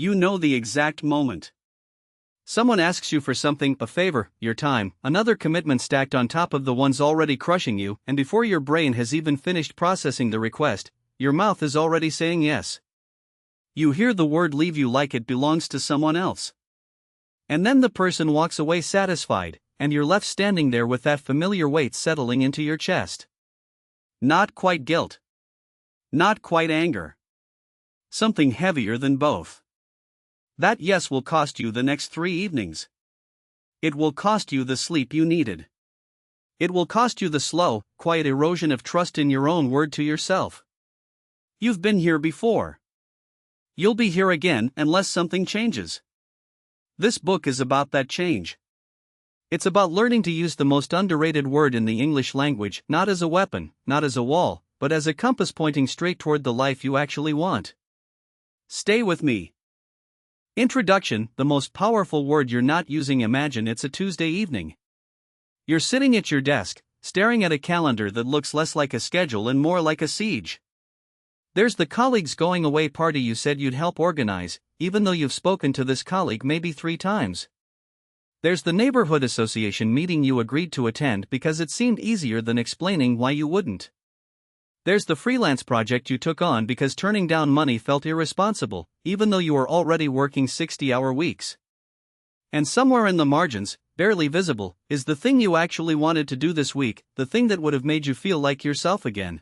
You know the exact moment. Someone asks you for something, a favor, your time, another commitment stacked on top of the ones already crushing you, and before your brain has even finished processing the request, your mouth is already saying yes. You hear the word leave you like it belongs to someone else. And then the person walks away satisfied, and you're left standing there with that familiar weight settling into your chest. Not quite guilt. Not quite anger. Something heavier than both. That yes will cost you the next 3 evenings. It will cost you the sleep you needed. It will cost you the slow, quiet erosion of trust in your own word to yourself. You've been here before. You'll be here again unless something changes. This book is about that change. It's about learning to use the most underrated word in the English language, not as a weapon, not as a wall, but as a compass pointing straight toward the life you actually want. Stay with me. Introduction, the most powerful word you're not using. Imagine it's a Tuesday evening. You're sitting at your desk, staring at a calendar that looks less like a schedule and more like a siege. There's the colleague's going away party you said you'd help organize, even though you've spoken to this colleague maybe 3 times. There's the neighborhood association meeting you agreed to attend because it seemed easier than explaining why you wouldn't. There's the freelance project you took on because turning down money felt irresponsible, even though you were already working 60-hour weeks. And somewhere in the margins, barely visible, is the thing you actually wanted to do this week, the thing that would have made you feel like yourself again.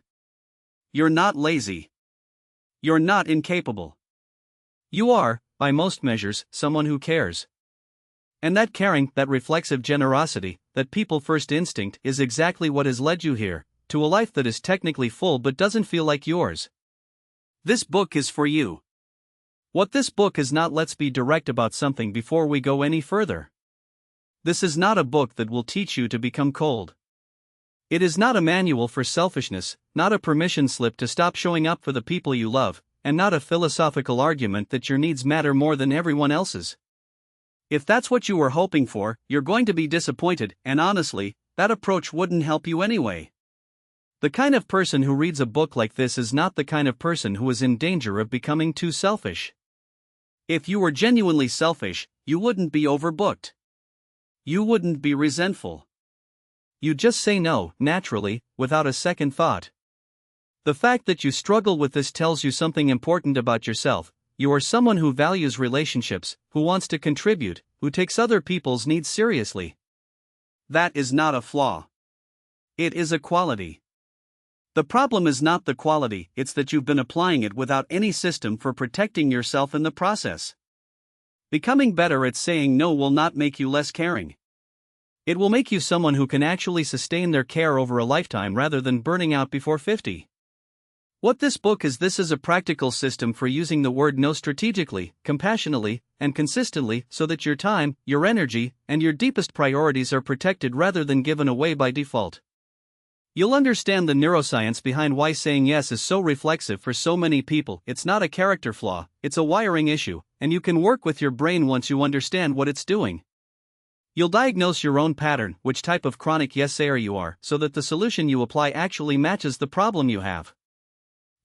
You're not lazy. You're not incapable. You are, by most measures, someone who cares. And that caring, that reflexive generosity, that people-first instinct is exactly what has led you here, to a life that is technically full but doesn't feel like yours. This book is for you. What this book is not. Let's be direct about something before we go any further. This is not a book that will teach you to become cold. It is not a manual for selfishness, not a permission slip to stop showing up for the people you love, and not a philosophical argument that your needs matter more than everyone else's. If that's what you were hoping for, you're going to be disappointed, and honestly, that approach wouldn't help you anyway. The kind of person who reads a book like this is not the kind of person who is in danger of becoming too selfish. If you were genuinely selfish, you wouldn't be overbooked. You wouldn't be resentful. You'd just say no, naturally, without a second thought. The fact that you struggle with this tells you something important about yourself. You are someone who values relationships, who wants to contribute, who takes other people's needs seriously. That is not a flaw. It is a quality. The problem is not the quality, it's that you've been applying it without any system for protecting yourself in the process. Becoming better at saying no will not make you less caring. It will make you someone who can actually sustain their care over a lifetime rather than burning out before 50. What this book is a practical system for using the word no strategically, compassionately, and consistently so that your time, your energy, and your deepest priorities are protected rather than given away by default. You'll understand the neuroscience behind why saying yes is so reflexive for so many people. It's not a character flaw, it's a wiring issue, and you can work with your brain once you understand what it's doing. You'll diagnose your own pattern, which type of chronic yes-sayer you are, so that the solution you apply actually matches the problem you have.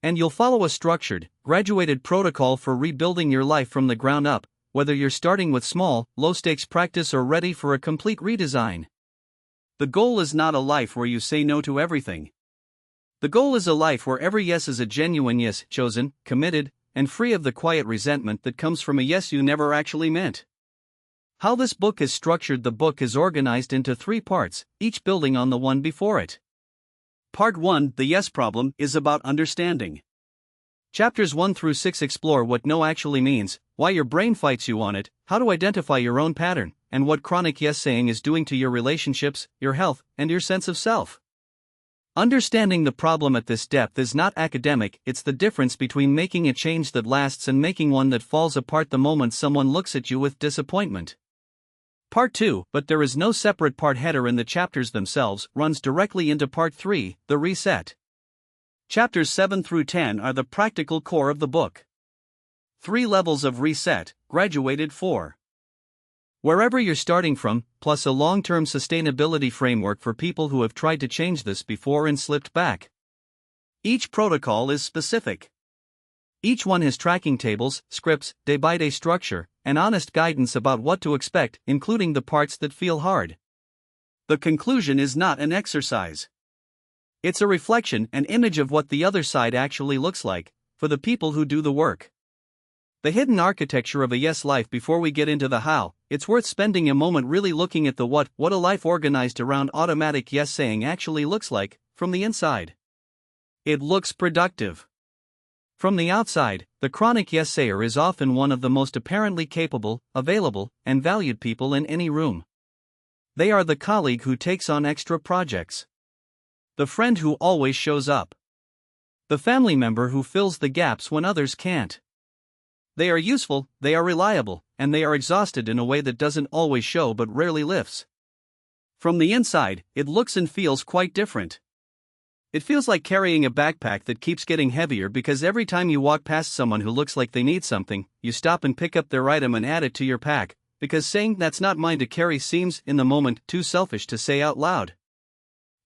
And you'll follow a structured, graduated protocol for rebuilding your life from the ground up, whether you're starting with small, low-stakes practice or ready for a complete redesign. The goal is not a life where you say no to everything. The goal is a life where every yes is a genuine yes, chosen, committed, and free of the quiet resentment that comes from a yes you never actually meant. How this book is structured: the book is organized into 3 parts, each building on the one before it. Part 1, The Yes Problem, is about understanding. Chapters 1 through 6 explore what no actually means, why your brain fights you on it, how to identify your own pattern, and what chronic yes-saying is doing to your relationships, your health, and your sense of self. Understanding the problem at this depth is not academic, it's the difference between making a change that lasts and making one that falls apart the moment someone looks at you with disappointment. Part 2, but there is no separate part header in the chapters themselves, runs directly into Part 3, The Reset. Chapters 7 through 10 are the practical core of the book. 3 levels of reset, graduated 4. Wherever you're starting from, plus a long-term sustainability framework for people who have tried to change this before and slipped back. Each protocol is specific. Each one has tracking tables, scripts, day-by-day structure, and honest guidance about what to expect, including the parts that feel hard. The conclusion is not an exercise. It's a reflection, an image of what the other side actually looks like, for the people who do the work. The hidden architecture of a yes life. Before we get into the how, it's worth spending a moment really looking at the what a life organized around automatic yes saying actually looks like, from the inside. It looks productive. From the outside, the chronic yes sayer is often one of the most apparently capable, available, and valued people in any room. They are the colleague who takes on extra projects, the friend who always shows up, the family member who fills the gaps when others can't. They are useful, they are reliable, and they are exhausted in a way that doesn't always show but rarely lifts. From the inside, it looks and feels quite different. It feels like carrying a backpack that keeps getting heavier because every time you walk past someone who looks like they need something, you stop and pick up their item and add it to your pack, because saying "that's not mine" to carry seems, in the moment, too selfish to say out loud.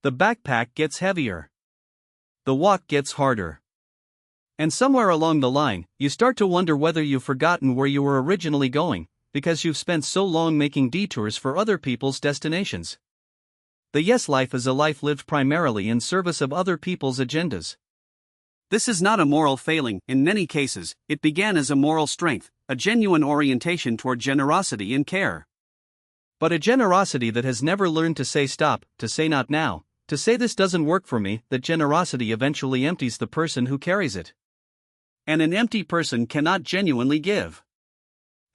The backpack gets heavier. The walk gets harder. And somewhere along the line, you start to wonder whether you've forgotten where you were originally going, because you've spent so long making detours for other people's destinations. The yes life is a life lived primarily in service of other people's agendas. This is not a moral failing. In many cases, it began as a moral strength, a genuine orientation toward generosity and care. But a generosity that has never learned to say stop, to say not now, to say this doesn't work for me. That generosity eventually empties the person who carries it. And an empty person cannot genuinely give.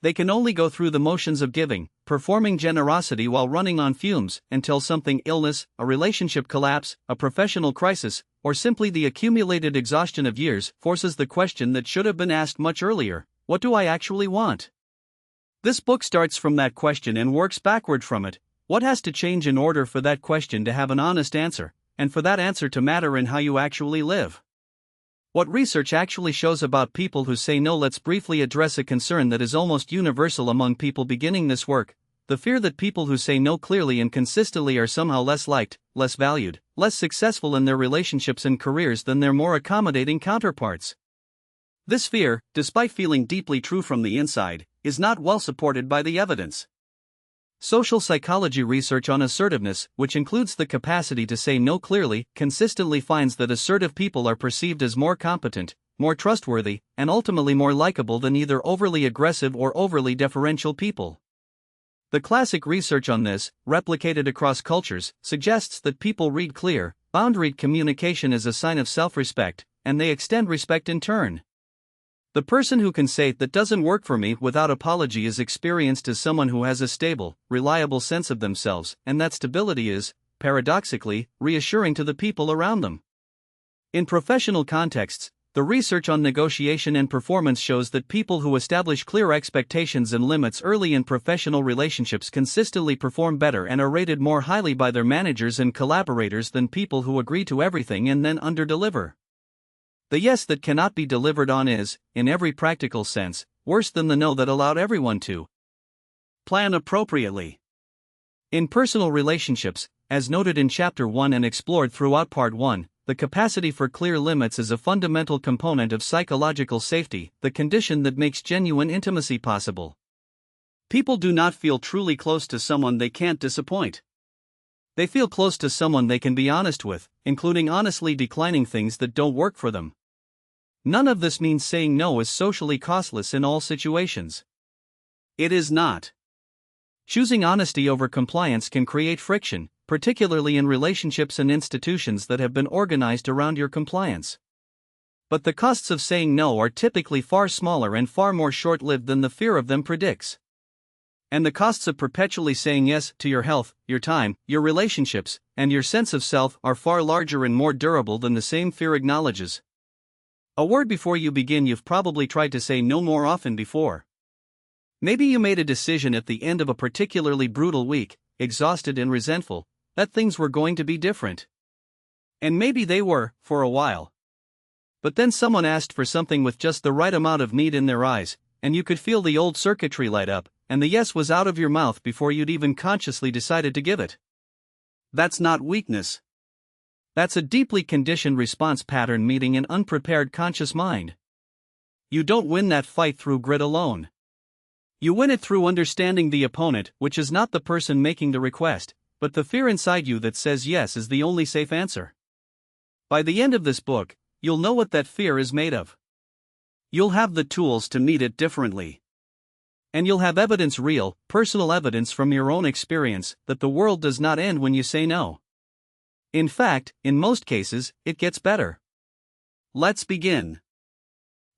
They can only go through the motions of giving, performing generosity while running on fumes, until something, illness, a relationship collapse, a professional crisis, or simply the accumulated exhaustion of years, forces the question that should have been asked much earlier: what do I actually want? This book starts from that question and works backward from it. What has to change in order for that question to have an honest answer, and for that answer to matter in how you actually live? What research actually shows about people who say no? Let's briefly address a concern that is almost universal among people beginning this work: the fear that people who say no clearly and consistently are somehow less liked, less valued, less successful in their relationships and careers than their more accommodating counterparts. This fear, despite feeling deeply true from the inside, is not well supported by the evidence. Social psychology research on assertiveness, which includes the capacity to say no clearly, consistently finds that assertive people are perceived as more competent, more trustworthy, and ultimately more likable than either overly aggressive or overly deferential people. The classic research on this, replicated across cultures, suggests that people read clear, boundaried communication as a sign of self-respect, and they extend respect in turn. The person who can say "that doesn't work for me" without apology is experienced as someone who has a stable, reliable sense of themselves, and that stability is, paradoxically, reassuring to the people around them. In professional contexts, the research on negotiation and performance shows that people who establish clear expectations and limits early in professional relationships consistently perform better and are rated more highly by their managers and collaborators than people who agree to everything and then underdeliver. The yes that cannot be delivered on is, in every practical sense, worse than the no that allowed everyone to plan appropriately. In personal relationships, as noted in Chapter 1 and explored throughout Part 1, the capacity for clear limits is a fundamental component of psychological safety, the condition that makes genuine intimacy possible. People do not feel truly close to someone they can't disappoint. They feel close to someone they can be honest with, including honestly declining things that don't work for them. None of this means saying no is socially costless in all situations. It is not. Choosing honesty over compliance can create friction, particularly in relationships and institutions that have been organized around your compliance. But the costs of saying no are typically far smaller and far more short-lived than the fear of them predicts. And the costs of perpetually saying yes to your health, your time, your relationships, and your sense of self are far larger and more durable than the same fear acknowledges. A word before you begin: you've probably tried to say no more often before. Maybe you made a decision at the end of a particularly brutal week, exhausted and resentful, that things were going to be different. And maybe they were, for a while. But then someone asked for something with just the right amount of need in their eyes, and you could feel the old circuitry light up, and the yes was out of your mouth before you'd even consciously decided to give it. That's not weakness. That's a deeply conditioned response pattern meeting an unprepared conscious mind. You don't win that fight through grit alone. You win it through understanding the opponent, which is not the person making the request, but the fear inside you that says yes is the only safe answer. By the end of this book, you'll know what that fear is made of. You'll have the tools to meet it differently. And you'll have evidence, real, personal evidence from your own experience, that the world does not end when you say no. In fact, in most cases, it gets better. Let's begin.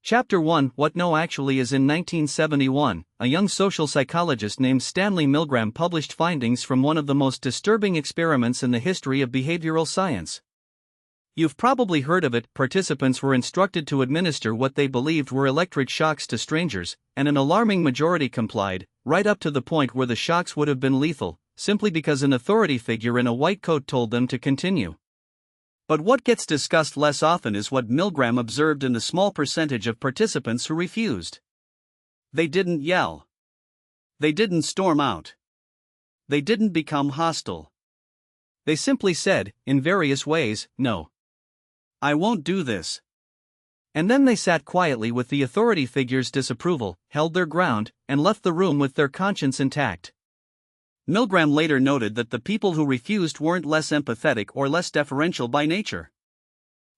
Chapter 1: What No Actually Is. In 1971, a young social psychologist named Stanley Milgram published findings from one of the most disturbing experiments in the history of behavioral science. You've probably heard of it. Participants were instructed to administer what they believed were electric shocks to strangers, and an alarming majority complied, right up to the point where the shocks would have been lethal, simply because an authority figure in a white coat told them to continue. But what gets discussed less often is what Milgram observed in the small percentage of participants who refused. They didn't yell. They didn't storm out. They didn't become hostile. They simply said, in various ways, no. I won't do this. And then they sat quietly with the authority figure's disapproval, held their ground, and left the room with their conscience intact. Milgram later noted that the people who refused weren't less empathetic or less deferential by nature.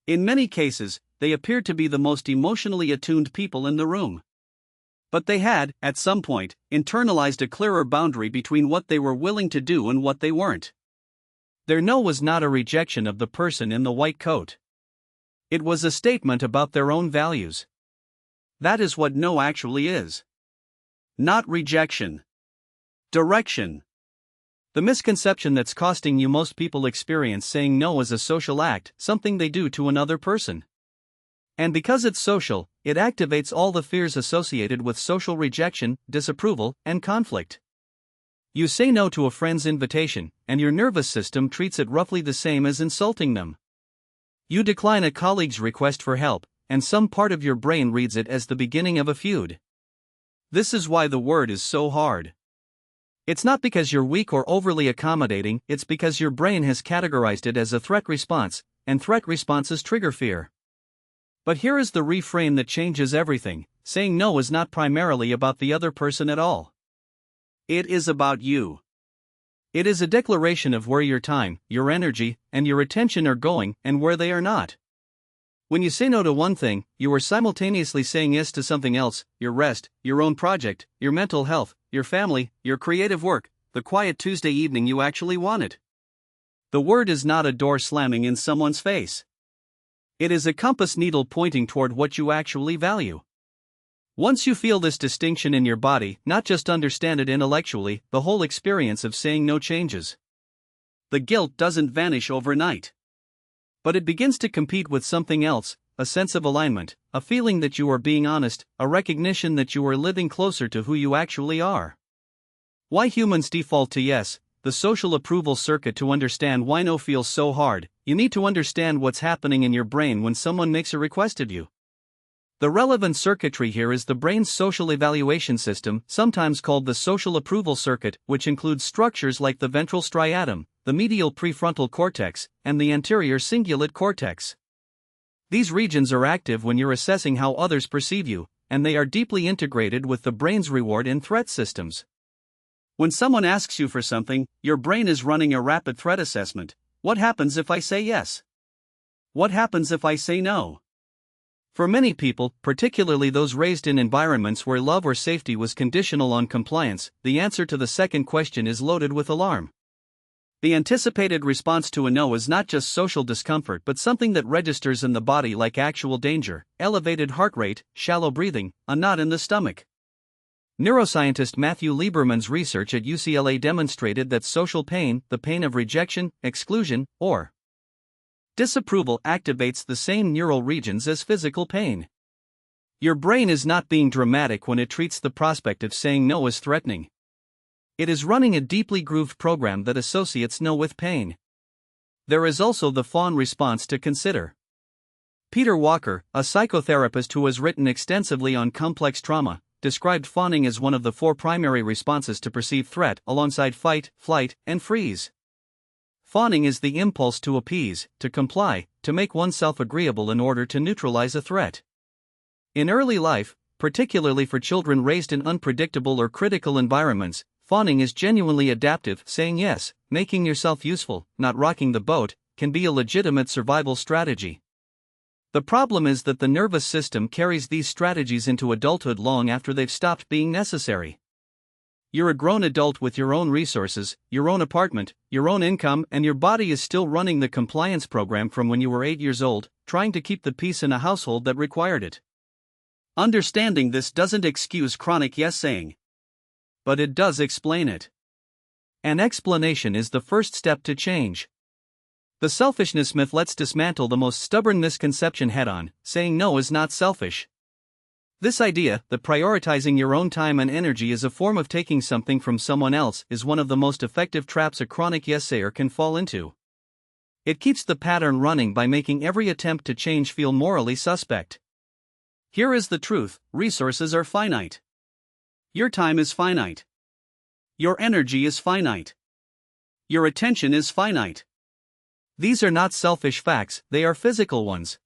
In many cases, they appeared to be the most emotionally attuned people in the room. But they had, at some point, internalized a clearer boundary between what they were willing to do and what they weren't. Their no was not a rejection of the person in the white coat. It was a statement about their own values. That is what no actually is. Not rejection. Direction. The misconception that's costing you: most people experience saying no as a social act, something they do to another person. And because it's social, it activates all the fears associated with social rejection, disapproval, and conflict. You say no to a friend's invitation, and your nervous system treats it roughly the same as insulting them. You decline a colleague's request for help, and some part of your brain reads it as the beginning of a feud. This is why the word is so hard. It's not because you're weak or overly accommodating, it's because your brain has categorized it as a threat response, and threat responses trigger fear. But here is the reframe that changes everything: saying no is not primarily about the other person at all. It is about you. It is a declaration of where your time, your energy, and your attention are going, and where they are not. When you say no to one thing, you are simultaneously saying yes to something else: your rest, your own project, your mental health, your family, your creative work, the quiet Tuesday evening you actually wanted. The word is not a door slamming in someone's face. It is a compass needle pointing toward what you actually value. Once you feel this distinction in your body, not just understand it intellectually, the whole experience of saying no changes. The guilt doesn't vanish overnight. But it begins to compete with something else: a sense of alignment, a feeling that you are being honest, a recognition that you are living closer to who you actually are. Why humans default to yes, the social approval circuit. To understand why no feels so hard, you need to understand what's happening in your brain when someone makes a request of you. The relevant circuitry here is the brain's social evaluation system, sometimes called the social approval circuit, which includes structures like the ventral striatum, the medial prefrontal cortex, and the anterior cingulate cortex. These regions are active when you're assessing how others perceive you, and they are deeply integrated with the brain's reward and threat systems. When someone asks you for something, your brain is running a rapid threat assessment. What happens if I say yes? What happens if I say no? For many people, particularly those raised in environments where love or safety was conditional on compliance, the answer to the second question is loaded with alarm. The anticipated response to a no is not just social discomfort but something that registers in the body like actual danger: elevated heart rate, shallow breathing, a knot in the stomach. Neuroscientist Matthew Lieberman's research at UCLA demonstrated that social pain, the pain of rejection, exclusion, or disapproval, activates the same neural regions as physical pain. Your brain is not being dramatic when it treats the prospect of saying no as threatening. It is running a deeply grooved program that associates no with pain. There is also the fawn response to consider. Peter Walker, a psychotherapist who has written extensively on complex trauma, described fawning as one of the 4 primary responses to perceived threat, alongside fight, flight, and freeze. Fawning is the impulse to appease, to comply, to make oneself agreeable in order to neutralize a threat. In early life, particularly for children raised in unpredictable or critical environments, fawning is genuinely adaptive. Saying yes, making yourself useful, not rocking the boat, can be a legitimate survival strategy. The problem is that the nervous system carries these strategies into adulthood long after they've stopped being necessary. You're a grown adult with your own resources, your own apartment, your own income, and your body is still running the compliance program from when you were 8 years old, trying to keep the peace in a household that required it. Understanding this doesn't excuse chronic yes-saying. But it does explain it. An explanation is the first step to change. The selfishness myth lets dismantle the most stubborn misconception head-on: saying no is not selfish. This idea, that prioritizing your own time and energy is a form of taking something from someone else, is one of the most effective traps a chronic yes-sayer can fall into. It keeps the pattern running by making every attempt to change feel morally suspect. Here is the truth: resources are finite. Your time is finite. Your energy is finite. Your attention is finite. These are not selfish facts, they are physical ones.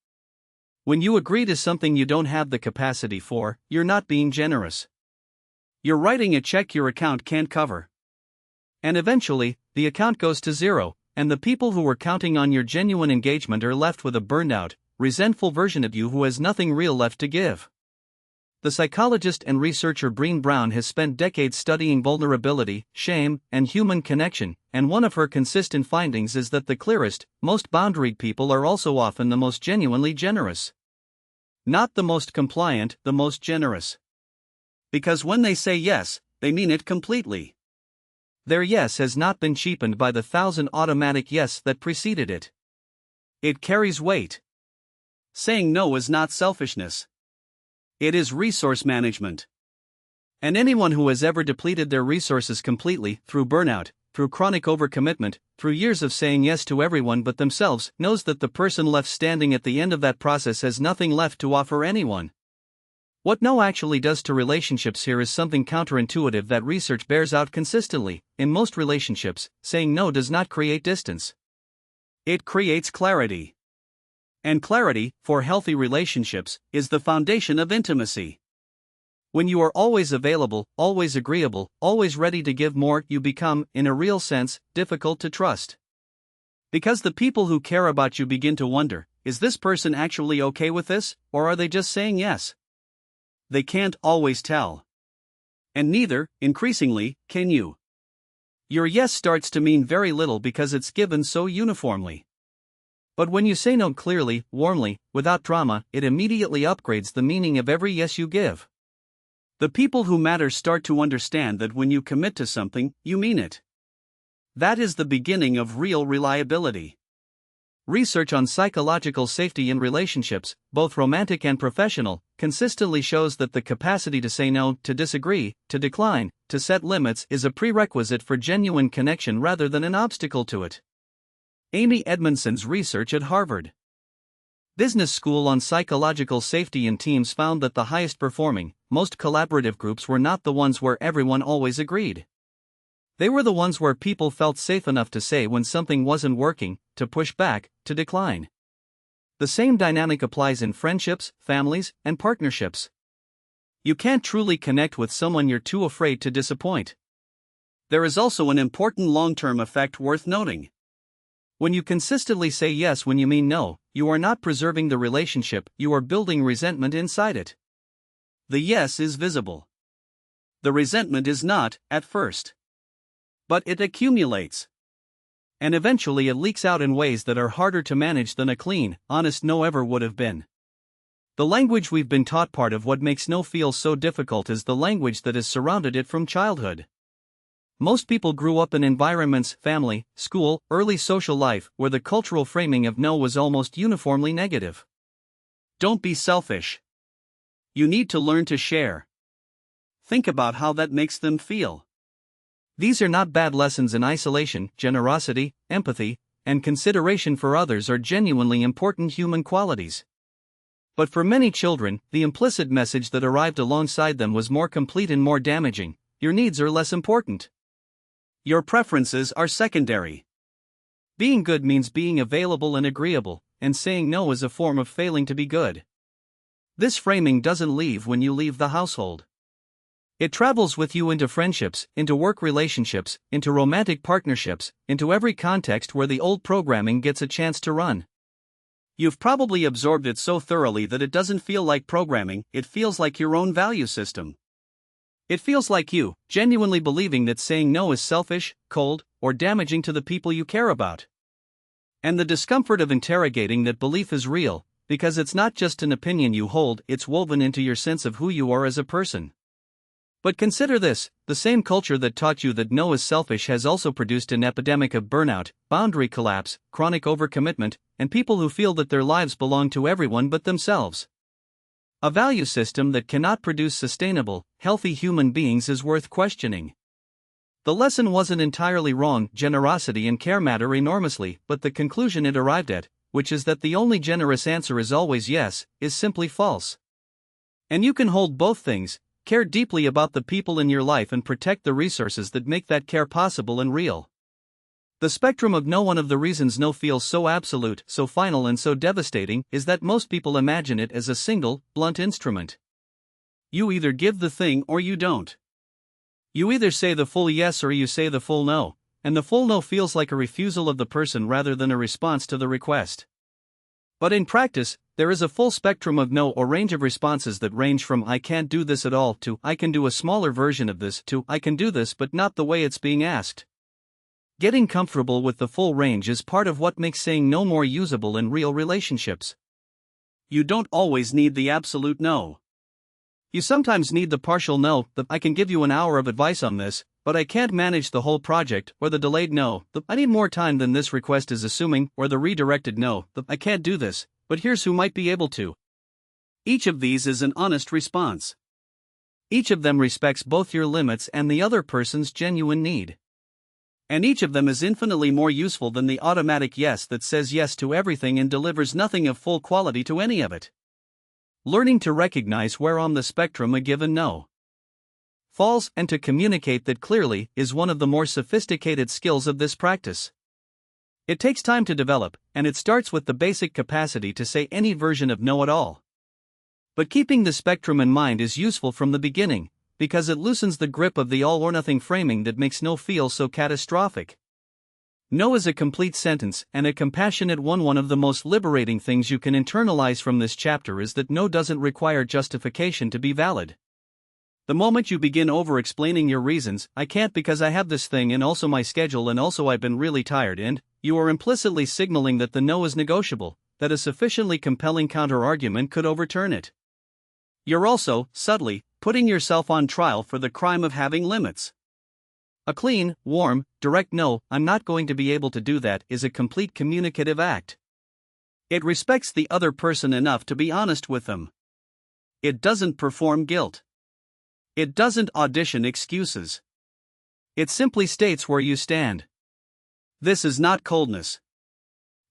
When you agree to something you don't have the capacity for, you're not being generous. You're writing a check your account can't cover. And eventually, the account goes to zero, and the people who were counting on your genuine engagement are left with a burned out, resentful version of you who has nothing real left to give. The psychologist and researcher Brené Brown has spent decades studying vulnerability, shame, and human connection, and one of her consistent findings is that the clearest, most boundaried people are also often the most genuinely generous. Not the most compliant, the most generous. Because when they say yes, they mean it completely. Their yes has not been cheapened by the 1,000 automatic yes that preceded it. It carries weight. Saying no is not selfishness. It is resource management. And anyone who has ever depleted their resources completely, through burnout, through chronic overcommitment, through years of saying yes to everyone but themselves, knows that the person left standing at the end of that process has nothing left to offer anyone. What no actually does to relationships here is something counterintuitive that research bears out consistently. In most relationships, saying no does not create distance. It creates clarity. And clarity, for healthy relationships, is the foundation of intimacy. When you are always available, always agreeable, always ready to give more, you become, in a real sense, difficult to trust. Because the people who care about you begin to wonder, is this person actually okay with this, or are they just saying yes? They can't always tell. And neither, increasingly, can you. Your yes starts to mean very little because it's given so uniformly. But when you say no clearly, warmly, without drama, it immediately upgrades the meaning of every yes you give. The people who matter start to understand that when you commit to something, you mean it. That is the beginning of real reliability. Research on psychological safety in relationships, both romantic and professional, consistently shows that the capacity to say no, to disagree, to decline, to set limits is a prerequisite for genuine connection rather than an obstacle to it. Amy Edmondson's research at Harvard Business School on psychological safety in teams found that the highest performing, most collaborative groups were not the ones where everyone always agreed. They were the ones where people felt safe enough to say when something wasn't working, to push back, to decline. The same dynamic applies in friendships, families, and partnerships. You can't truly connect with someone you're too afraid to disappoint. There is also an important long-term effect worth noting. When you consistently say yes when you mean no, you are not preserving the relationship, you are building resentment inside it. The yes is visible. The resentment is not, at first. But it accumulates. And eventually it leaks out in ways that are harder to manage than a clean, honest no ever would have been. The language we've been taught, part of what makes no feel so difficult is the language that has surrounded it from childhood. Most people grew up in environments, family, school, early social life, where the cultural framing of no was almost uniformly negative. Don't be selfish. You need to learn to share. Think about how that makes them feel. These are not bad lessons in isolation. Generosity, empathy, and consideration for others are genuinely important human qualities. But for many children, the implicit message that arrived alongside them was more complete and more damaging: your needs are less important. Your preferences are secondary. Being good means being available and agreeable, and saying no is a form of failing to be good. This framing doesn't leave when you leave the household. It travels with you into friendships, into work relationships, into romantic partnerships, into every context where the old programming gets a chance to run. You've probably absorbed it so thoroughly that it doesn't feel like programming, it feels like your own value system. It feels like you, genuinely believing that saying no is selfish, cold, or damaging to the people you care about. And the discomfort of interrogating that belief is real, because it's not just an opinion you hold, it's woven into your sense of who you are as a person. But consider this, the same culture that taught you that no is selfish has also produced an epidemic of burnout, boundary collapse, chronic overcommitment, and people who feel that their lives belong to everyone but themselves. A value system that cannot produce sustainable, healthy human beings is worth questioning. The lesson wasn't entirely wrong, generosity and care matter enormously, but the conclusion it arrived at, which is that the only generous answer is always yes, is simply false. And you can hold both things. Care deeply about the people in your life and protect the resources that make that care possible and real. The spectrum of no, one of the reasons no feels so absolute, so final and so devastating is that most people imagine it as a single, blunt instrument. You either give the thing or you don't. You either say the full yes or you say the full no, and the full no feels like a refusal of the person rather than a response to the request. But in practice, there is a full spectrum of no or range of responses that range from I can't do this at all to I can do a smaller version of this to I can do this but not the way it's being asked. Getting comfortable with the full range is part of what makes saying no more usable in real relationships. You don't always need the absolute no. You sometimes need the partial no, the I can give you an hour of advice on this, but I can't manage the whole project, or the delayed no, the I need more time than this request is assuming, or the redirected no, the I can't do this, but here's who might be able to. Each of these is an honest response. Each of them respects both your limits and the other person's genuine need. And each of them is infinitely more useful than the automatic yes that says yes to everything and delivers nothing of full quality to any of it. Learning to recognize where on the spectrum a given no falls and to communicate that clearly is one of the more sophisticated skills of this practice. It takes time to develop, and it starts with the basic capacity to say any version of no at all. But keeping the spectrum in mind is useful from the beginning, because it loosens the grip of the all-or-nothing framing that makes no feel so catastrophic. No is a complete sentence, and a compassionate one. One of the most liberating things you can internalize from this chapter is that no doesn't require justification to be valid. The moment you begin over-explaining your reasons, I can't because I have this thing and also my schedule and also I've been really tired, and you are implicitly signaling that the no is negotiable, that a sufficiently compelling counter-argument could overturn it. You're also, subtly, putting yourself on trial for the crime of having limits. A clean, warm, direct no, I'm not going to be able to do that, is a complete communicative act. It respects the other person enough to be honest with them. It doesn't perform guilt. It doesn't audition excuses. It simply states where you stand. This is not coldness.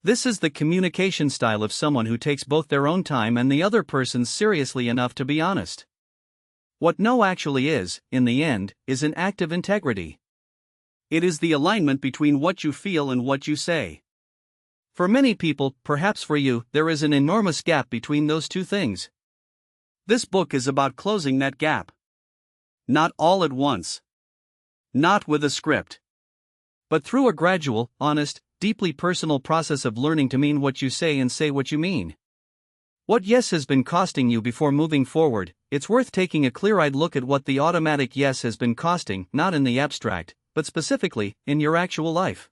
This is the communication style of someone who takes both their own time and the other person's seriously enough to be honest. What no actually is, in the end, is an act of integrity. It is the alignment between what you feel and what you say. For many people, perhaps for you, there is an enormous gap between those two things. This book is about closing that gap. Not all at once. Not with a script. But through a gradual, honest, deeply personal process of learning to mean what you say and say what you mean. What yes has been costing you before moving forward, it's worth taking a clear-eyed look at what the automatic yes has been costing, not in the abstract, but specifically, in your actual life.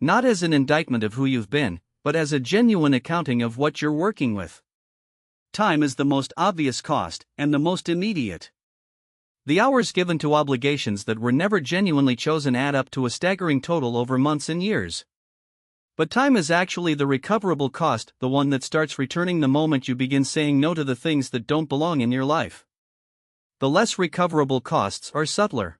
Not as an indictment of who you've been, but as a genuine accounting of what you're working with. Time is the most obvious cost, and the most immediate. The hours given to obligations that were never genuinely chosen add up to a staggering total over months and years. But time is actually the recoverable cost, the one that starts returning the moment you begin saying no to the things that don't belong in your life. The less recoverable costs are subtler.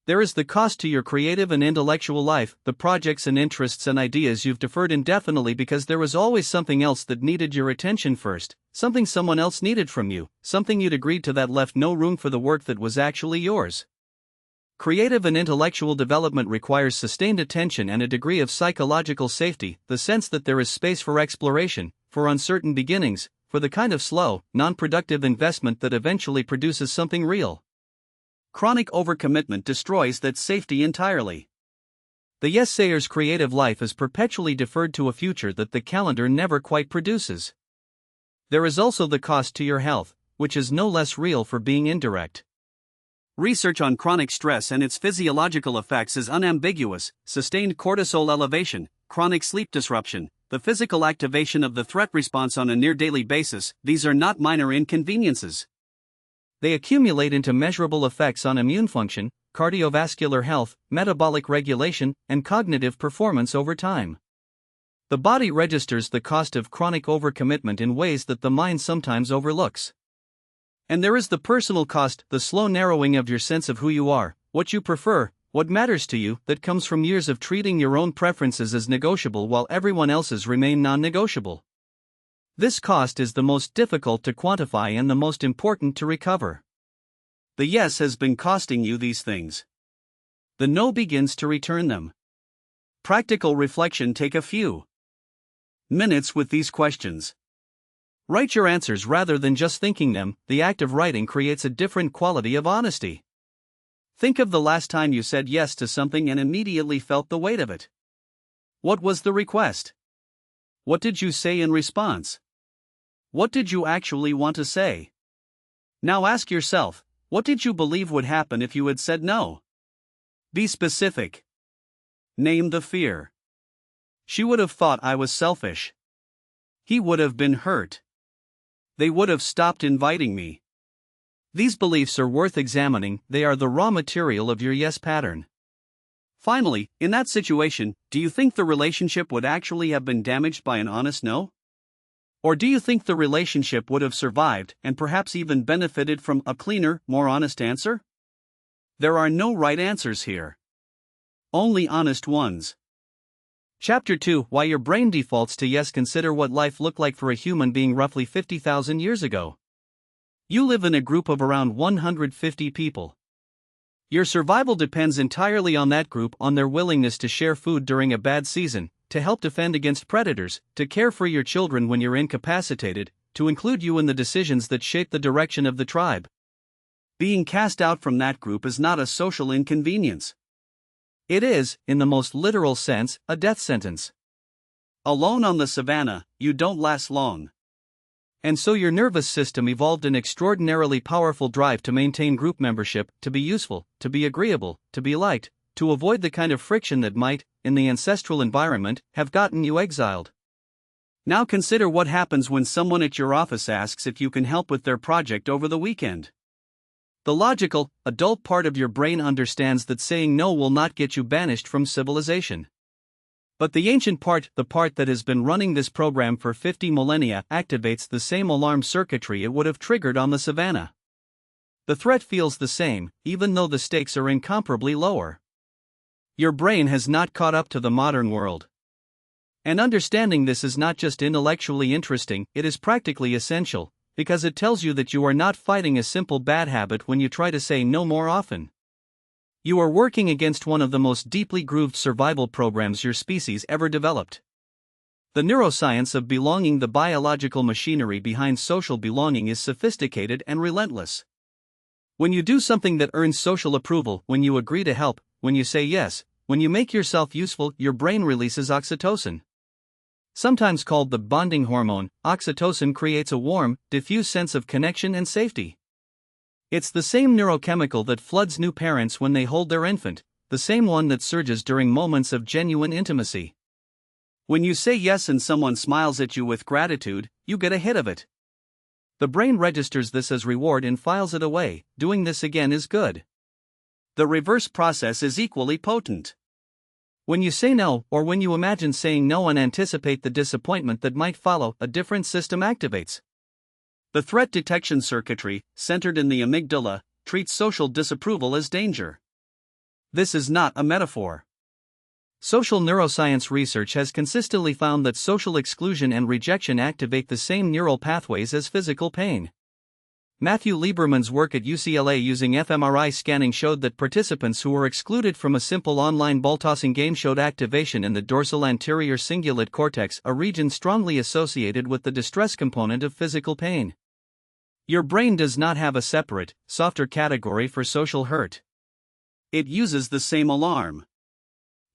There is the cost to your creative and intellectual life, the projects and interests and ideas you've deferred indefinitely because there was always something else that needed your attention first, something someone else needed from you, something you'd agreed to that left no room for the work that was actually yours. Creative and intellectual development requires sustained attention and a degree of psychological safety, the sense that there is space for exploration, for uncertain beginnings, for the kind of slow, non-productive investment that eventually produces something real. Chronic overcommitment destroys that safety entirely. The yes-sayer's creative life is perpetually deferred to a future that the calendar never quite produces. There is also the cost to your health, which is no less real for being indirect. Research on chronic stress and its physiological effects is unambiguous: sustained cortisol elevation, chronic sleep disruption, the physical activation of the threat response on a near-daily basis. These are not minor inconveniences. They accumulate into measurable effects on immune function, cardiovascular health, metabolic regulation, and cognitive performance over time. The body registers the cost of chronic overcommitment in ways that the mind sometimes overlooks. And there is the personal cost, the slow narrowing of your sense of who you are, what you prefer, what matters to you, that comes from years of treating your own preferences as negotiable while everyone else's remain non-negotiable. This cost is the most difficult to quantify and the most important to recover. The yes has been costing you these things. The no begins to return them. Practical reflection: take a few minutes with these questions. Write your answers rather than just thinking them. The act of writing creates a different quality of honesty. Think of the last time you said yes to something and immediately felt the weight of it. What was the request? What did you say in response? What did you actually want to say? Now ask yourself, what did you believe would happen if you had said no? Be specific. Name the fear. She would have thought I was selfish. He would have been hurt. They would have stopped inviting me. These beliefs are worth examining. They are the raw material of your yes pattern. Finally, in that situation, do you think the relationship would actually have been damaged by an honest no? Or do you think the relationship would have survived and perhaps even benefited from a cleaner, more honest answer? There are no right answers here. Only honest ones. Chapter 2: Why Your Brain Defaults to Yes. Consider what life looked like for a human being roughly 50,000 years ago. You live in a group of around 150 people. Your survival depends entirely on that group, on their willingness to share food during a bad season, to help defend against predators, to care for your children when you're incapacitated, to include you in the decisions that shape the direction of the tribe. Being cast out from that group is not a social inconvenience. It is, in the most literal sense, a death sentence. Alone on the savannah, you don't last long. And so your nervous system evolved an extraordinarily powerful drive to maintain group membership, to be useful, to be agreeable, to be liked, to avoid the kind of friction that might, in the ancestral environment, have gotten you exiled. Now consider what happens when someone at your office asks if you can help with their project over the weekend. The logical, adult part of your brain understands that saying no will not get you banished from civilization. But the ancient part, the part that has been running this program for 50 millennia, activates the same alarm circuitry it would have triggered on the savannah. The threat feels the same, even though the stakes are incomparably lower. Your brain has not caught up to the modern world. And understanding this is not just intellectually interesting, it is practically essential, because it tells you that you are not fighting a simple bad habit when you try to say no more often. You are working against one of the most deeply grooved survival programs your species ever developed. The neuroscience of belonging, the biological machinery behind social belonging, is sophisticated and relentless. When you do something that earns social approval, when you agree to help, when you say yes, when you make yourself useful, your brain releases oxytocin. Sometimes called the bonding hormone, oxytocin creates a warm, diffuse sense of connection and safety. It's the same neurochemical that floods new parents when they hold their infant, the same one that surges during moments of genuine intimacy. When you say yes and someone smiles at you with gratitude, you get a hit of it. The brain registers this as reward and files it away. Doing this again is good. The reverse process is equally potent. When you say no, or when you imagine saying no and anticipate the disappointment that might follow, a different system activates. The threat detection circuitry, centered in the amygdala, treats social disapproval as danger. This is not a metaphor. Social neuroscience research has consistently found that social exclusion and rejection activate the same neural pathways as physical pain. Matthew Lieberman's work at UCLA using fMRI scanning showed that participants who were excluded from a simple online ball-tossing game showed activation in the dorsal anterior cingulate cortex, a region strongly associated with the distress component of physical pain. Your brain does not have a separate, softer category for social hurt. It uses the same alarm.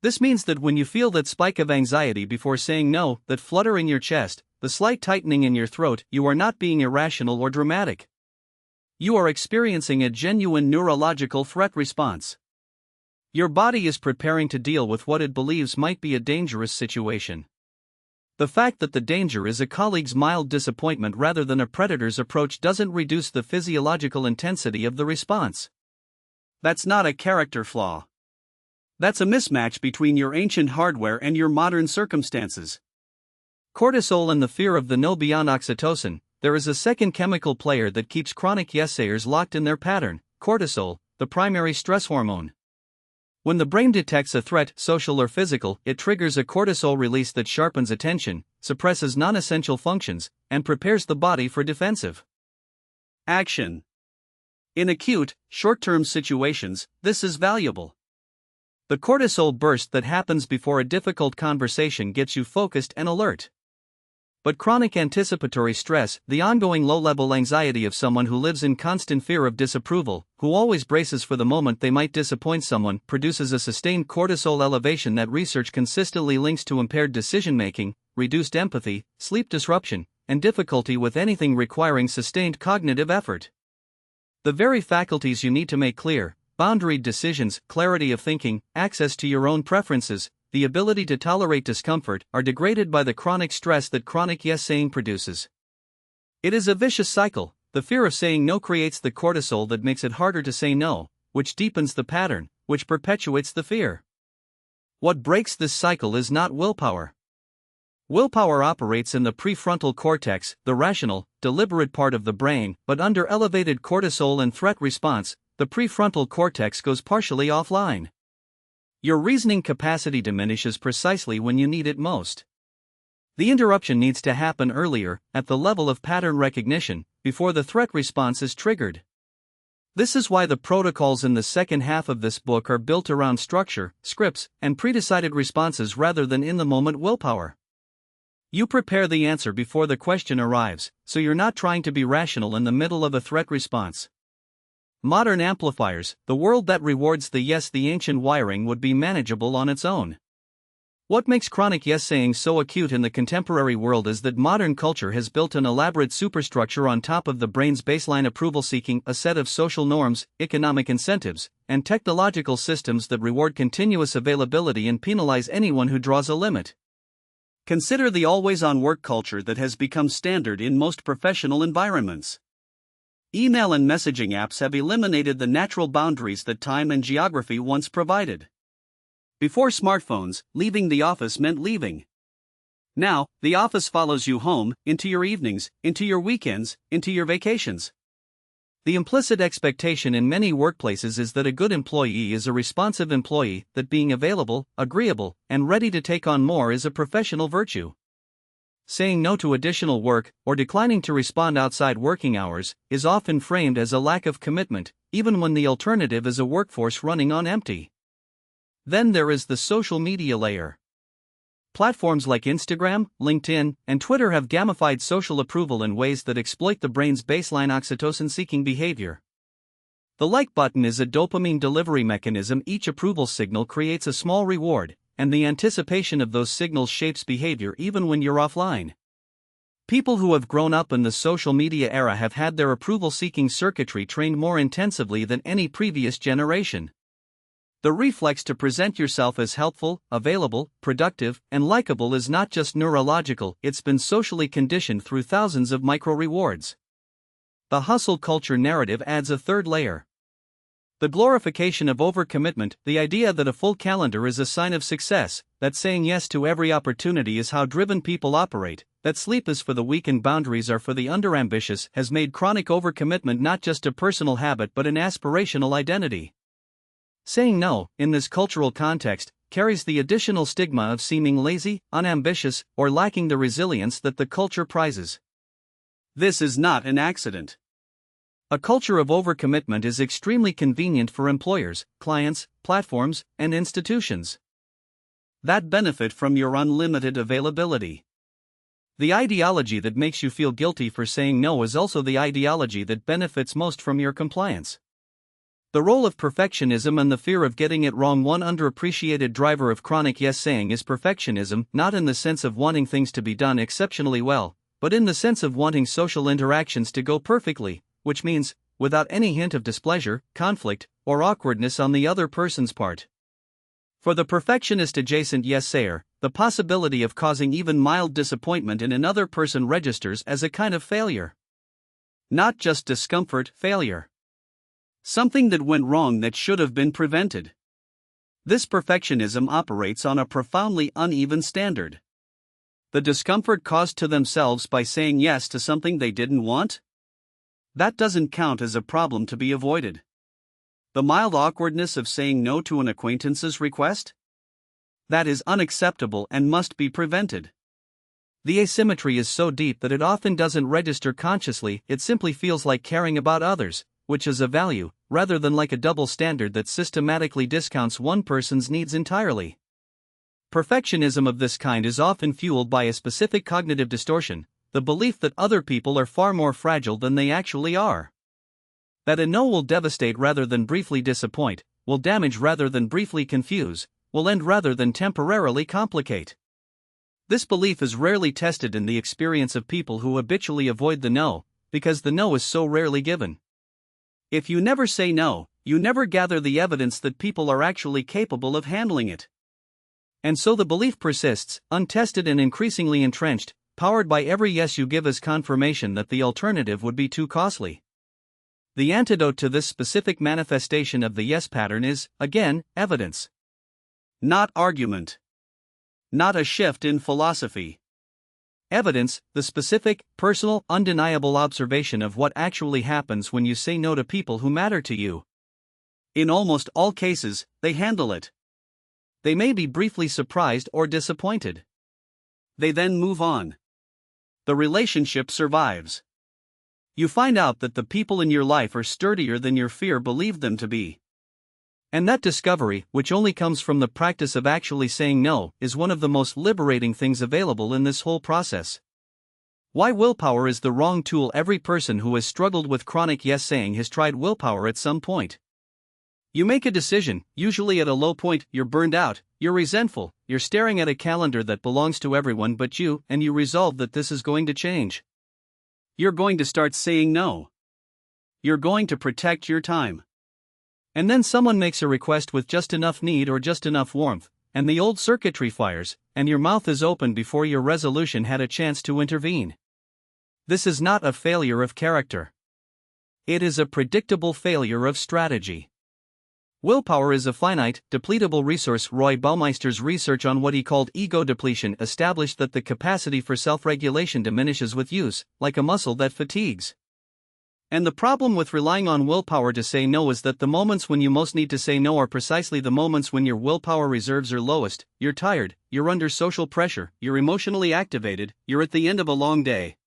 This means that when you feel that spike of anxiety before saying no, that flutter in your chest, the slight tightening in your throat, you are not being irrational or dramatic. You are experiencing a genuine neurological threat response. Your body is preparing to deal with what it believes might be a dangerous situation. The fact that the danger is a colleague's mild disappointment rather than a predator's approach doesn't reduce the physiological intensity of the response. That's not a character flaw. That's a mismatch between your ancient hardware and your modern circumstances. Cortisol and the fear of the no beyond oxytocin. There is a second chemical player that keeps chronic yes-sayers locked in their pattern: cortisol, the primary stress hormone. When the brain detects a threat, social or physical, it triggers a cortisol release that sharpens attention, suppresses non-essential functions, and prepares the body for defensive action. In acute, short-term situations, this is valuable. The cortisol burst that happens before a difficult conversation gets you focused and alert. But chronic anticipatory stress, the ongoing low-level anxiety of someone who lives in constant fear of disapproval, who always braces for the moment they might disappoint someone, produces a sustained cortisol elevation that research consistently links to impaired decision-making, reduced empathy, sleep disruption, and difficulty with anything requiring sustained cognitive effort. The very faculties you need to make clear, boundaried decisions, clarity of thinking, access to your own preferences, the ability to tolerate discomfort, are degraded by the chronic stress that chronic yes-saying produces. It is a vicious cycle. The fear of saying no creates the cortisol that makes it harder to say no, which deepens the pattern, which perpetuates the fear. What breaks this cycle is not willpower. Willpower operates in the prefrontal cortex, the rational, deliberate part of the brain, but under elevated cortisol and threat response, the prefrontal cortex goes partially offline. Your reasoning capacity diminishes precisely when you need it most. The interruption needs to happen earlier, at the level of pattern recognition, before the threat response is triggered. This is why the protocols in the second half of this book are built around structure, scripts, and pre-decided responses rather than in-the-moment willpower. You prepare the answer before the question arrives, so you're not trying to be rational in the middle of a threat response. Modern amplifiers, the world that rewards the yes, the ancient wiring would be manageable on its own. What makes chronic yes-saying so acute in the contemporary world is that modern culture has built an elaborate superstructure on top of the brain's baseline approval-seeking, a set of social norms, economic incentives, and technological systems that reward continuous availability and penalize anyone who draws a limit. Consider the always-on work culture that has become standard in most professional environments. Email and messaging apps have eliminated the natural boundaries that time and geography once provided. Before smartphones, leaving the office meant leaving. Now, the office follows you home, into your evenings, into your weekends, into your vacations. The implicit expectation in many workplaces is that a good employee is a responsive employee, that being available, agreeable, and ready to take on more is a professional virtue. Saying no to additional work, or declining to respond outside working hours, is often framed as a lack of commitment, even when the alternative is a workforce running on empty. Then there is the social media layer. Platforms like Instagram, LinkedIn, and Twitter have gamified social approval in ways that exploit the brain's baseline oxytocin-seeking behavior. The like button is a dopamine delivery mechanism. Each approval signal creates a small reward, and the anticipation of those signals shapes behavior even when you're offline. People who have grown up in the social media era have had their approval-seeking circuitry trained more intensively than any previous generation. The reflex to present yourself as helpful, available, productive, and likable is not just neurological, it's been socially conditioned through thousands of micro-rewards. The hustle culture narrative adds a third layer. The glorification of overcommitment, the idea that a full calendar is a sign of success, that saying yes to every opportunity is how driven people operate, that sleep is for the weak and boundaries are for the underambitious, has made chronic overcommitment not just a personal habit but an aspirational identity. Saying no, in this cultural context, carries the additional stigma of seeming lazy, unambitious, or lacking the resilience that the culture prizes. This is not an accident. A culture of overcommitment is extremely convenient for employers, clients, platforms, and institutions that benefit from your unlimited availability. The ideology that makes you feel guilty for saying no is also the ideology that benefits most from your compliance. The role of perfectionism and the fear of getting it wrong. One underappreciated driver of chronic yes-saying is perfectionism, not in the sense of wanting things to be done exceptionally well, but in the sense of wanting social interactions to go perfectly, which means, without any hint of displeasure, conflict, or awkwardness on the other person's part. For the perfectionist-adjacent yes-sayer, the possibility of causing even mild disappointment in another person registers as a kind of failure. Not just discomfort, failure. Something that went wrong that should have been prevented. This perfectionism operates on a profoundly uneven standard. The discomfort caused to themselves by saying yes to something they didn't want? That doesn't count as a problem to be avoided. The mild awkwardness of saying no to an acquaintance's request? That is unacceptable and must be prevented. The asymmetry is so deep that it often doesn't register consciously, it simply feels like caring about others, which is a value, rather than like a double standard that systematically discounts one person's needs entirely. Perfectionism of this kind is often fueled by a specific cognitive distortion, the belief that other people are far more fragile than they actually are. That a no will devastate rather than briefly disappoint, will damage rather than briefly confuse, will end rather than temporarily complicate. This belief is rarely tested in the experience of people who habitually avoid the no, because the no is so rarely given. If you never say no, you never gather the evidence that people are actually capable of handling it. And so the belief persists, untested and increasingly entrenched, powered by every yes you give as confirmation that the alternative would be too costly. The antidote to this specific manifestation of the yes pattern is, again, evidence. Not argument. Not a shift in philosophy. Evidence, the specific, personal, undeniable observation of what actually happens when you say no to people who matter to you. In almost all cases, they handle it. They may be briefly surprised or disappointed. They then move on. The relationship survives. You find out that the people in your life are sturdier than your fear believed them to be. And that discovery, which only comes from the practice of actually saying no, is one of the most liberating things available in this whole process. Why willpower is the wrong tool. Every person who has struggled with chronic yes-saying has tried willpower at some point. You make a decision, usually at a low point, you're burned out, you're resentful, you're staring at a calendar that belongs to everyone but you, and you resolve that this is going to change. You're going to start saying no. You're going to protect your time. And then someone makes a request with just enough need or just enough warmth, and the old circuitry fires, and your mouth is open before your resolution had a chance to intervene. This is not a failure of character. It is a predictable failure of strategy. Willpower is a finite, depletable resource. Roy Baumeister's research on what he called ego depletion established that the capacity for self-regulation diminishes with use, like a muscle that fatigues. And the problem with relying on willpower to say no is that the moments when you most need to say no are precisely the moments when your willpower reserves are lowest. You're tired, you're under social pressure, you're emotionally activated, you're at the end of a long day.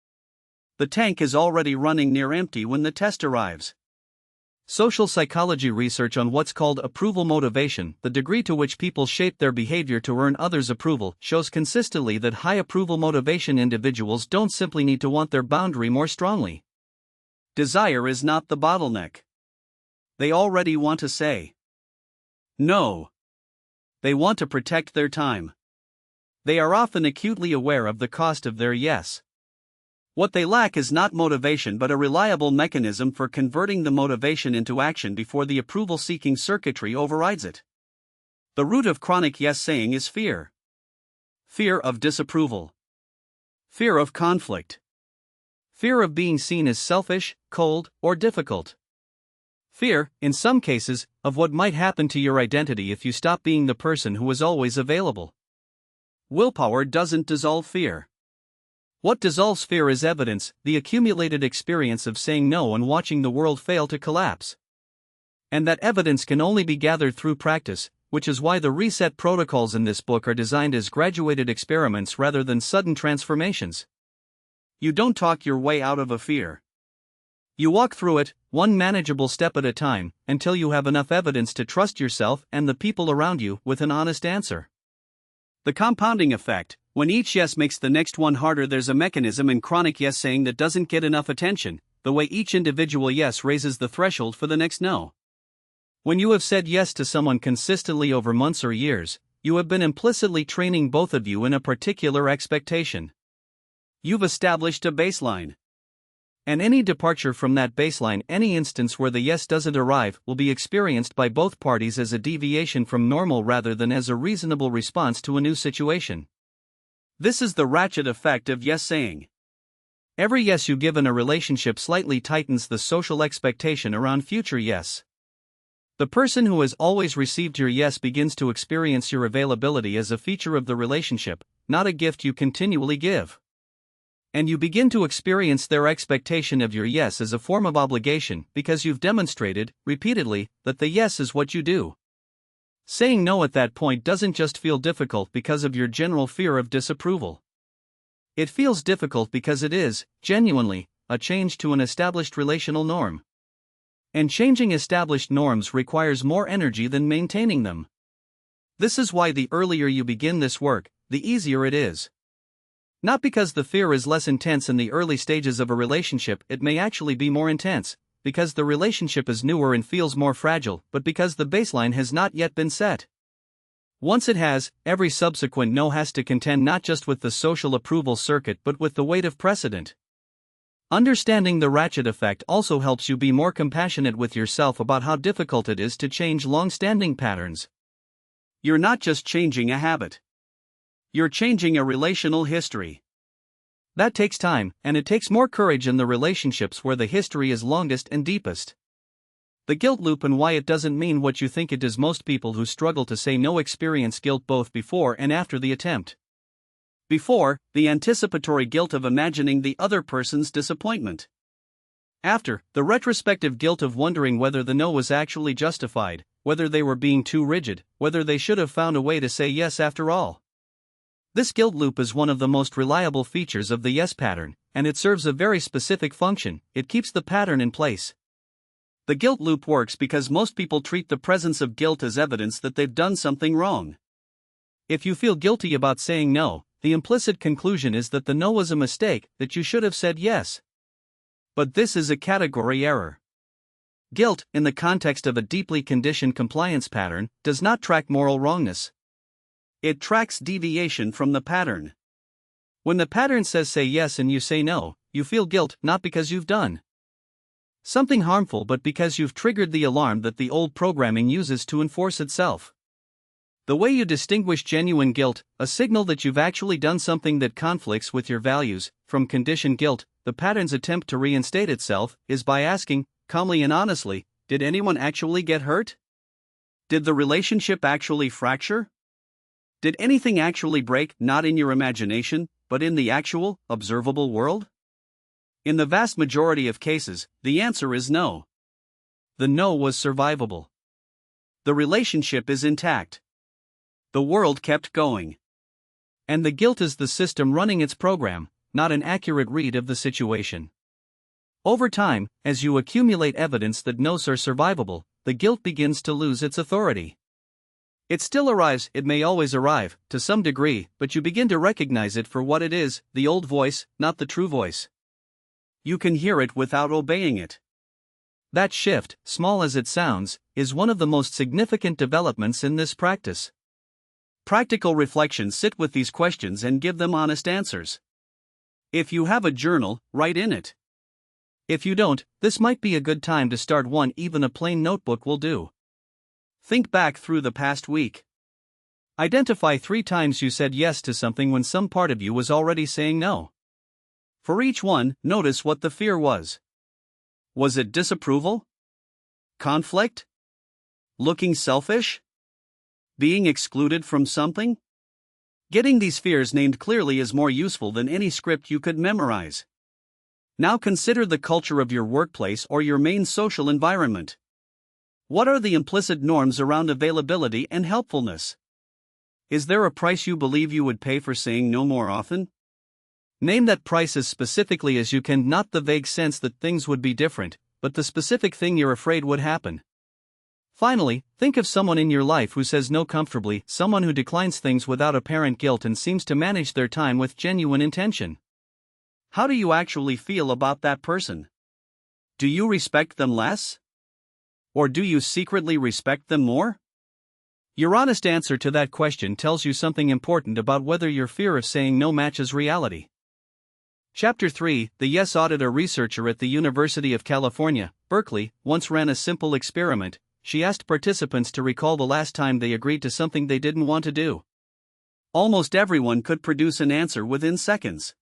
The tank is already running near empty when the test arrives. Social psychology research on what's called approval motivation, the degree to which people shape their behavior to earn others' approval, shows consistently that high approval motivation individuals don't simply need to want their boundary more strongly. Desire is not the bottleneck. They already want to say no. They want to protect their time. They are often acutely aware of the cost of their yes. What they lack is not motivation but a reliable mechanism for converting the motivation into action before the approval-seeking circuitry overrides it. The root of chronic yes-saying is fear. Fear of disapproval. Fear of conflict. Fear of being seen as selfish, cold, or difficult. Fear, in some cases, of what might happen to your identity if you stop being the person who is always available. Willpower doesn't dissolve fear. What dissolves fear is evidence, the accumulated experience of saying no and watching the world fail to collapse. And that evidence can only be gathered through practice, which is why the reset protocols in this book are designed as graduated experiments rather than sudden transformations. You don't talk your way out of a fear. You walk through it, one manageable step at a time, until you have enough evidence to trust yourself and the people around you with an honest answer. The compounding effect: when each yes makes the next one harder, there's a mechanism in chronic yes saying that doesn't get enough attention, the way each individual yes raises the threshold for the next no. When you have said yes to someone consistently over months or years, you have been implicitly training both of you in a particular expectation. You've established a baseline. And any departure from that baseline, any instance where the yes doesn't arrive, will be experienced by both parties as a deviation from normal rather than as a reasonable response to a new situation. This is the ratchet effect of yes saying. Every yes you give in a relationship slightly tightens the social expectation around future yes. The person who has always received your yes begins to experience your availability as a feature of the relationship, not a gift you continually give. And you begin to experience their expectation of your yes as a form of obligation because you've demonstrated, repeatedly, that the yes is what you do. Saying no at that point doesn't just feel difficult because of your general fear of disapproval. It feels difficult because it is, genuinely, a change to an established relational norm. And changing established norms requires more energy than maintaining them. This is why the earlier you begin this work, the easier it is. Not because the fear is less intense in the early stages of a relationship, it may actually be more intense, because the relationship is newer and feels more fragile, but because the baseline has not yet been set. Once it has, every subsequent no has to contend not just with the social approval circuit but with the weight of precedent. Understanding the ratchet effect also helps you be more compassionate with yourself about how difficult it is to change long-standing patterns. You're not just changing a habit. You're changing a relational history. That takes time, and it takes more courage in the relationships where the history is longest and deepest. The guilt loop and why it doesn't mean what you think it does. Most people who struggle to say no experience guilt both before and after the attempt. Before, the anticipatory guilt of imagining the other person's disappointment. After, the retrospective guilt of wondering whether the no was actually justified, whether they were being too rigid, whether they should have found a way to say yes after all. This guilt loop is one of the most reliable features of the yes pattern, and it serves a very specific function: it keeps the pattern in place. The guilt loop works because most people treat the presence of guilt as evidence that they've done something wrong. If you feel guilty about saying no, the implicit conclusion is that the no was a mistake, that you should have said yes. But this is a category error. Guilt, in the context of a deeply conditioned compliance pattern, does not track moral wrongness. It tracks deviation from the pattern. When the pattern says say yes and you say no, you feel guilt not because you've done something harmful but because you've triggered the alarm that the old programming uses to enforce itself. The way you distinguish genuine guilt, a signal that you've actually done something that conflicts with your values, from conditioned guilt, the pattern's attempt to reinstate itself, is by asking, calmly and honestly, did anyone actually get hurt? Did the relationship actually fracture? Did anything actually break, not in your imagination, but in the actual, observable world? In the vast majority of cases, the answer is no. The no was survivable. The relationship is intact. The world kept going. And the guilt is the system running its program, not an accurate read of the situation. Over time, as you accumulate evidence that no's are survivable, the guilt begins to lose its authority. It still arrives, it may always arrive, to some degree, but you begin to recognize it for what it is, the old voice, not the true voice. You can hear it without obeying it. That shift, small as it sounds, is one of the most significant developments in this practice. Practical reflections: sit with these questions and give them honest answers. If you have a journal, write in it. If you don't, this might be a good time to start one. Even a plain notebook will do. Think back through the past week. Identify 3 times you said yes to something when some part of you was already saying no. For each one, notice what the fear was. Was it disapproval? Conflict? Looking selfish? Being excluded from something? Getting these fears named clearly is more useful than any script you could memorize. Now consider the culture of your workplace or your main social environment. What are the implicit norms around availability and helpfulness? Is there a price you believe you would pay for saying no more often? Name that price as specifically as you can, not the vague sense that things would be different, but the specific thing you're afraid would happen. Finally, think of someone in your life who says no comfortably, someone who declines things without apparent guilt and seems to manage their time with genuine intention. How do you actually feel about that person? Do you respect them less? Or do you secretly respect them more? Your honest answer to that question tells you something important about whether your fear of saying no matches reality. Chapter 3. The Yes Auditor. Researcher at the University of California, Berkeley, once ran a simple experiment. She asked participants to recall the last time they agreed to something they didn't want to do. Almost everyone could produce an answer within seconds.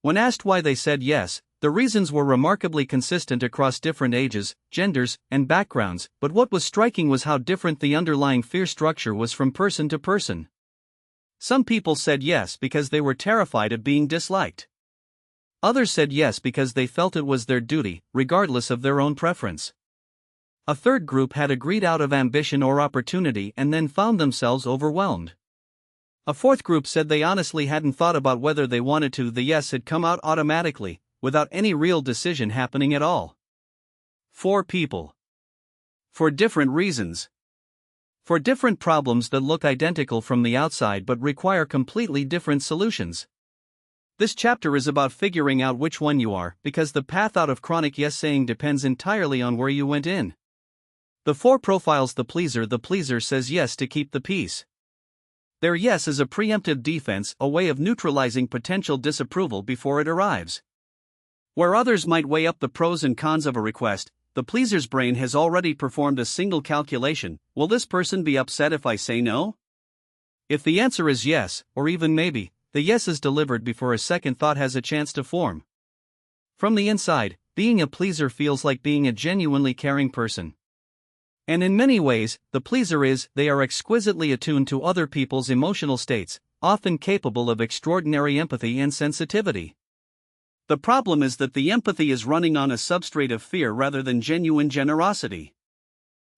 When asked why they said yes, the reasons were remarkably consistent across different ages, genders, and backgrounds, but what was striking was how different the underlying fear structure was from person to person. Some people said yes because they were terrified of being disliked. Others said yes because they felt it was their duty, regardless of their own preference. A third group had agreed out of ambition or opportunity and then found themselves overwhelmed. A fourth group said they honestly hadn't thought about whether they wanted to. The yes had come out automatically, without any real decision happening at all. 4 people. For different reasons. For different problems that look identical from the outside but require completely different solutions. This chapter is about figuring out which one you are, because the path out of chronic yes-saying depends entirely on where you went in. The 4 profiles. The pleaser says yes to keep the peace. Their yes is a preemptive defense, a way of neutralizing potential disapproval before it arrives. Where others might weigh up the pros and cons of a request, the pleaser's brain has already performed a single calculation: will this person be upset if I say no? If the answer is yes, or even maybe, the yes is delivered before a second thought has a chance to form. From the inside, being a pleaser feels like being a genuinely caring person. And in many ways, the pleaser is, they are exquisitely attuned to other people's emotional states, often capable of extraordinary empathy and sensitivity. The problem is that the empathy is running on a substrate of fear rather than genuine generosity.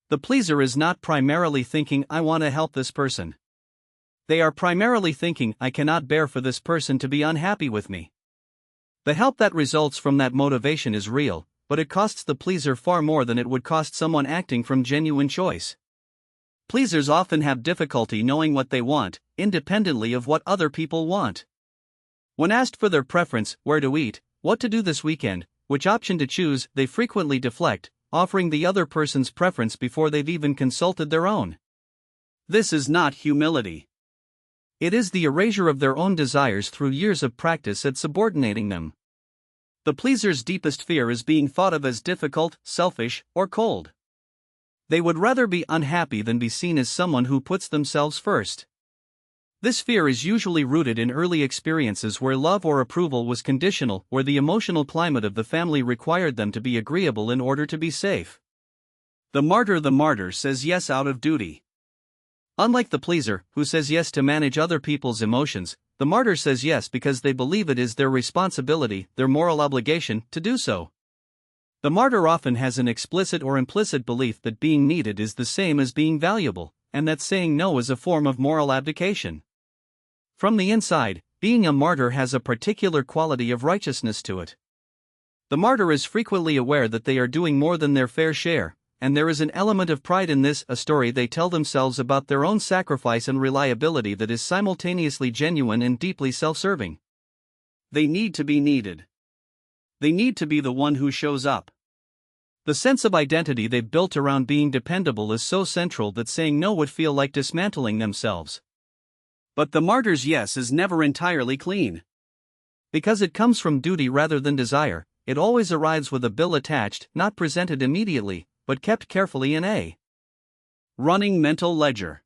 The pleaser is not primarily thinking, I want to help this person. They are primarily thinking, I cannot bear for this person to be unhappy with me. The help that results from that motivation is real, but it costs the pleaser far more than it would cost someone acting from genuine choice. Pleasers often have difficulty knowing what they want, independently of what other people want. When asked for their preference, where to eat, what to do this weekend, which option to choose, they frequently deflect, offering the other person's preference before they've even consulted their own. This is not humility. It is the erasure of their own desires through years of practice at subordinating them. The pleaser's deepest fear is being thought of as difficult, selfish, or cold. They would rather be unhappy than be seen as someone who puts themselves first. This fear is usually rooted in early experiences where love or approval was conditional, where the emotional climate of the family required them to be agreeable in order to be safe. The martyr says yes out of duty. Unlike the pleaser, who says yes to manage other people's emotions, the martyr says yes because they believe it is their responsibility, their moral obligation, to do so. The martyr often has an explicit or implicit belief that being needed is the same as being valuable, and that saying no is a form of moral abdication. From the inside, being a martyr has a particular quality of righteousness to it. The martyr is frequently aware that they are doing more than their fair share, and there is an element of pride in this, a story they tell themselves about their own sacrifice and reliability that is simultaneously genuine and deeply self-serving. They need to be needed. They need to be the one who shows up. The sense of identity they've built around being dependable is so central that saying no would feel like dismantling themselves. But the martyr's yes is never entirely clean. Because it comes from duty rather than desire, it always arrives with a bill attached, not presented immediately, but kept carefully in a running mental ledger.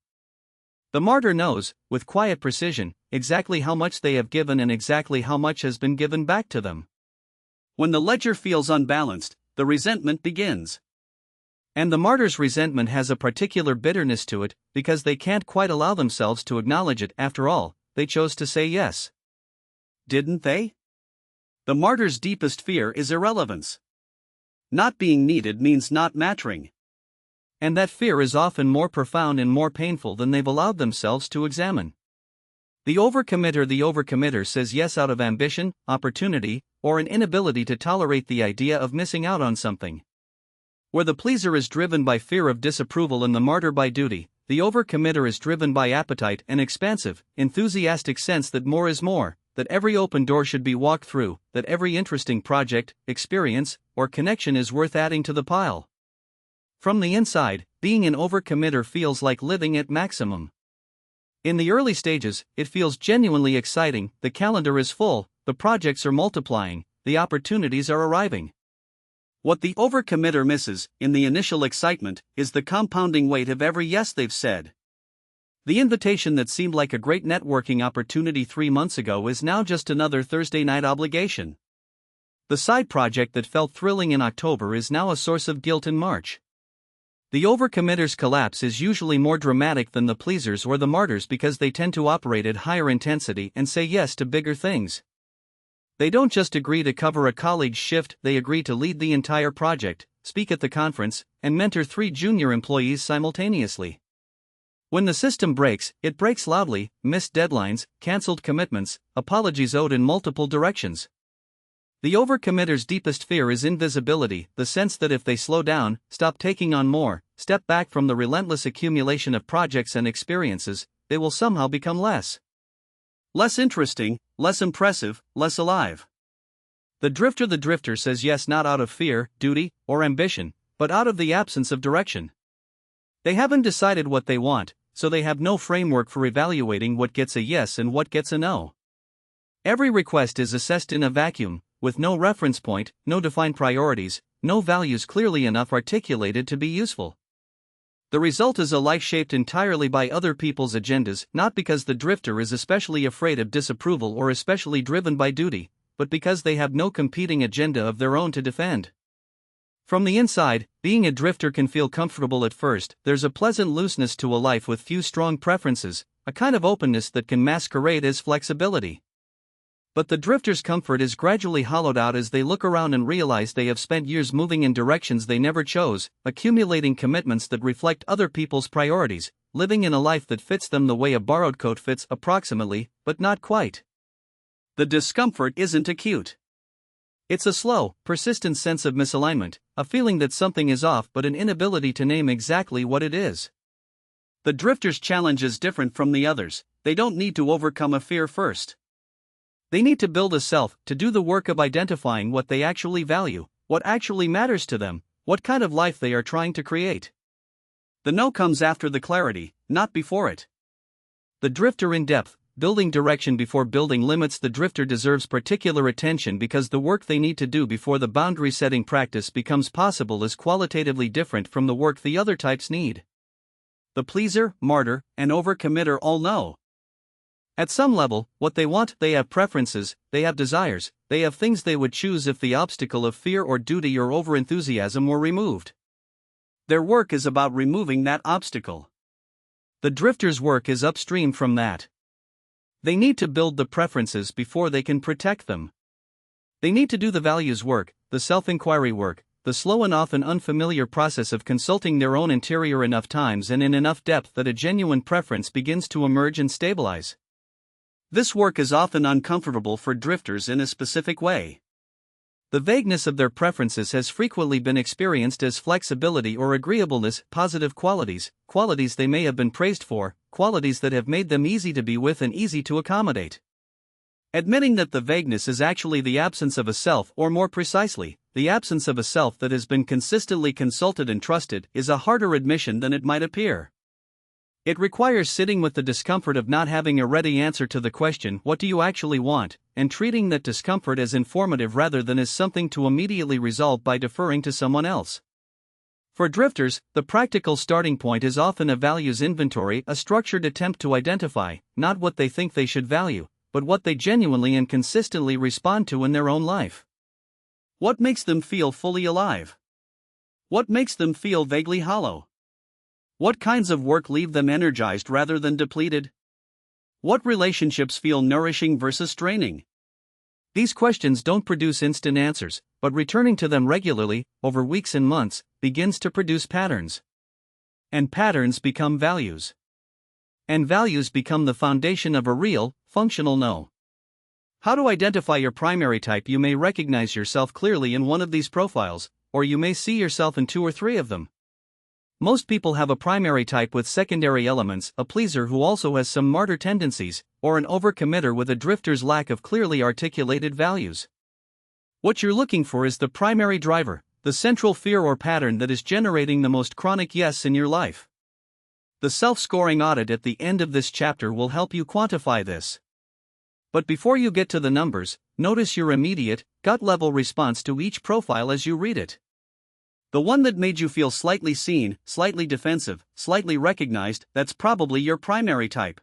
The martyr knows, with quiet precision, exactly how much they have given and exactly how much has been given back to them. When the ledger feels unbalanced, the resentment begins. And the martyr's resentment has a particular bitterness to it, because they can't quite allow themselves to acknowledge it. After all, they chose to say yes. Didn't they? The martyr's deepest fear is irrelevance. Not being needed means not mattering. And that fear is often more profound and more painful than they've allowed themselves to examine. The overcommitter says yes out of ambition, opportunity, or an inability to tolerate the idea of missing out on something. Where the pleaser is driven by fear of disapproval and the martyr by duty, the overcommitter is driven by appetite and expansive, enthusiastic sense that more is more, that every open door should be walked through, that every interesting project, experience, or connection is worth adding to the pile. From the inside, being an overcommitter feels like living at maximum. In the early stages, it feels genuinely exciting, the calendar is full, the projects are multiplying, the opportunities are arriving. What the overcommitter misses, in the initial excitement, is the compounding weight of every yes they've said. The invitation that seemed like a great networking opportunity 3 months ago is now just another Thursday night obligation. The side project that felt thrilling in October is now a source of guilt in March. The overcommitter's collapse is usually more dramatic than the pleasers or the martyrs because they tend to operate at higher intensity and say yes to bigger things. They don't just agree to cover a colleague's shift, they agree to lead the entire project, speak at the conference, and mentor 3 junior employees simultaneously. When the system breaks, it breaks loudly: missed deadlines, cancelled commitments, apologies owed in multiple directions. The overcommitter's deepest fear is invisibility, the sense that if they slow down, stop taking on more, step back from the relentless accumulation of projects and experiences, they will somehow become less interesting, less impressive, less alive. The drifter says yes not out of fear, duty, or ambition, but out of the absence of direction. They haven't decided what they want, so they have no framework for evaluating what gets a yes and what gets a no. Every request is assessed in a vacuum, with no reference point, no defined priorities, no values clearly enough articulated to be useful. The result is a life shaped entirely by other people's agendas, not because the drifter is especially afraid of disapproval or especially driven by duty, but because they have no competing agenda of their own to defend. From the inside, being a drifter can feel comfortable at first. There's a pleasant looseness to a life with few strong preferences, a kind of openness that can masquerade as flexibility. But the drifter's comfort is gradually hollowed out as they look around and realize they have spent years moving in directions they never chose, accumulating commitments that reflect other people's priorities, living in a life that fits them the way a borrowed coat fits approximately, but not quite. The discomfort isn't acute. It's a slow, persistent sense of misalignment, a feeling that something is off but an inability to name exactly what it is. The drifter's challenge is different from the others. They don't need to overcome a fear first. They need to build a self, to do the work of identifying what they actually value, what actually matters to them, what kind of life they are trying to create. The no comes after the clarity, not before it. The drifter in depth, building direction before building limits. The drifter deserves particular attention because the work they need to do before the boundary setting practice becomes possible is qualitatively different from the work the other types need. The pleaser, martyr, and overcommitter all know. At some level, what they want, they have preferences, they have desires, they have things they would choose if the obstacle of fear or duty or overenthusiasm were removed. Their work is about removing that obstacle. The drifter's work is upstream from that. They need to build the preferences before they can protect them. They need to do the values work, the self-inquiry work, the slow and often unfamiliar process of consulting their own interior enough times and in enough depth that a genuine preference begins to emerge and stabilize. This work is often uncomfortable for drifters in a specific way. The vagueness of their preferences has frequently been experienced as flexibility or agreeableness, positive qualities, qualities they may have been praised for, qualities that have made them easy to be with and easy to accommodate. Admitting that the vagueness is actually the absence of a self, or more precisely, the absence of a self that has been consistently consulted and trusted, is a harder admission than it might appear. It requires sitting with the discomfort of not having a ready answer to the question, what do you actually want, and treating that discomfort as informative rather than as something to immediately resolve by deferring to someone else. For drifters, the practical starting point is often a values inventory, a structured attempt to identify, not what they think they should value, but what they genuinely and consistently respond to in their own life. What makes them feel fully alive? What makes them feel vaguely hollow? What kinds of work leave them energized rather than depleted? What relationships feel nourishing versus draining? These questions don't produce instant answers, but returning to them regularly, over weeks and months, begins to produce patterns. And patterns become values. And values become the foundation of a real, functional no. How to identify your primary type? You may recognize yourself clearly in one of these profiles, or you may see yourself in two or three of them. Most people have a primary type with secondary elements, a pleaser who also has some martyr tendencies, or an overcommitter with a drifter's lack of clearly articulated values. What you're looking for is the primary driver, the central fear or pattern that is generating the most chronic yes in your life. The self-scoring audit at the end of this chapter will help you quantify this. But before you get to the numbers, notice your immediate, gut-level response to each profile as you read it. The one that made you feel slightly seen, slightly defensive, slightly recognized, that's probably your primary type.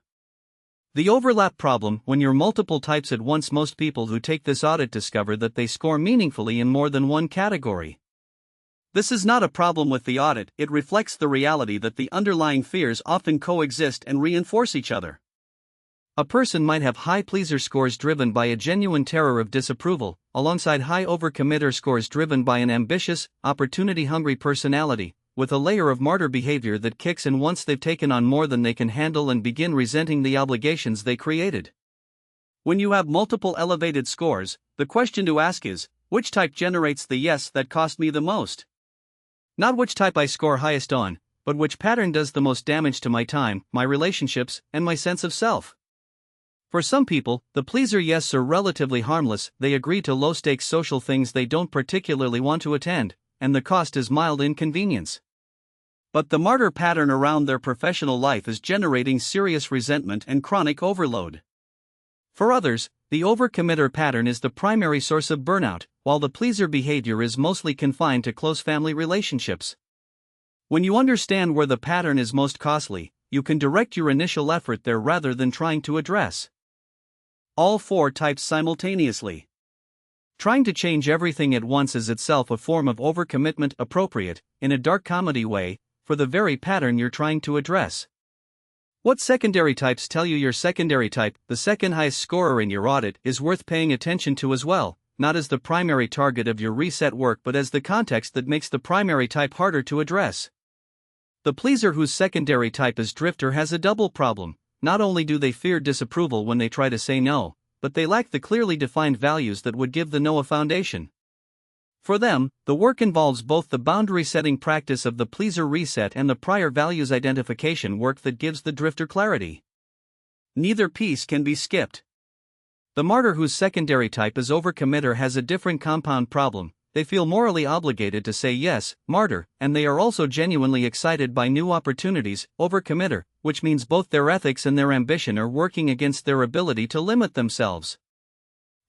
The overlap problem: when you're multiple types at once, most people who take this audit discover that they score meaningfully in more than one category. This is not a problem with the audit, it reflects the reality that the underlying fears often coexist and reinforce each other. A person might have high pleaser scores driven by a genuine terror of disapproval, alongside high overcommitter scores driven by an ambitious, opportunity-hungry personality, with a layer of martyr behavior that kicks in once they've taken on more than they can handle and begin resenting the obligations they created. When you have multiple elevated scores, the question to ask is, which type generates the yes that cost me the most? Not which type I score highest on, but which pattern does the most damage to my time, my relationships, and my sense of self. For some people, the pleaser yes are relatively harmless. They agree to low-stakes social things they don't particularly want to attend, and the cost is mild inconvenience. But the martyr pattern around their professional life is generating serious resentment and chronic overload. For others, the overcommitter pattern is the primary source of burnout, while the pleaser behavior is mostly confined to close family relationships. When you understand where the pattern is most costly, you can direct your initial effort there rather than trying to address all four types simultaneously. Trying to change everything at once is itself a form of overcommitment, appropriate, in a dark comedy way, for the very pattern you're trying to address. What secondary types tell you? Your secondary type, the second highest scorer in your audit, is worth paying attention to as well, not as the primary target of your reset work but as the context that makes the primary type harder to address. The pleaser whose secondary type is drifter has a double problem. Not only do they fear disapproval when they try to say no, but they lack the clearly defined values that would give the no a foundation. For them, the work involves both the boundary-setting practice of the pleaser reset and the prior values identification work that gives the drifter clarity. Neither piece can be skipped. The martyr whose secondary type is overcommitter has a different compound problem. They feel morally obligated to say yes, martyr, and they are also genuinely excited by new opportunities, overcommitter, which means both their ethics and their ambition are working against their ability to limit themselves.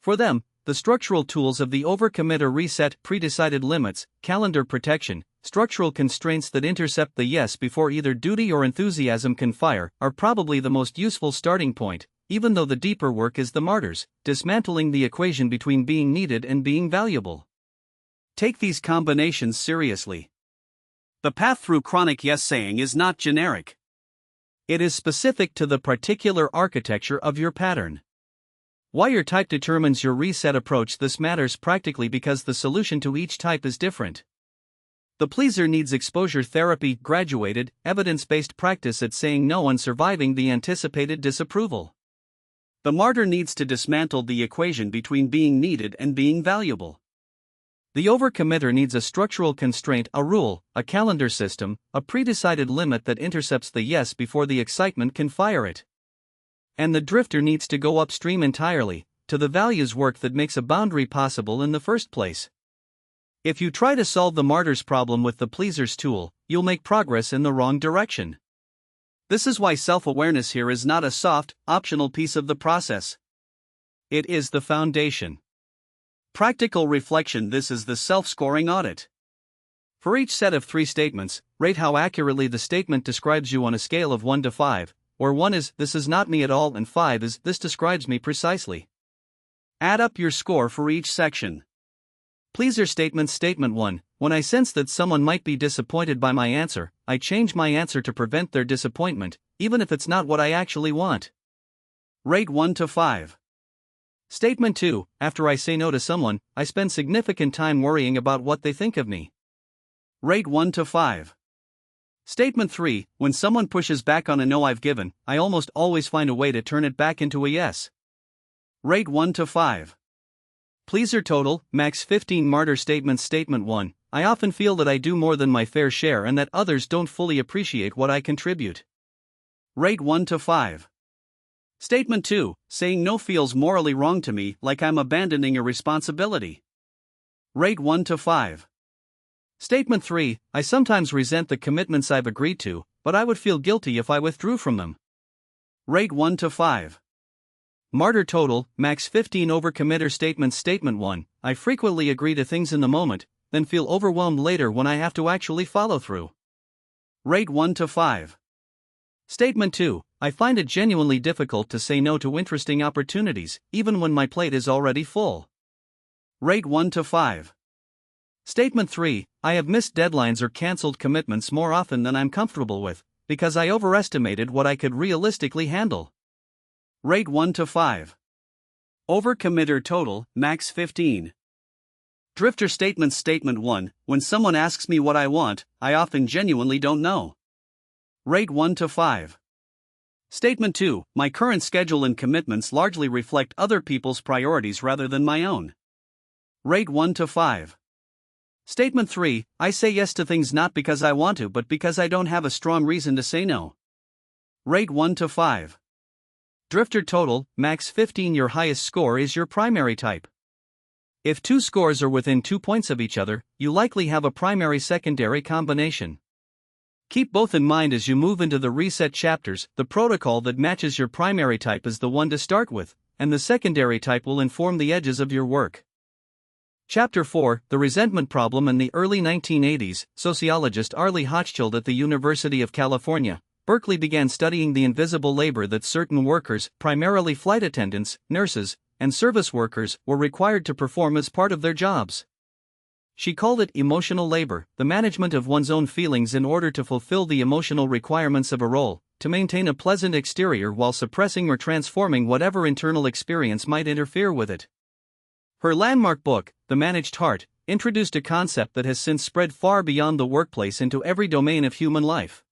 For them, the structural tools of the overcommitter reset, pre-decided limits, calendar protection, structural constraints that intercept the yes before either duty or enthusiasm can fire, are probably the most useful starting point, even though the deeper work is the martyr's, dismantling the equation between being needed and being valuable. Take these combinations seriously. The path through chronic yes-saying is not generic. It is specific to the particular architecture of your pattern. Why your type determines your reset approach. This matters practically because the solution to each type is different. The pleaser needs exposure therapy, graduated, evidence-based practice at saying no and surviving the anticipated disapproval. The martyr needs to dismantle the equation between being needed and being valuable. The overcommitter needs a structural constraint, a rule, a calendar system, a pre-decided limit that intercepts the yes before the excitement can fire it. And the drifter needs to go upstream entirely, to the values work that makes a boundary possible in the first place. If you try to solve the martyr's problem with the pleaser's tool, you'll make progress in the wrong direction. This is why self-awareness here is not a soft, optional piece of the process. It is the foundation. Practical reflection. This is the self-scoring audit. For each set of 3 statements, rate how accurately the statement describes you on a scale of 1 to 5, where 1 is, this is not me at all, and 5 is, this describes me precisely. Add up your score for each section. Pleaser statements. Statement 1, when I sense that someone might be disappointed by my answer, I change my answer to prevent their disappointment, even if it's not what I actually want. Rate 1 to 5. Statement 2, after I say no to someone, I spend significant time worrying about what they think of me. Rate 1 to 5. Statement 3. When someone pushes back on a no I've given, I almost always find a way to turn it back into a yes. Rate 1 to 5. Pleaser total, max 15 martyr statements. Statement 1. I often feel that I do more than my fair share and that others don't fully appreciate what I contribute. Rate 1 to 5. Statement 2. Saying no feels morally wrong to me, like I'm abandoning a responsibility. Rate 1 to 5. Statement 3. I sometimes resent the commitments I've agreed to, but I would feel guilty if I withdrew from them. Rate 1 to 5. Martyr total, max 15 overcommitter statements. Statement 1. I frequently agree to things in the moment, then feel overwhelmed later when I have to actually follow through. Rate 1 to 5. Statement 2. I find it genuinely difficult to say no to interesting opportunities, even when my plate is already full. Rate 1 to 5. Statement 3. I have missed deadlines or cancelled commitments more often than I'm comfortable with, because I overestimated what I could realistically handle. Rate 1 to 5. Overcommitter total, max 15. Drifter statements. Statement 1. When someone asks me what I want, I often genuinely don't know. Rate 1 to 5. Statement 2. My current schedule and commitments largely reflect other people's priorities rather than my own. Rate 1 to 5. Statement 3. I say yes to things not because I want to but because I don't have a strong reason to say no. Rate 1 to 5. Drifter total, max 15. Your highest score is your primary type. If two scores are within 2 points of each other, you likely have a primary-secondary combination. Keep both in mind as you move into the reset chapters. The protocol that matches your primary type is the one to start with, and the secondary type will inform the edges of your work. Chapter 4, The Resentment Problem. In the early 1980s, sociologist Arlie Hochschild at the University of California, Berkeley began studying the invisible labor that certain workers, primarily flight attendants, nurses, and service workers, were required to perform as part of their jobs. She called it emotional labor, the management of one's own feelings in order to fulfill the emotional requirements of a role, to maintain a pleasant exterior while suppressing or transforming whatever internal experience might interfere with it. Her landmark book, The Managed Heart, introduced a concept that has since spread far beyond the workplace into every domain of human life.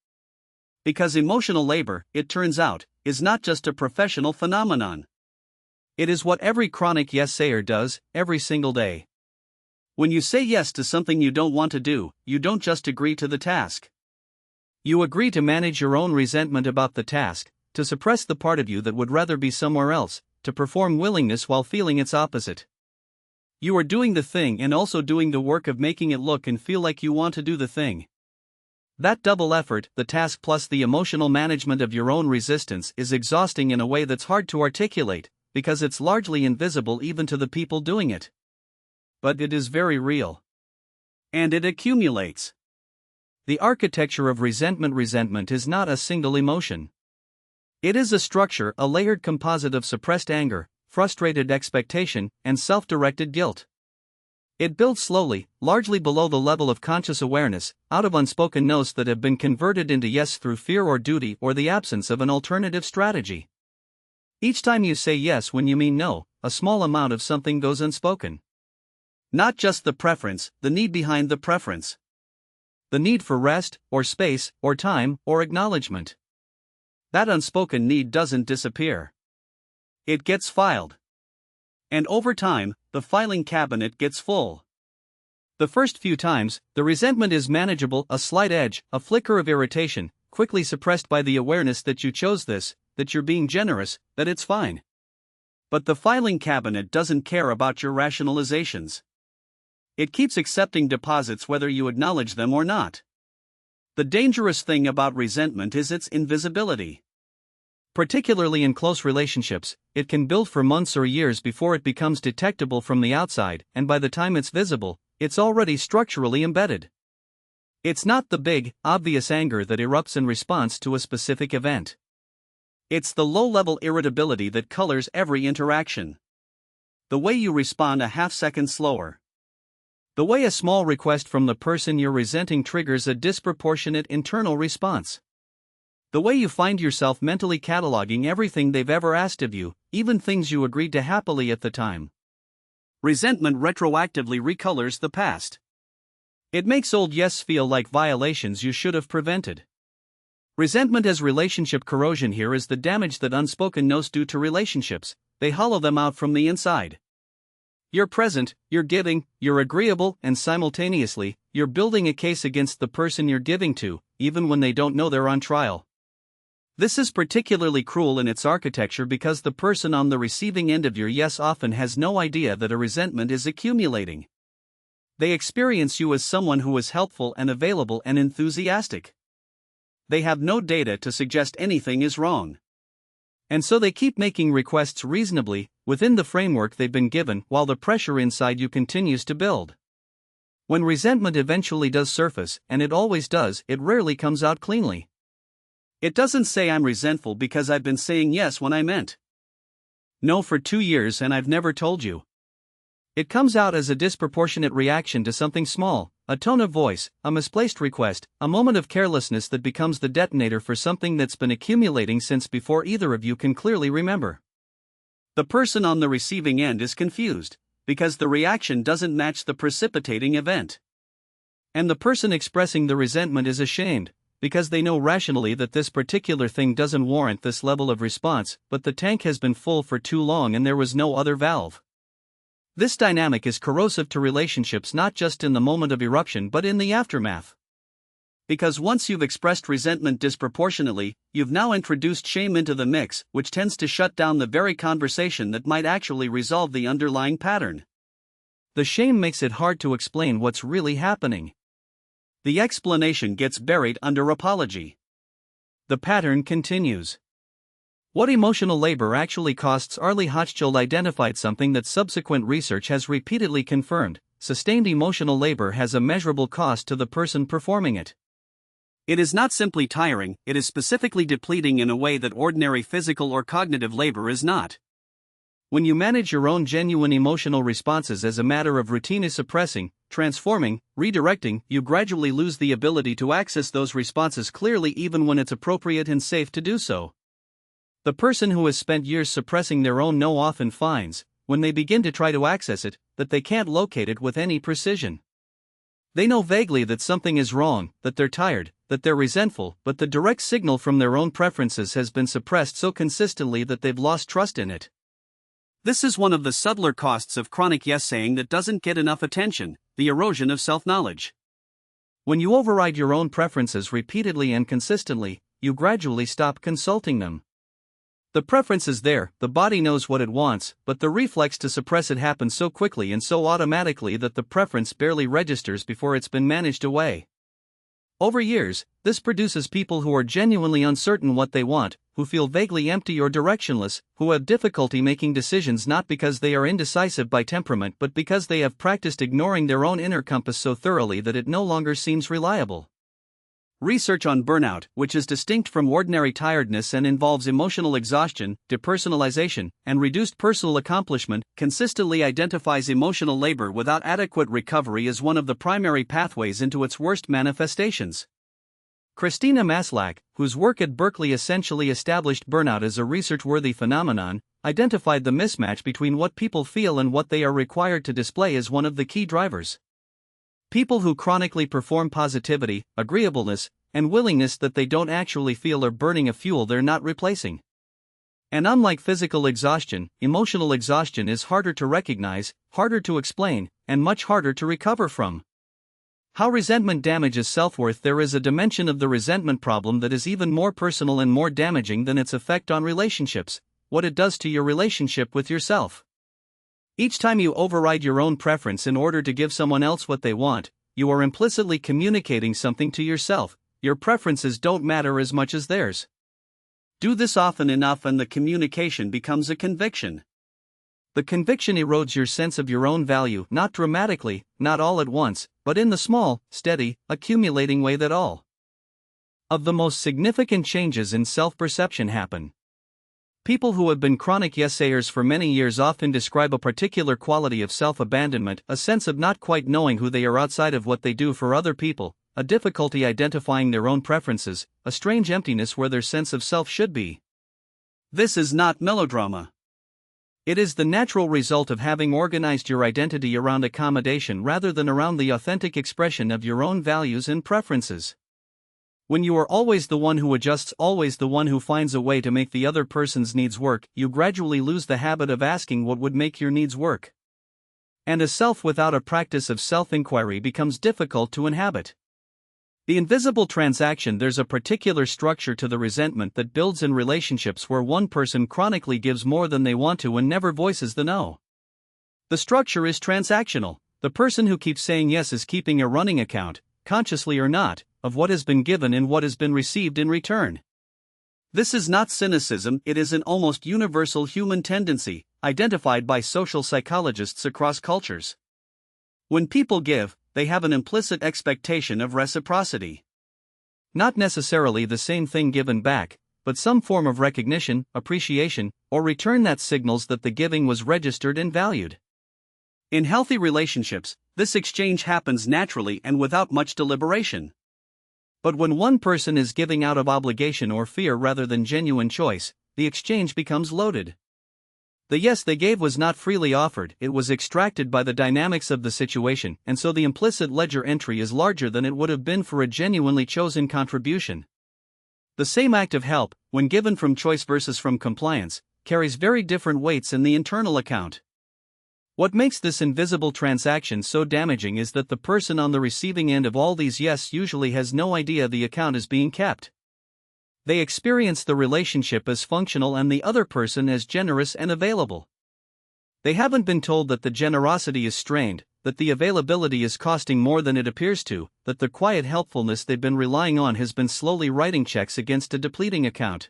Because emotional labor, it turns out, is not just a professional phenomenon. It is what every chronic yes-sayer does, every single day. When you say yes to something you don't want to do, you don't just agree to the task. You agree to manage your own resentment about the task, to suppress the part of you that would rather be somewhere else, to perform willingness while feeling its opposite. You are doing the thing and also doing the work of making it look and feel like you want to do the thing. That double effort, the task plus the emotional management of your own resistance, is exhausting in a way that's hard to articulate, because it's largely invisible even to the people doing it. But it is very real. And it accumulates. The architecture of resentment is not a single emotion. It is a structure, a layered composite of suppressed anger, frustrated expectation, and self-directed guilt. It builds slowly, largely below the level of conscious awareness, out of unspoken no's that have been converted into yes through fear or duty or the absence of an alternative strategy. Each time you say yes when you mean no, a small amount of something goes unspoken. Not just the preference, the need behind the preference. The need for rest, or space, or time, or acknowledgement. That unspoken need doesn't disappear. It gets filed. And over time, the filing cabinet gets full. The first few times, the resentment is manageable, a slight edge, a flicker of irritation, quickly suppressed by the awareness that you chose this, that you're being generous, that it's fine. But the filing cabinet doesn't care about your rationalizations. It keeps accepting deposits whether you acknowledge them or not. The dangerous thing about resentment is its invisibility. Particularly in close relationships, it can build for months or years before it becomes detectable from the outside, and by the time it's visible, it's already structurally embedded. It's not the big, obvious anger that erupts in response to a specific event. It's the low-level irritability that colors every interaction. The way you respond a half-second slower. The way a small request from the person you're resenting triggers a disproportionate internal response. The way you find yourself mentally cataloging everything they've ever asked of you, even things you agreed to happily at the time. Resentment retroactively recolors the past. It makes old yes feel like violations you should have prevented. Resentment as relationship corrosion. Here is the damage that unspoken no's do to relationships: they hollow them out from the inside. You're present, you're giving, you're agreeable, and simultaneously, you're building a case against the person you're giving to, even when they don't know they're on trial. This is particularly cruel in its architecture because the person on the receiving end of your yes often has no idea that a resentment is accumulating. They experience you as someone who is helpful and available and enthusiastic. They have no data to suggest anything is wrong. And so they keep making requests reasonably, within the framework they've been given, while the pressure inside you continues to build. When resentment eventually does surface, and it always does, it rarely comes out cleanly. It doesn't say I'm resentful because I've been saying yes when I meant no for 2 years and I've never told you. It comes out as a disproportionate reaction to something small, a tone of voice, a misplaced request, a moment of carelessness that becomes the detonator for something that's been accumulating since before either of you can clearly remember. The person on the receiving end is confused, because the reaction doesn't match the precipitating event. And the person expressing the resentment is ashamed, because they know rationally that this particular thing doesn't warrant this level of response, but the tank has been full for too long and there was no other valve. This dynamic is corrosive to relationships not just in the moment of eruption but in the aftermath. Because once you've expressed resentment disproportionately, you've now introduced shame into the mix, which tends to shut down the very conversation that might actually resolve the underlying pattern. The shame makes it hard to explain what's really happening. The explanation gets buried under apology. The pattern continues. What emotional labor actually costs? Arlie Hochschild identified something that subsequent research has repeatedly confirmed: sustained emotional labor has a measurable cost to the person performing it. It is not simply tiring, it is specifically depleting in a way that ordinary physical or cognitive labor is not. When you manage your own genuine emotional responses as a matter of routine, suppressing, transforming, redirecting, you gradually lose the ability to access those responses clearly even when it's appropriate and safe to do so. The person who has spent years suppressing their own no often finds, when they begin to try to access it, that they can't locate it with any precision. They know vaguely that something is wrong, that they're tired, that they're resentful, but the direct signal from their own preferences has been suppressed so consistently that they've lost trust in it. This is one of the subtler costs of chronic yes-saying that doesn't get enough attention: the erosion of self-knowledge. When you override your own preferences repeatedly and consistently, you gradually stop consulting them. The preference is there, the body knows what it wants, but the reflex to suppress it happens so quickly and so automatically that the preference barely registers before it's been managed away. Over years, this produces people who are genuinely uncertain what they want, who feel vaguely empty or directionless, who have difficulty making decisions not because they are indecisive by temperament but because they have practiced ignoring their own inner compass so thoroughly that it no longer seems reliable. Research on burnout, which is distinct from ordinary tiredness and involves emotional exhaustion, depersonalization, and reduced personal accomplishment, consistently identifies emotional labor without adequate recovery as one of the primary pathways into its worst manifestations. Christina Maslach, whose work at Berkeley essentially established burnout as a research-worthy phenomenon, identified the mismatch between what people feel and what they are required to display as one of the key drivers. People who chronically perform positivity, agreeableness, and willingness that they don't actually feel are burning a fuel they're not replacing. And unlike physical exhaustion, emotional exhaustion is harder to recognize, harder to explain, and much harder to recover from. How resentment damages self-worth. There is a dimension of the resentment problem that is even more personal and more damaging than its effect on relationships: what it does to your relationship with yourself. Each time you override your own preference in order to give someone else what they want, you are implicitly communicating something to yourself: your preferences don't matter as much as theirs. Do this often enough and the communication becomes a conviction. The conviction erodes your sense of your own value, not dramatically, not all at once, but in the small, steady, accumulating way that all of the most significant changes in self-perception happen. People who have been chronic yes-sayers for many years often describe a particular quality of self-abandonment, a sense of not quite knowing who they are outside of what they do for other people, a difficulty identifying their own preferences, a strange emptiness where their sense of self should be. This is not melodrama. It is the natural result of having organized your identity around accommodation rather than around the authentic expression of your own values and preferences. When you are always the one who adjusts, always the one who finds a way to make the other person's needs work, you gradually lose the habit of asking what would make your needs work. And a self without a practice of self-inquiry becomes difficult to inhabit. The invisible transaction. There's a particular structure to the resentment that builds in relationships where one person chronically gives more than they want to and never voices the no. The structure is transactional. The person who keeps saying yes is keeping a running account, consciously or not, of what has been given and what has been received in return. This is not cynicism, it is an almost universal human tendency, identified by social psychologists across cultures. When people give, they have an implicit expectation of reciprocity. Not necessarily the same thing given back, but some form of recognition, appreciation, or return that signals that the giving was registered and valued. In healthy relationships, this exchange happens naturally and without much deliberation. But when one person is giving out of obligation or fear rather than genuine choice, the exchange becomes loaded. The yes they gave was not freely offered, it was extracted by the dynamics of the situation, and so the implicit ledger entry is larger than it would have been for a genuinely chosen contribution. The same act of help, when given from choice versus from compliance, carries very different weights in the internal account. What makes this invisible transaction so damaging is that the person on the receiving end of all these yes usually has no idea the account is being kept. They experience the relationship as functional and the other person as generous and available. They haven't been told that the generosity is strained, that the availability is costing more than it appears to, that the quiet helpfulness they've been relying on has been slowly writing checks against a depleting account.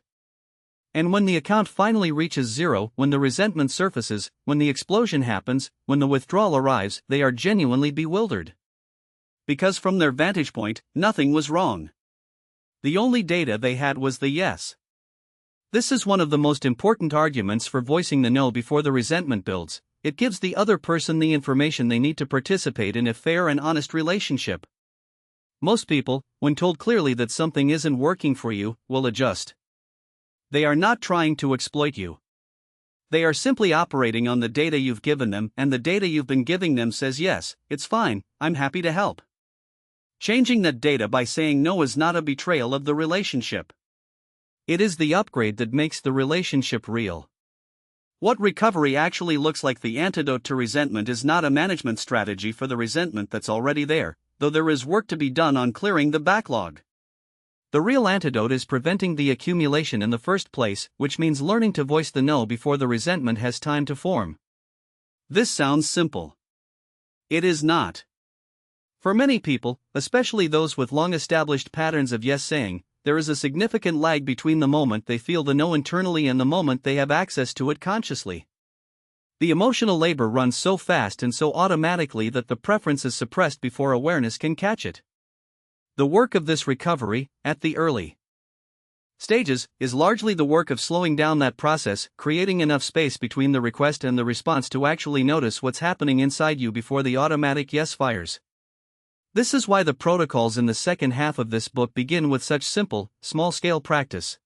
And when the account finally reaches zero, when the resentment surfaces, when the explosion happens, when the withdrawal arrives, they are genuinely bewildered. Because from their vantage point, nothing was wrong. The only data they had was the yes. This is one of the most important arguments for voicing the no before the resentment builds. It gives the other person the information they need to participate in a fair and honest relationship. Most people, when told clearly that something isn't working for you, will adjust. They are not trying to exploit you. They are simply operating on the data you've given them, and the data you've been giving them says yes, it's fine, I'm happy to help. Changing that data by saying no is not a betrayal of the relationship. It is the upgrade that makes the relationship real. What recovery actually looks like. The antidote to resentment is not a management strategy for the resentment that's already there, though there is work to be done on clearing the backlog. The real antidote is preventing the accumulation in the first place, which means learning to voice the no before the resentment has time to form. This sounds simple. It is not. For many people, especially those with long-established patterns of yes-saying, there is a significant lag between the moment they feel the no internally and the moment they have access to it consciously. The emotional labor runs so fast and so automatically that the preference is suppressed before awareness can catch it. The work of this recovery, at the early stages, is largely the work of slowing down that process, creating enough space between the request and the response to actually notice what's happening inside you before the automatic yes fires. This is why the protocols in the second half of this book begin with such simple, small-scale practice.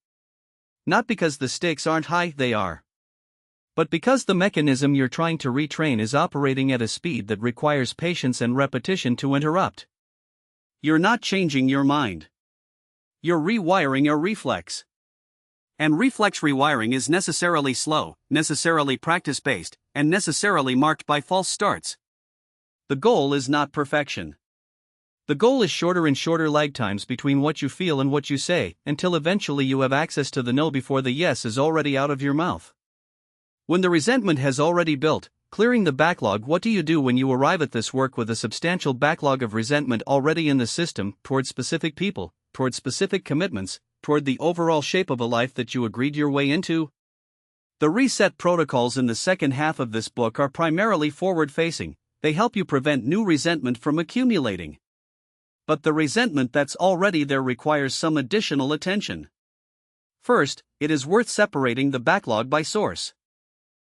Not because the stakes aren't high, they are. But because the mechanism you're trying to retrain is operating at a speed that requires patience and repetition to interrupt. You're not changing your mind. You're rewiring a reflex. And reflex rewiring is necessarily slow, necessarily practice-based, and necessarily marked by false starts. The goal is not perfection. The goal is shorter and shorter lag times between what you feel and what you say, until eventually you have access to the no before the yes is already out of your mouth. When the resentment has already built, clearing the backlog. What do you do when you arrive at this work with a substantial backlog of resentment already in the system, toward specific people, toward specific commitments, toward the overall shape of a life that you agreed your way into? The reset protocols in the second half of this book are primarily forward-facing. They help you prevent new resentment from accumulating. But the resentment that's already there requires some additional attention. First, it is worth separating the backlog by source.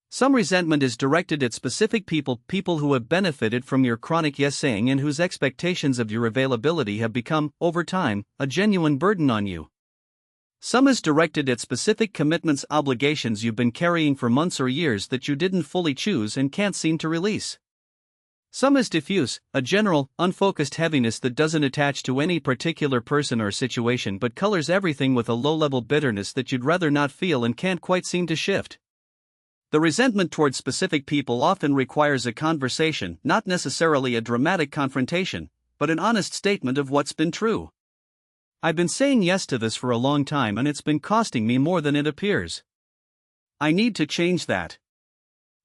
Some resentment is directed at specific people who have benefited from your chronic yes-saying and whose expectations of your availability have become, over time, a genuine burden on you. Some is directed at specific commitments, obligations you've been carrying for months or years that you didn't fully choose and can't seem to release. Some is diffuse, a general, unfocused heaviness that doesn't attach to any particular person or situation but colors everything with a low-level bitterness that you'd rather not feel and can't quite seem to shift. The resentment towards specific people often requires a conversation, not necessarily a dramatic confrontation, but an honest statement of what's been true. I've been saying yes to this for a long time and it's been costing me more than it appears. I need to change that.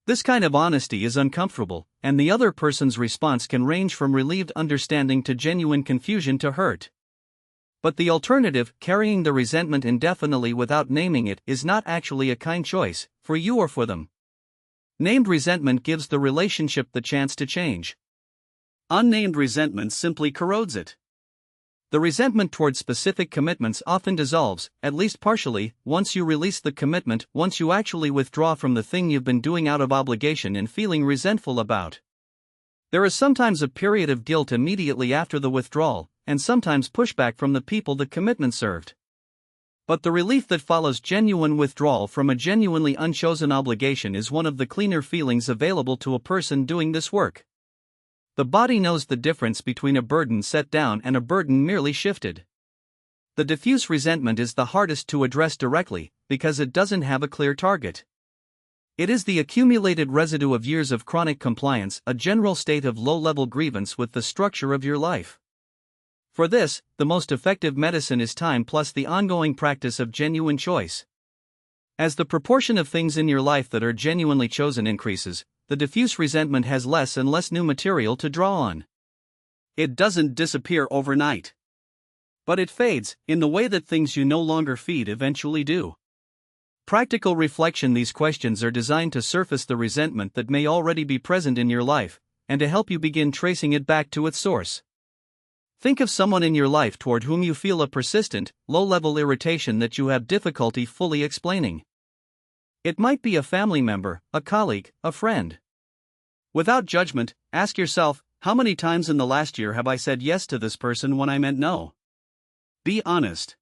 This kind of honesty is uncomfortable, and the other person's response can range from relieved understanding to genuine confusion to hurt. But the alternative, carrying the resentment indefinitely without naming it, is not actually a kind choice, for you or for them. Named resentment gives the relationship the chance to change. Unnamed resentment simply corrodes it. The resentment towards specific commitments often dissolves, at least partially, once you release the commitment, once you actually withdraw from the thing you've been doing out of obligation and feeling resentful about. There is sometimes a period of guilt immediately after the withdrawal, and sometimes pushback from the people the commitment served. But the relief that follows genuine withdrawal from a genuinely unchosen obligation is one of the cleaner feelings available to a person doing this work. The body knows the difference between a burden set down and a burden merely shifted. The diffuse resentment is the hardest to address directly, because it doesn't have a clear target. It is the accumulated residue of years of chronic compliance, a general state of low-level grievance with the structure of your life. For this, the most effective medicine is time plus the ongoing practice of genuine choice. As the proportion of things in your life that are genuinely chosen increases, the diffuse resentment has less and less new material to draw on. It doesn't disappear overnight. But it fades, in the way that things you no longer feed eventually do. Practical reflection. These questions are designed to surface the resentment that may already be present in your life, and to help you begin tracing it back to its source. Think of someone in your life toward whom you feel a persistent, low-level irritation that you have difficulty fully explaining. It might be a family member, a colleague, a friend. Without judgment, ask yourself, how many times in the last year have I said yes to this person when I meant no? Be honest.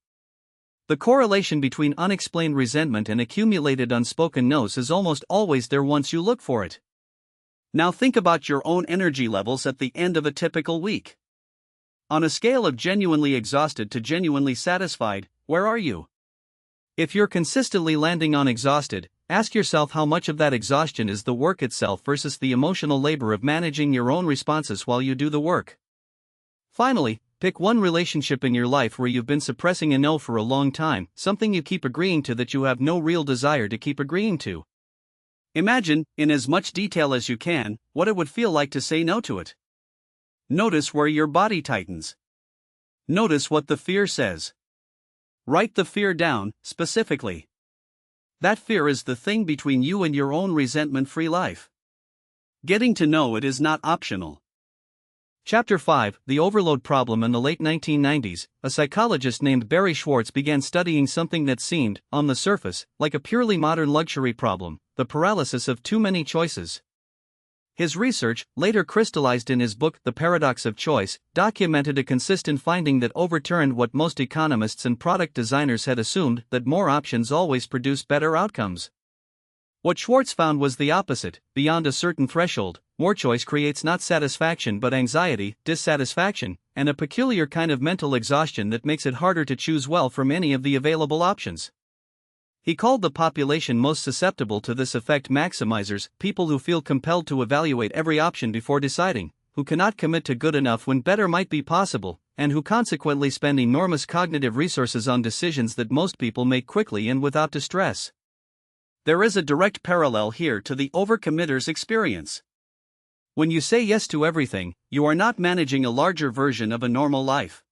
The correlation between unexplained resentment and accumulated unspoken no's is almost always there once you look for it. Now think about your own energy levels at the end of a typical week. On a scale of genuinely exhausted to genuinely satisfied, where are you? If you're consistently landing on exhausted, ask yourself how much of that exhaustion is the work itself versus the emotional labor of managing your own responses while you do the work. Finally, pick one relationship in your life where you've been suppressing a no for a long time, something you keep agreeing to that you have no real desire to keep agreeing to. Imagine, in as much detail as you can, what it would feel like to say no to it. Notice where your body tightens. Notice what the fear says. Write the fear down, specifically. That fear is the thing between you and your own resentment-free life. Getting to know it is not optional. Chapter 5, The Overload Problem. In the late 1990s, a psychologist named Barry Schwartz began studying something that seemed, on the surface, like a purely modern luxury problem, the paralysis of too many choices. His research, later crystallized in his book The Paradox of Choice, documented a consistent finding that overturned what most economists and product designers had assumed, that more options always produce better outcomes. What Schwartz found was the opposite. Beyond a certain threshold, more choice creates not satisfaction but anxiety, dissatisfaction, and a peculiar kind of mental exhaustion that makes it harder to choose well from any of the available options. He called the population most susceptible to this effect maximizers, people who feel compelled to evaluate every option before deciding, who cannot commit to good enough when better might be possible, and who consequently spend enormous cognitive resources on decisions that most people make quickly and without distress. There is a direct parallel here to the overcommitter's experience. When you say yes to everything, you are not managing a larger version of a normal life.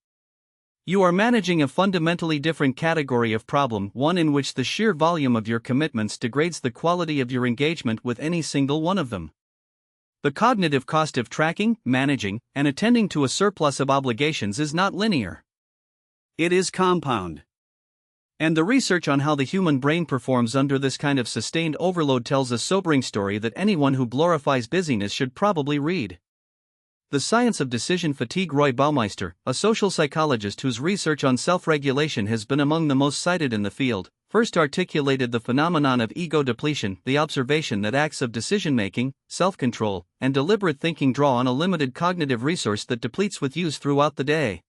You are managing a fundamentally different category of problem, one in which the sheer volume of your commitments degrades the quality of your engagement with any single one of them. The cognitive cost of tracking, managing, and attending to a surplus of obligations is not linear. It is compound. And the research on how the human brain performs under this kind of sustained overload tells a sobering story that anyone who glorifies busyness should probably read. The Science of Decision Fatigue. Roy Baumeister, a social psychologist whose research on self-regulation has been among the most cited in the field, first articulated the phenomenon of ego depletion, the observation that acts of decision-making, self-control, and deliberate thinking draw on a limited cognitive resource that depletes with use throughout the day.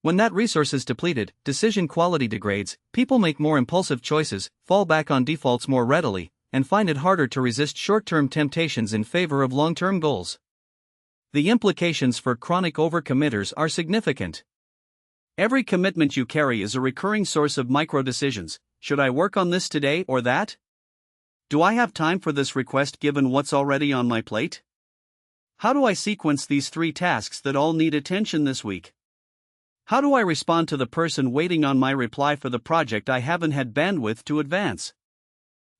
When that resource is depleted, decision quality degrades, people make more impulsive choices, fall back on defaults more readily, and find it harder to resist short-term temptations in favor of long-term goals. The implications for chronic overcommitters are significant. Every commitment you carry is a recurring source of micro-decisions. Should I work on this today or that? Do I have time for this request given what's already on my plate? How do I sequence these 3 tasks that all need attention this week? How do I respond to the person waiting on my reply for the project I haven't had bandwidth to advance?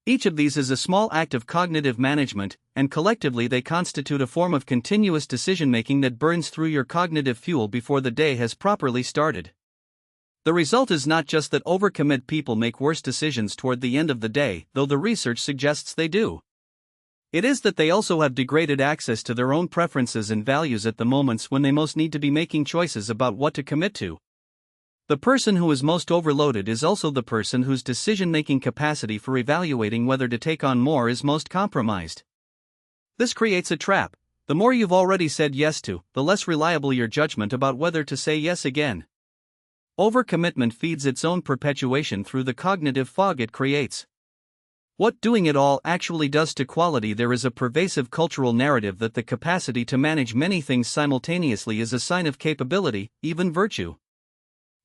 Each of these is a small act of cognitive management, and collectively they constitute a form of continuous decision-making that burns through your cognitive fuel before the day has properly started. The result is not just that overcommit people make worse decisions toward the end of the day, though the research suggests they do. It is that they also have degraded access to their own preferences and values at the moments when they most need to be making choices about what to commit to. The person who is most overloaded is also the person whose decision-making capacity for evaluating whether to take on more is most compromised. This creates a trap. The more you've already said yes to, the less reliable your judgment about whether to say yes again. Overcommitment feeds its own perpetuation through the cognitive fog it creates. What doing it all actually does to quality. There is a pervasive cultural narrative that the capacity to manage many things simultaneously is a sign of capability, even virtue.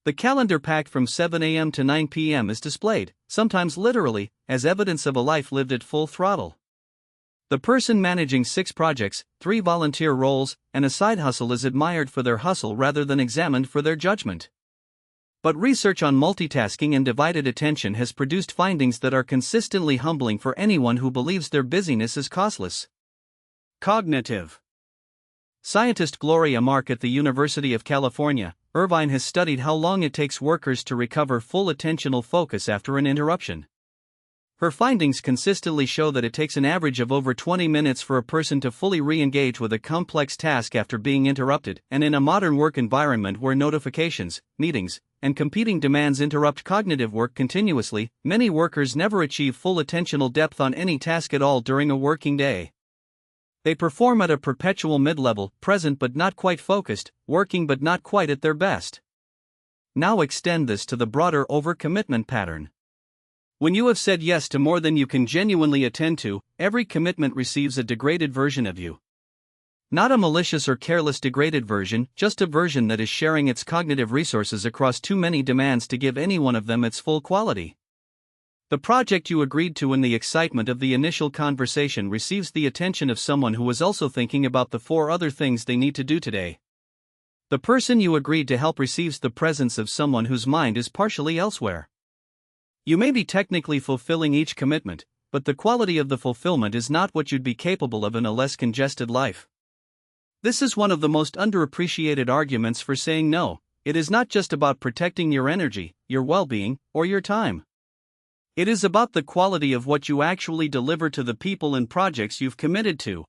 The calendar packed from 7 a.m. to 9 p.m. is displayed, sometimes literally, as evidence of a life lived at full throttle. The person managing 6 projects, 3 volunteer roles, and a side hustle is admired for their hustle rather than examined for their judgment. But research on multitasking and divided attention has produced findings that are consistently humbling for anyone who believes their busyness is costless. Cognitive. Scientist Gloria Mark at the University of California, Irvine has studied how long it takes workers to recover full attentional focus after an interruption. Her findings consistently show that it takes an average of over 20 minutes for a person to fully re-engage with a complex task after being interrupted, and in a modern work environment where notifications, meetings, and competing demands interrupt cognitive work continuously, many workers never achieve full attentional depth on any task at all during a working day. They perform at a perpetual mid-level, present but not quite focused, working but not quite at their best. Now extend this to the broader overcommitment pattern. When you have said yes to more than you can genuinely attend to, every commitment receives a degraded version of you. Not a malicious or careless degraded version, just a version that is sharing its cognitive resources across too many demands to give any one of them its full quality. The project you agreed to in the excitement of the initial conversation receives the attention of someone who is also thinking about the 4 other things they need to do today. The person you agreed to help receives the presence of someone whose mind is partially elsewhere. You may be technically fulfilling each commitment, but the quality of the fulfillment is not what you'd be capable of in a less congested life. This is one of the most underappreciated arguments for saying no. It is not just about protecting your energy, your well-being, or your time. It is about the quality of what you actually deliver to the people and projects you've committed to.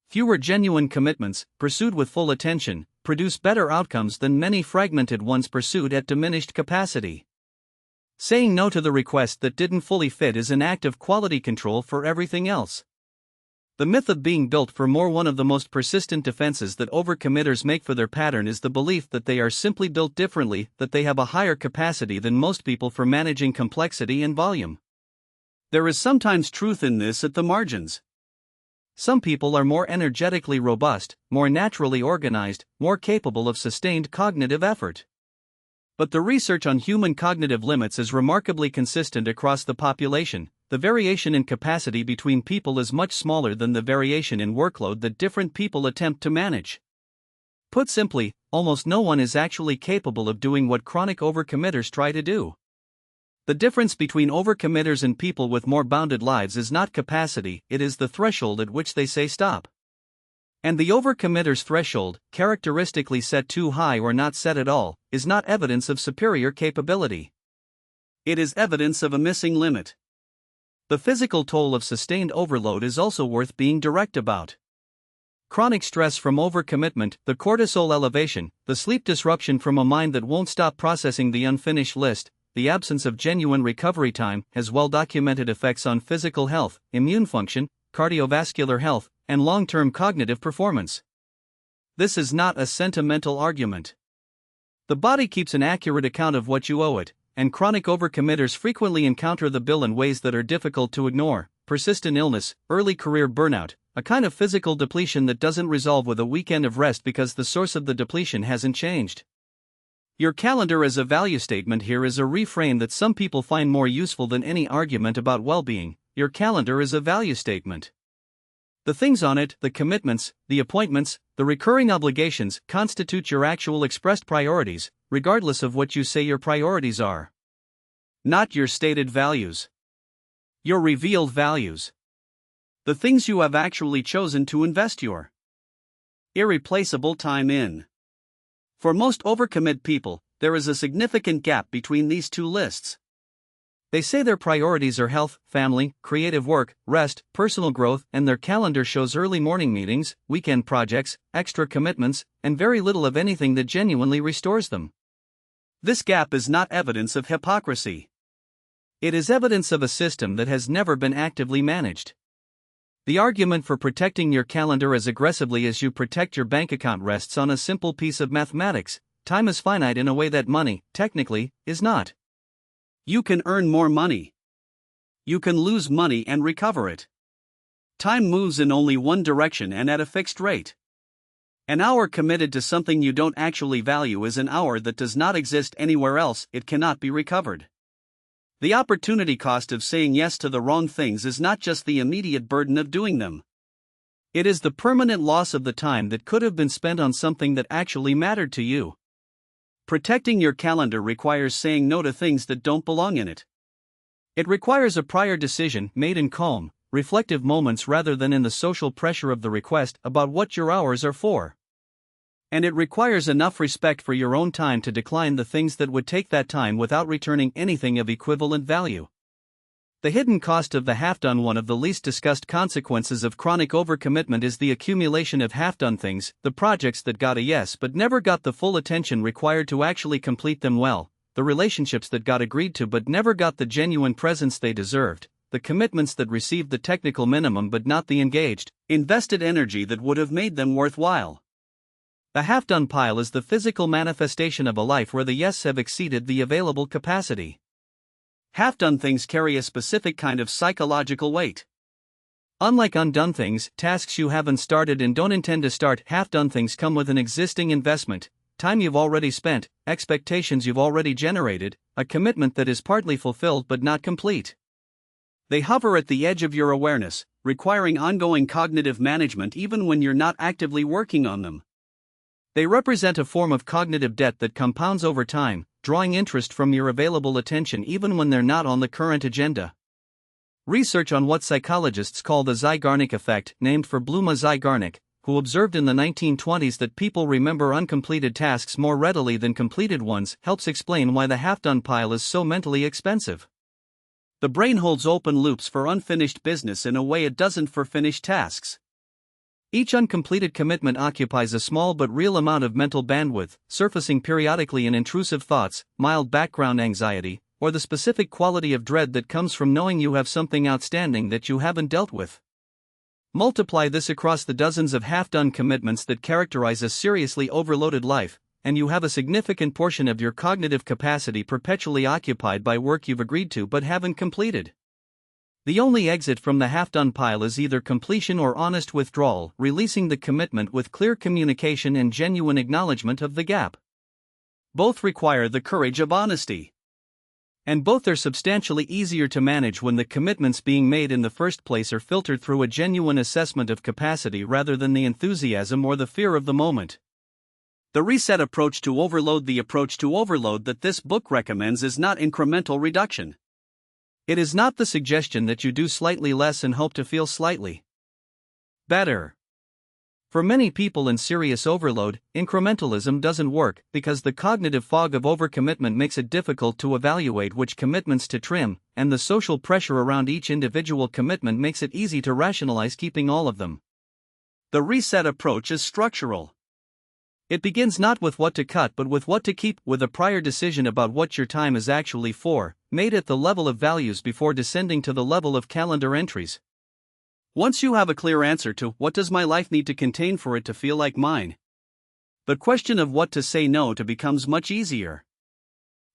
Fewer genuine commitments, pursued with full attention, produce better outcomes than many fragmented ones pursued at diminished capacity. Saying no to the request that didn't fully fit is an act of quality control for everything else. The myth of being built for more. One of the most persistent defenses that overcommitters make for their pattern is the belief that they are simply built differently, that they have a higher capacity than most people for managing complexity and volume. There is sometimes truth in this at the margins. Some people are more energetically robust, more naturally organized, more capable of sustained cognitive effort. But the research on human cognitive limits is remarkably consistent across the population. The variation in capacity between people is much smaller than the variation in workload that different people attempt to manage. Put simply, almost no one is actually capable of doing what chronic overcommitters try to do. The difference between overcommitters and people with more bounded lives is not capacity, it is the threshold at which they say stop. And the overcommitter's threshold, characteristically set too high or not set at all, is not evidence of superior capability. It is evidence of a missing limit. The physical toll of sustained overload is also worth being direct about. Chronic stress from overcommitment, the cortisol elevation, the sleep disruption from a mind that won't stop processing the unfinished list, the absence of genuine recovery time has well-documented effects on physical health, immune function, cardiovascular health, and long-term cognitive performance. This is not a sentimental argument. The body keeps an accurate account of what you owe it, and chronic overcommitters frequently encounter the bill in ways that are difficult to ignore: persistent illness, early career burnout, a kind of physical depletion that doesn't resolve with a weekend of rest because the source of the depletion hasn't changed. Your calendar as a value statement here is a reframe that some people find more useful than any argument about well-being. Your calendar is a value statement. The things on it, the commitments, the appointments, the recurring obligations, constitute your actual expressed priorities, regardless of what you say your priorities are. Not your stated values. Your revealed values. The things you have actually chosen to invest your irreplaceable time in. For most overcommit people, there is a significant gap between these two lists. They say their priorities are health, family, creative work, rest, personal growth, and their calendar shows early morning meetings, weekend projects, extra commitments, and very little of anything that genuinely restores them. This gap is not evidence of hypocrisy. It is evidence of a system that has never been actively managed. The argument for protecting your calendar as aggressively as you protect your bank account rests on a simple piece of mathematics: time is finite in a way that money, technically, is not. You can earn more money. You can lose money and recover it. Time moves in only one direction and at a fixed rate. An hour committed to something you don't actually value is an hour that does not exist anywhere else. It cannot be recovered. The opportunity cost of saying yes to the wrong things is not just the immediate burden of doing them. It is the permanent loss of the time that could have been spent on something that actually mattered to you. Protecting your calendar requires saying no to things that don't belong in it. It requires a prior decision made in calm, reflective moments rather than in the social pressure of the request about what your hours are for. And it requires enough respect for your own time to decline the things that would take that time without returning anything of equivalent value. The hidden cost of the half-done. One of the least discussed consequences of chronic overcommitment is the accumulation of half-done things, the projects that got a yes but never got the full attention required to actually complete them well, the relationships that got agreed to but never got the genuine presence they deserved, the commitments that received the technical minimum but not the engaged, invested energy that would have made them worthwhile. The half-done pile is the physical manifestation of a life where the yes have exceeded the available capacity. Half-done things carry a specific kind of psychological weight. Unlike undone things, tasks you haven't started and don't intend to start, half-done things come with an existing investment, time you've already spent, expectations you've already generated, a commitment that is partly fulfilled but not complete. They hover at the edge of your awareness, requiring ongoing cognitive management even when you're not actively working on them. They represent a form of cognitive debt that compounds over time, drawing interest from your available attention even when they're not on the current agenda. Research on what psychologists call the Zeigarnik effect, named for Bluma Zeigarnik, who observed in the 1920s that people remember uncompleted tasks more readily than completed ones, helps explain why the half-done pile is so mentally expensive. The brain holds open loops for unfinished business in a way it doesn't for finished tasks. Each uncompleted commitment occupies a small but real amount of mental bandwidth, surfacing periodically in intrusive thoughts, mild background anxiety, or the specific quality of dread that comes from knowing you have something outstanding that you haven't dealt with. Multiply this across the dozens of half-done commitments that characterize a seriously overloaded life, and you have a significant portion of your cognitive capacity perpetually occupied by work you've agreed to but haven't completed. The only exit from the half-done pile is either completion or honest withdrawal, releasing the commitment with clear communication and genuine acknowledgement of the gap. Both require the courage of honesty. And both are substantially easier to manage when the commitments being made in the first place are filtered through a genuine assessment of capacity rather than the enthusiasm or the fear of the moment. The reset approach to overload. The approach to overload that this book recommends is not incremental reduction. It is not the suggestion that you do slightly less and hope to feel slightly better. For many people in serious overload, incrementalism doesn't work because the cognitive fog of overcommitment makes it difficult to evaluate which commitments to trim, and the social pressure around each individual commitment makes it easy to rationalize keeping all of them. The reset approach is structural. It begins not with what to cut but with what to keep, with a prior decision about what your time is actually for, made at the level of values before descending to the level of calendar entries. Once you have a clear answer to what does my life need to contain for it to feel like mine, the question of what to say no to becomes much easier.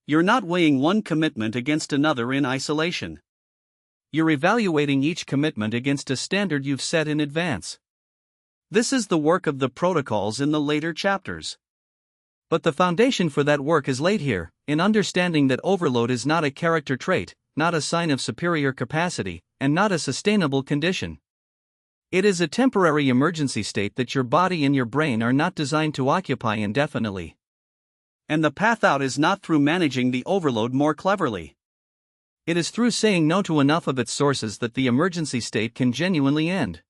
You're not weighing one commitment against another in isolation. You're evaluating each commitment against a standard you've set in advance. This is the work of the protocols in the later chapters. But the foundation for that work is laid here, in understanding that overload is not a character trait, not a sign of superior capacity, and not a sustainable condition. It is a temporary emergency state that your body and your brain are not designed to occupy indefinitely. And the path out is not through managing the overload more cleverly. It is through saying no to enough of its sources that the emergency state can genuinely end.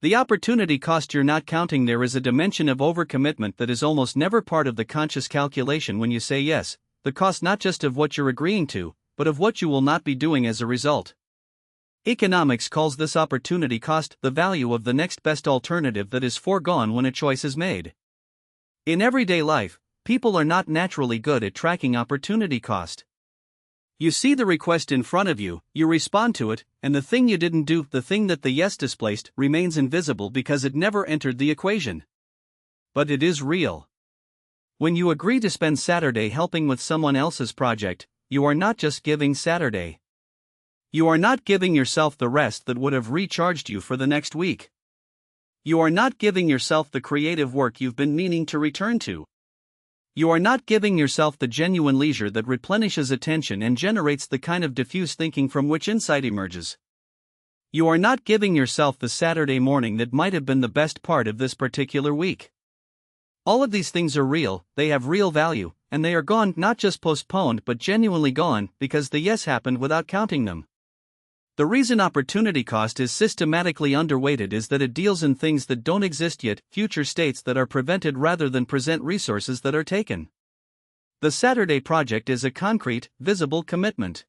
The opportunity cost you're not counting there is a dimension of overcommitment that is almost never part of the conscious calculation when you say yes, the cost not just of what you're agreeing to, but of what you will not be doing as a result. Economics calls this opportunity cost the value of the next best alternative that is foregone when a choice is made. In everyday life, people are not naturally good at tracking opportunity cost. You see the request in front of you, you respond to it, and the thing you didn't do, the thing that the yes displaced, remains invisible because it never entered the equation. But it is real. When you agree to spend Saturday helping with someone else's project, you are not just giving Saturday. You are not giving yourself the rest that would have recharged you for the next week. You are not giving yourself the creative work you've been meaning to return to. You are not giving yourself the genuine leisure that replenishes attention and generates the kind of diffuse thinking from which insight emerges. You are not giving yourself the Saturday morning that might have been the best part of this particular week. All of these things are real, they have real value, and they are gone, not just postponed but genuinely gone, because the yes happened without counting them. The reason opportunity cost is systematically underweighted is that it deals in things that don't exist yet, future states that are prevented rather than present resources that are taken. The Saturday project is a concrete, visible commitment.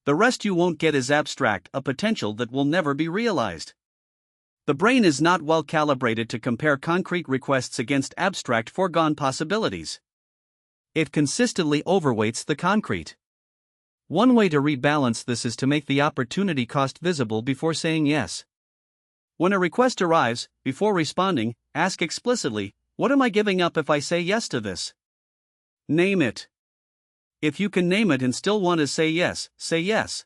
The rest you won't get is abstract, a potential that will never be realized. The brain is not well calibrated to compare concrete requests against abstract foregone possibilities. It consistently overweights the concrete. One way to rebalance this is to make the opportunity cost visible before saying yes. When a request arrives, before responding, ask explicitly, what am I giving up if I say yes to this? Name it. If you can name it and still want to say yes, say yes.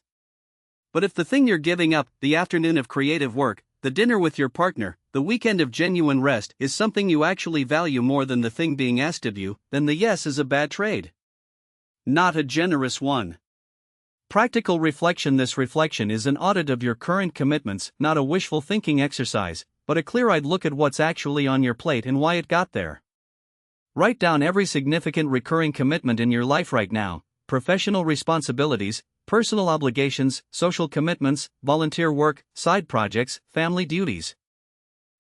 But if the thing you're giving up, the afternoon of creative work, the dinner with your partner, the weekend of genuine rest, is something you actually value more than the thing being asked of you, then the yes is a bad trade. Not a generous one. Practical reflection. This reflection is an audit of your current commitments, not a wishful thinking exercise, but a clear-eyed look at what's actually on your plate and why it got there. Write down every significant recurring commitment in your life right now: professional responsibilities, personal obligations, social commitments, volunteer work, side projects, family duties.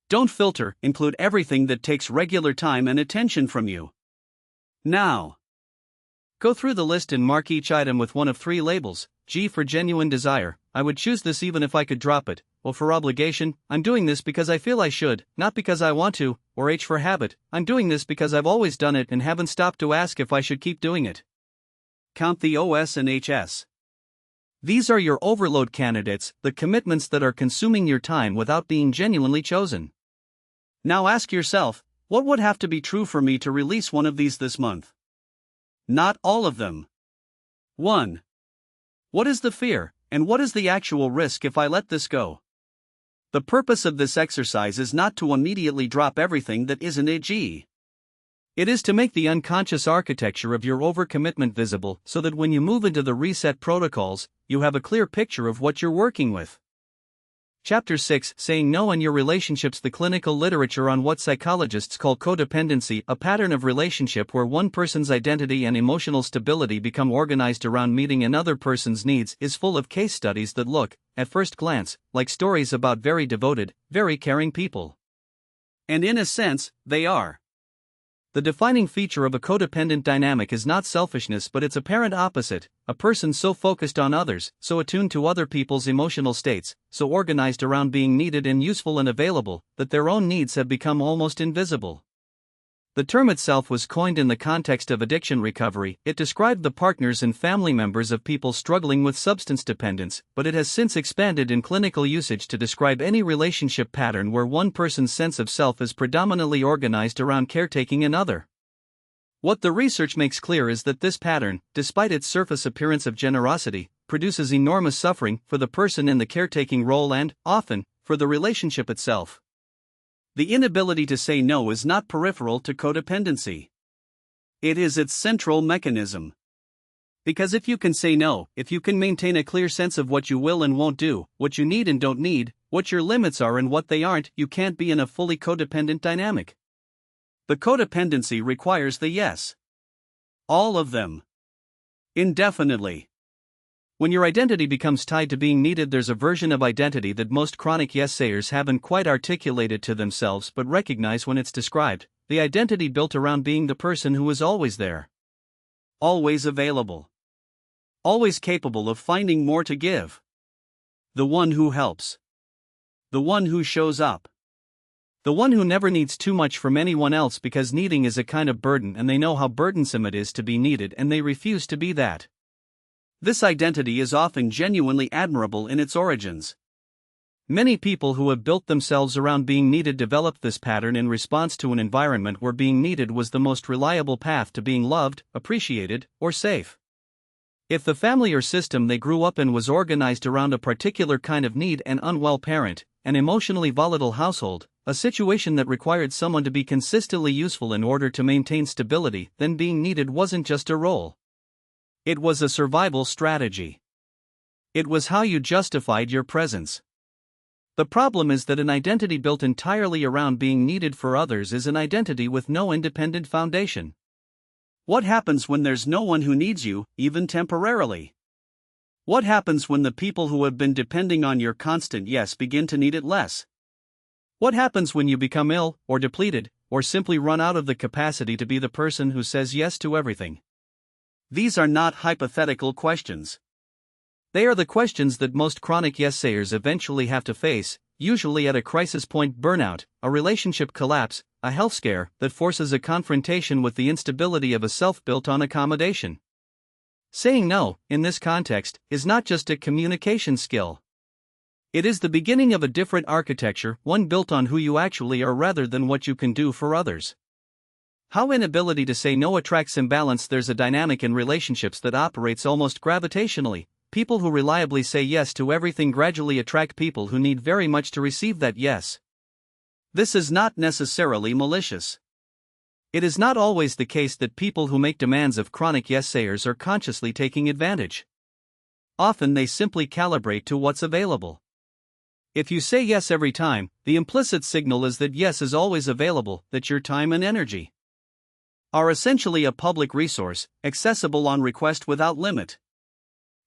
Don't filter, include everything that takes regular time and attention from you. Now, go through the list and mark each item with one of three labels. G for genuine desire, I would choose this even if I could drop it. O for obligation, I'm doing this because I feel I should, not because I want to. Or H for habit, I'm doing this because I've always done it and haven't stopped to ask if I should keep doing it. Count the O's and H's. These are your overload candidates, the commitments that are consuming your time without being genuinely chosen. Now ask yourself, what would have to be true for me to release one of these this month? Not all of them. 1. What is the fear, and what is the actual risk if I let this go? The purpose of this exercise is not to immediately drop everything that isn't a G. It is to make the unconscious architecture of your overcommitment visible so that when you move into the reset protocols, you have a clear picture of what you're working with. Chapter 6, Saying No in Your Relationships. The clinical literature on what psychologists call codependency, a pattern of relationship where one person's identity and emotional stability become organized around meeting another person's needs, is full of case studies that look, at first glance, like stories about very devoted, very caring people. And in a sense, they are. The defining feature of a codependent dynamic is not selfishness but its apparent opposite, a person so focused on others, so attuned to other people's emotional states, so organized around being needed and useful and available, that their own needs have become almost invisible. The term itself was coined in the context of addiction recovery. It described the partners and family members of people struggling with substance dependence, but it has since expanded in clinical usage to describe any relationship pattern where one person's sense of self is predominantly organized around caretaking another. What the research makes clear is that this pattern, despite its surface appearance of generosity, produces enormous suffering for the person in the caretaking role and, often, for the relationship itself. The inability to say no is not peripheral to codependency. It is its central mechanism. Because if you can say no, if you can maintain a clear sense of what you will and won't do, what you need and don't need, what your limits are and what they aren't, you can't be in a fully codependent dynamic. The codependency requires the yes. All of them. Indefinitely. When your identity becomes tied to being needed, there's a version of identity that most chronic yes-sayers haven't quite articulated to themselves but recognize when it's described: the identity built around being the person who is always there. Always available. Always capable of finding more to give. The one who helps. The one who shows up. The one who never needs too much from anyone else because needing is a kind of burden and they know how burdensome it is to be needed and they refuse to be that. This identity is often genuinely admirable in its origins. Many people who have built themselves around being needed developed this pattern in response to an environment where being needed was the most reliable path to being loved, appreciated, or safe. If the family or system they grew up in was organized around a particular kind of need, an unwell parent, an emotionally volatile household, a situation that required someone to be consistently useful in order to maintain stability, then being needed wasn't just a role. It was a survival strategy. It was how you justified your presence. The problem is that an identity built entirely around being needed for others is an identity with no independent foundation. What happens when there's no one who needs you, even temporarily? What happens when the people who have been depending on your constant yes begin to need it less? What happens when you become ill, or depleted, or simply run out of the capacity to be the person who says yes to everything? These are not hypothetical questions. They are the questions that most chronic yes-sayers eventually have to face, usually at a crisis point: burnout, a relationship collapse, a health scare that forces a confrontation with the instability of a self built on accommodation. Saying no, in this context, is not just a communication skill. It is the beginning of a different architecture, one built on who you actually are rather than what you can do for others. How inability to say no attracts imbalance. There's a dynamic in relationships that operates almost gravitationally. People who reliably say yes to everything gradually attract people who need very much to receive that yes. This is not necessarily malicious. It is not always the case that people who make demands of chronic yes-sayers are consciously taking advantage. Often they simply calibrate to what's available. If you say yes every time, the implicit signal is that yes is always available, that your time and energy are essentially a public resource, accessible on request without limit.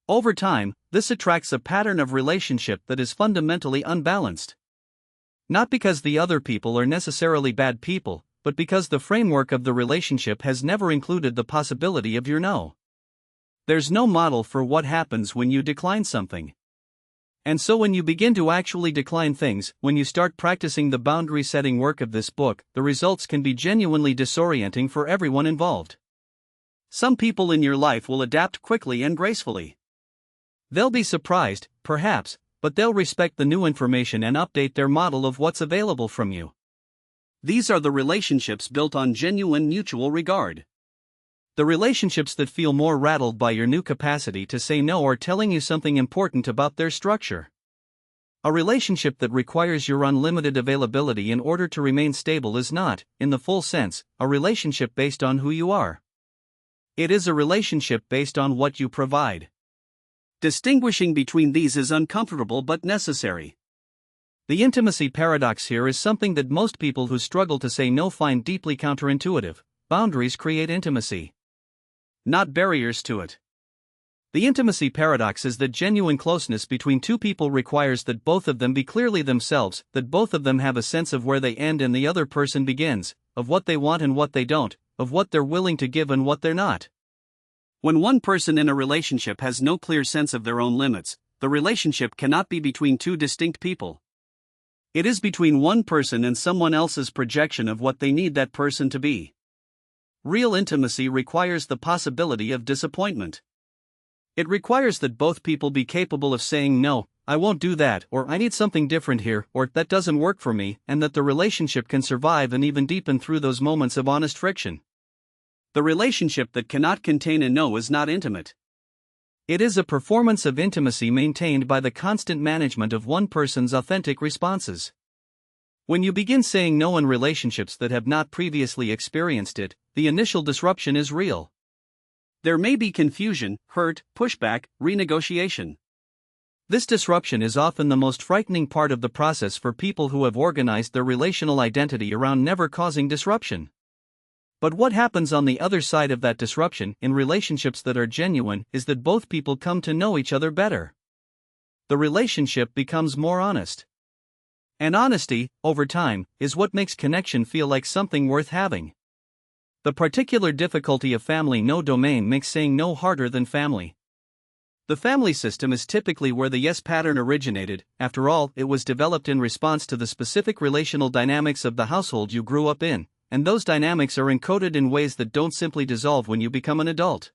Over time, this attracts a pattern of relationship that is fundamentally unbalanced. Not because the other people are necessarily bad people, but because the framework of the relationship has never included the possibility of your no. There's no model for what happens when you decline something. And so when you begin to actually decline things, when you start practicing the boundary-setting work of this book, the results can be genuinely disorienting for everyone involved. Some people in your life will adapt quickly and gracefully. They'll be surprised, perhaps, but they'll respect the new information and update their model of what's available from you. These are the relationships built on genuine mutual regard. The relationships that feel more rattled by your new capacity to say no or telling you something important about their structure. A relationship that requires your unlimited availability in order to remain stable is not, in the full sense, a relationship based on who you are. It is a relationship based on what you provide. Distinguishing between these is uncomfortable but necessary. The intimacy paradox here is something that most people who struggle to say no find deeply counterintuitive. Boundaries create intimacy, not barriers to it. The intimacy paradox is that genuine closeness between two people requires that both of them be clearly themselves, that both of them have a sense of where they end and the other person begins, of what they want and what they don't, of what they're willing to give and what they're not. When one person in a relationship has no clear sense of their own limits, the relationship cannot be between two distinct people. It is between one person and someone else's projection of what they need that person to be. Real intimacy requires the possibility of disappointment. It requires that both people be capable of saying no, I won't do that, or I need something different here, or that doesn't work for me, and that the relationship can survive and even deepen through those moments of honest friction. The relationship that cannot contain a no is not intimate. It is a performance of intimacy maintained by the constant management of one person's authentic responses. When you begin saying no in relationships that have not previously experienced it, the initial disruption is real. There may be confusion, hurt, pushback, renegotiation. This disruption is often the most frightening part of the process for people who have organized their relational identity around never causing disruption. But what happens on the other side of that disruption in relationships that are genuine is that both people come to know each other better. The relationship becomes more honest. And honesty, over time, is what makes connection feel like something worth having. The particular difficulty of family no domain makes saying no harder than family. The family system is typically where the yes pattern originated. After all, it was developed in response to the specific relational dynamics of the household you grew up in, and those dynamics are encoded in ways that don't simply dissolve when you become an adult.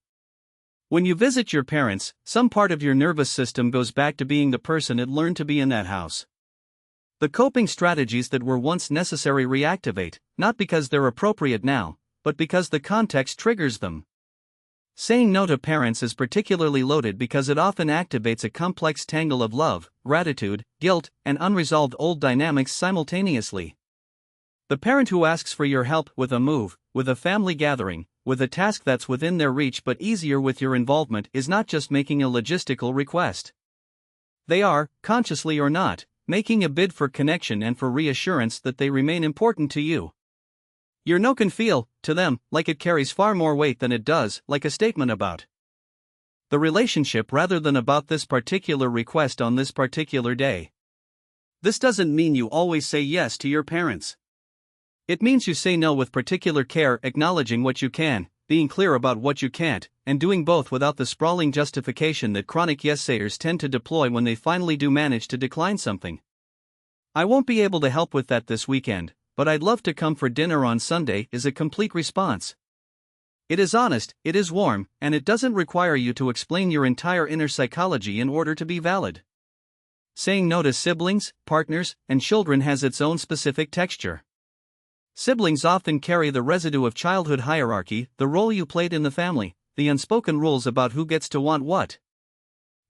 When you visit your parents, some part of your nervous system goes back to being the person it learned to be in that house. The coping strategies that were once necessary reactivate, not because they're appropriate now, but because the context triggers them. Saying no to parents is particularly loaded because it often activates a complex tangle of love, gratitude, guilt, and unresolved old dynamics simultaneously. The parent who asks for your help with a move, with a family gathering, with a task that's within their reach but easier with your involvement is not just making a logistical request. They are, consciously or not, making a bid for connection and for reassurance that they remain important to you. Your no can feel, to them, like it carries far more weight than it does, like a statement about the relationship rather than about this particular request on this particular day. This doesn't mean you always say yes to your parents. It means you say no with particular care, acknowledging what you can, being clear about what you can't, and doing both without the sprawling justification that chronic yes-sayers tend to deploy when they finally do manage to decline something. I won't be able to help with that this weekend, but I'd love to come for dinner on Sunday is a complete response. It is honest, it is warm, and it doesn't require you to explain your entire inner psychology in order to be valid. Saying no to siblings, partners, and children has its own specific texture. Siblings often carry the residue of childhood hierarchy, the role you played in the family, the unspoken rules about who gets to want what.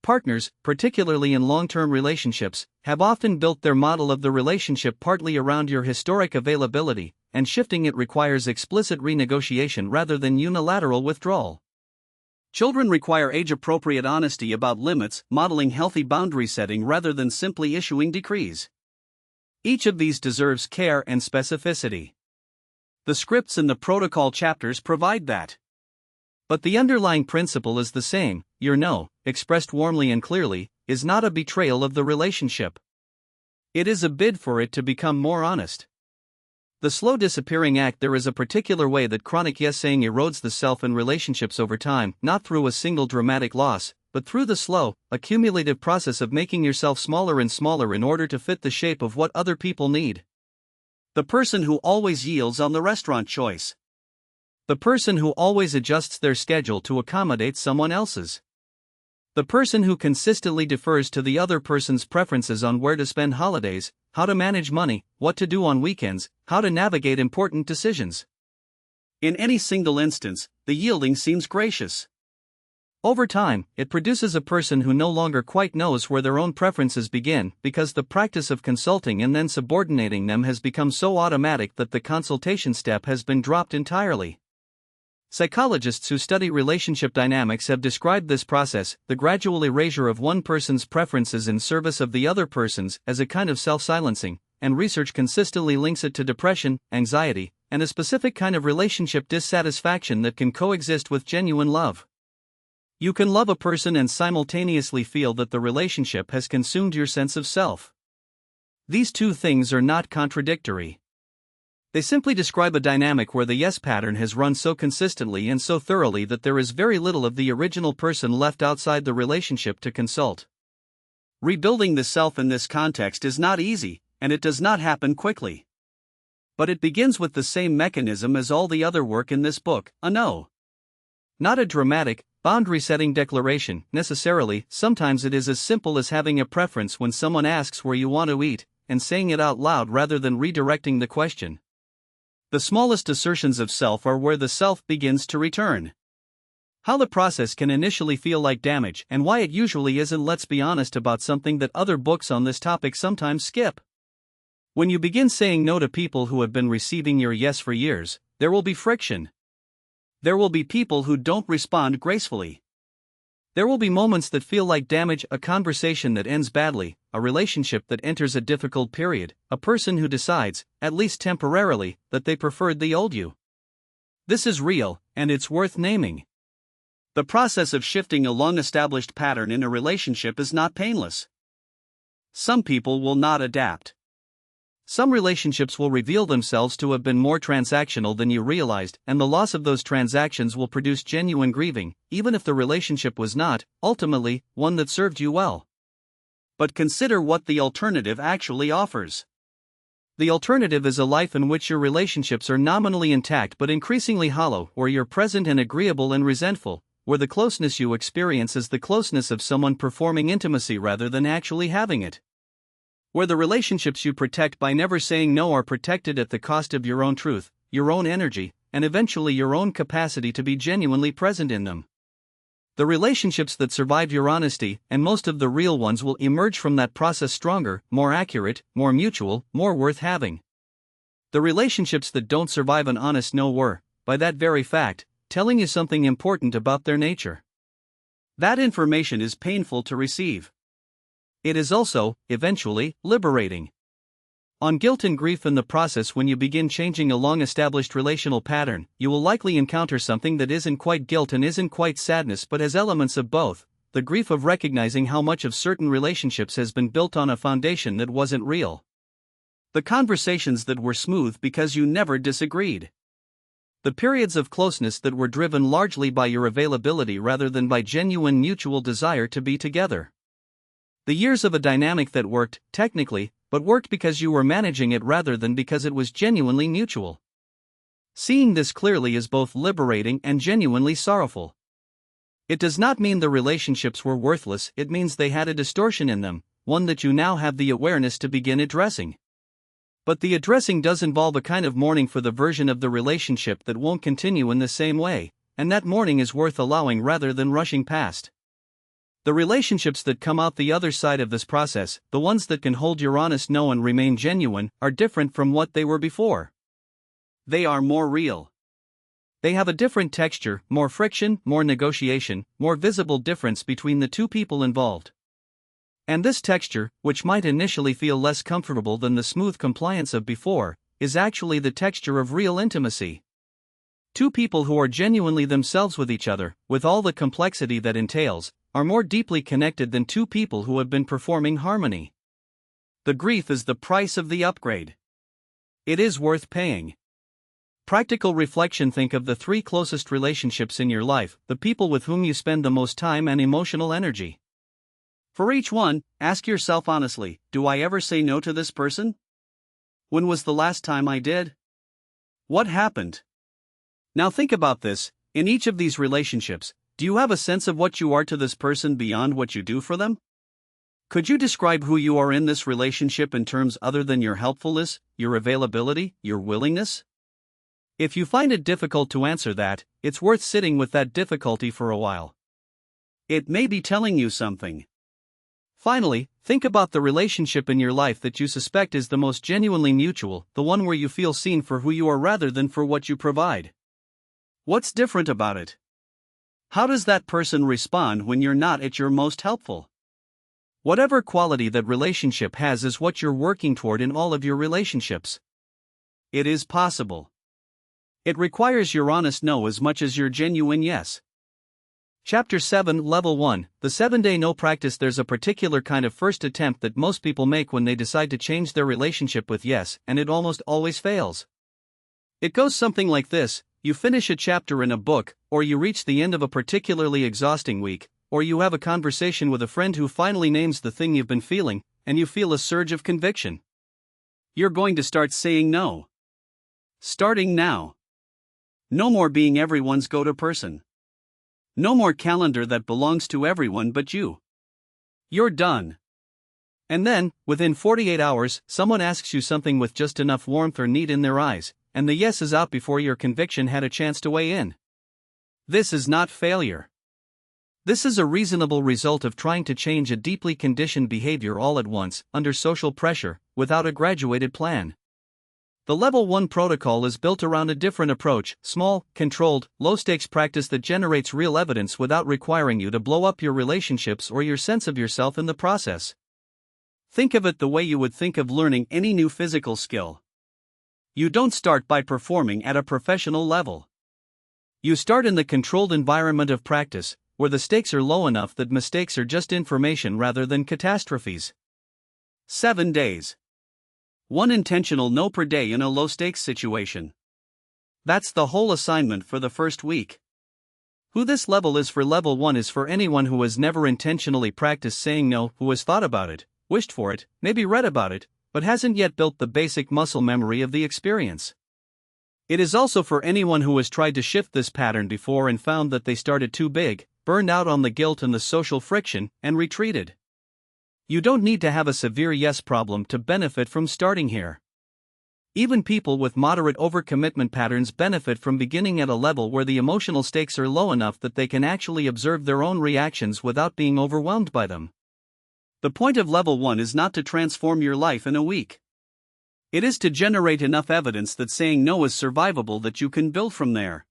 Partners, particularly in long-term relationships, have often built their model of the relationship partly around your historic availability, and shifting it requires explicit renegotiation rather than unilateral withdrawal. Children require age-appropriate honesty about limits, modeling healthy boundary setting rather than simply issuing decrees. Each of these deserves care and specificity. The scripts and the protocol chapters provide that. But the underlying principle is the same: your no, expressed warmly and clearly, is not a betrayal of the relationship. It is a bid for it to become more honest. The slow disappearing act. There is a particular way that chronic yes-saying erodes the self in relationships over time, not through a single dramatic loss, but through the slow, accumulative process of making yourself smaller and smaller in order to fit the shape of what other people need. The person who always yields on the restaurant choice. The person who always adjusts their schedule to accommodate someone else's. The person who consistently defers to the other person's preferences on where to spend holidays, how to manage money, what to do on weekends, how to navigate important decisions. In any single instance, the yielding seems gracious. Over time, it produces a person who no longer quite knows where their own preferences begin, because the practice of consulting and then subordinating them has become so automatic that the consultation step has been dropped entirely. Psychologists who study relationship dynamics have described this process, the gradual erasure of one person's preferences in service of the other person's, as a kind of self-silencing, and research consistently links it to depression, anxiety, and a specific kind of relationship dissatisfaction that can coexist with genuine love. You can love a person and simultaneously feel that the relationship has consumed your sense of self. These two things are not contradictory. They simply describe a dynamic where the yes pattern has run so consistently and so thoroughly that there is very little of the original person left outside the relationship to consult. Rebuilding the self in this context is not easy, and it does not happen quickly. But it begins with the same mechanism as all the other work in this book, a no. Not a dramatic, boundary-setting declaration, necessarily. Sometimes it is as simple as having a preference when someone asks where you want to eat, and saying it out loud rather than redirecting the question. The smallest assertions of self are where the self begins to return. How the process can initially feel like damage and why it usually isn't. Let's be honest about something that other books on this topic sometimes skip. When you begin saying no to people who have been receiving your yes for years, there will be friction. There will be people who don't respond gracefully. There will be moments that feel like damage, a conversation that ends badly, a relationship that enters a difficult period, a person who decides, at least temporarily, that they preferred the old you. This is real, and it's worth naming. The process of shifting a long-established pattern in a relationship is not painless. Some people will not adapt. Some relationships will reveal themselves to have been more transactional than you realized, and the loss of those transactions will produce genuine grieving, even if the relationship was not, ultimately, one that served you well. But consider what the alternative actually offers. The alternative is a life in which your relationships are nominally intact but increasingly hollow, where you're present and agreeable and resentful, where the closeness you experience is the closeness of someone performing intimacy rather than actually having it. Where the relationships you protect by never saying no are protected at the cost of your own truth, your own energy, and eventually your own capacity to be genuinely present in them. The relationships that survive your honesty, and most of the real ones, will emerge from that process stronger, more accurate, more mutual, more worth having. The relationships that don't survive an honest no were, by that very fact, telling you something important about their nature. That information is painful to receive. It is also, eventually, liberating. On guilt and grief in the process. When you begin changing a long-established relational pattern, you will likely encounter something that isn't quite guilt and isn't quite sadness but has elements of both, the grief of recognizing how much of certain relationships has been built on a foundation that wasn't real. The conversations that were smooth because you never disagreed. The periods of closeness that were driven largely by your availability rather than by genuine mutual desire to be together. The years of a dynamic that worked, technically, but worked because you were managing it rather than because it was genuinely mutual. Seeing this clearly is both liberating and genuinely sorrowful. It does not mean the relationships were worthless, it means they had a distortion in them, one that you now have the awareness to begin addressing. But the addressing does involve a kind of mourning for the version of the relationship that won't continue in the same way, and that mourning is worth allowing rather than rushing past. The relationships that come out the other side of this process, the ones that can hold your honest no and remain genuine, are different from what they were before. They are more real. They have a different texture, more friction, more negotiation, more visible difference between the two people involved. And this texture, which might initially feel less comfortable than the smooth compliance of before, is actually the texture of real intimacy. Two people who are genuinely themselves with each other, with all the complexity that entails, are more deeply connected than two people who have been performing harmony. The grief is the price of the upgrade. It is worth paying. Practical reflection: think of the three closest relationships in your life, the people with whom you spend the most time and emotional energy. For each one, ask yourself honestly, do I ever say no to this person? When was the last time I did? What happened? Now think about this: in each of these relationships, do you have a sense of what you are to this person beyond what you do for them? Could you describe who you are in this relationship in terms other than your helpfulness, your availability, your willingness? If you find it difficult to answer that, it's worth sitting with that difficulty for a while. It may be telling you something. Finally, think about the relationship in your life that you suspect is the most genuinely mutual, the one where you feel seen for who you are rather than for what you provide. What's different about it? How does that person respond when you're not at your most helpful? Whatever quality that relationship has is what you're working toward in all of your relationships. It is possible. It requires your honest no as much as your genuine yes. Chapter 7, Level 1, the 7-Day No Practice. There's a particular kind of first attempt that most people make when they decide to change their relationship with yes, and it almost always fails. It goes something like this: you finish a chapter in a book, or you reach the end of a particularly exhausting week, or you have a conversation with a friend who finally names the thing you've been feeling, and you feel a surge of conviction. You're going to start saying no. Starting now. No more being everyone's go-to person. No more calendar that belongs to everyone but you. You're done. And then, within 48 hours, someone asks you something with just enough warmth or need in their eyes, and the yes is out before your conviction had a chance to weigh in. This is not failure. This is a reasonable result of trying to change a deeply conditioned behavior all at once, under social pressure, without a graduated plan. The Level 1 protocol is built around a different approach: small, controlled, low-stakes practice that generates real evidence without requiring you to blow up your relationships or your sense of yourself in the process. Think of it the way you would think of learning any new physical skill. You don't start by performing at a professional level. You start in the controlled environment of practice, where the stakes are low enough that mistakes are just information rather than catastrophes. 7 days. 1 intentional no per day in a low-stakes situation. That's the whole assignment for the first week. Who this level is for Level 1 is for anyone who has never intentionally practiced saying no, who has thought about it, wished for it, maybe read about it, but hasn't yet built the basic muscle memory of the experience. It is also for anyone who has tried to shift this pattern before and found that they started too big, burned out on the guilt and the social friction, and retreated. You don't need to have a severe yes problem to benefit from starting here. Even people with moderate overcommitment patterns benefit from beginning at a level where the emotional stakes are low enough that they can actually observe their own reactions without being overwhelmed by them. The point of Level 1 is not to transform your life in a week. It is to generate enough evidence that saying no is survivable that you can build from there.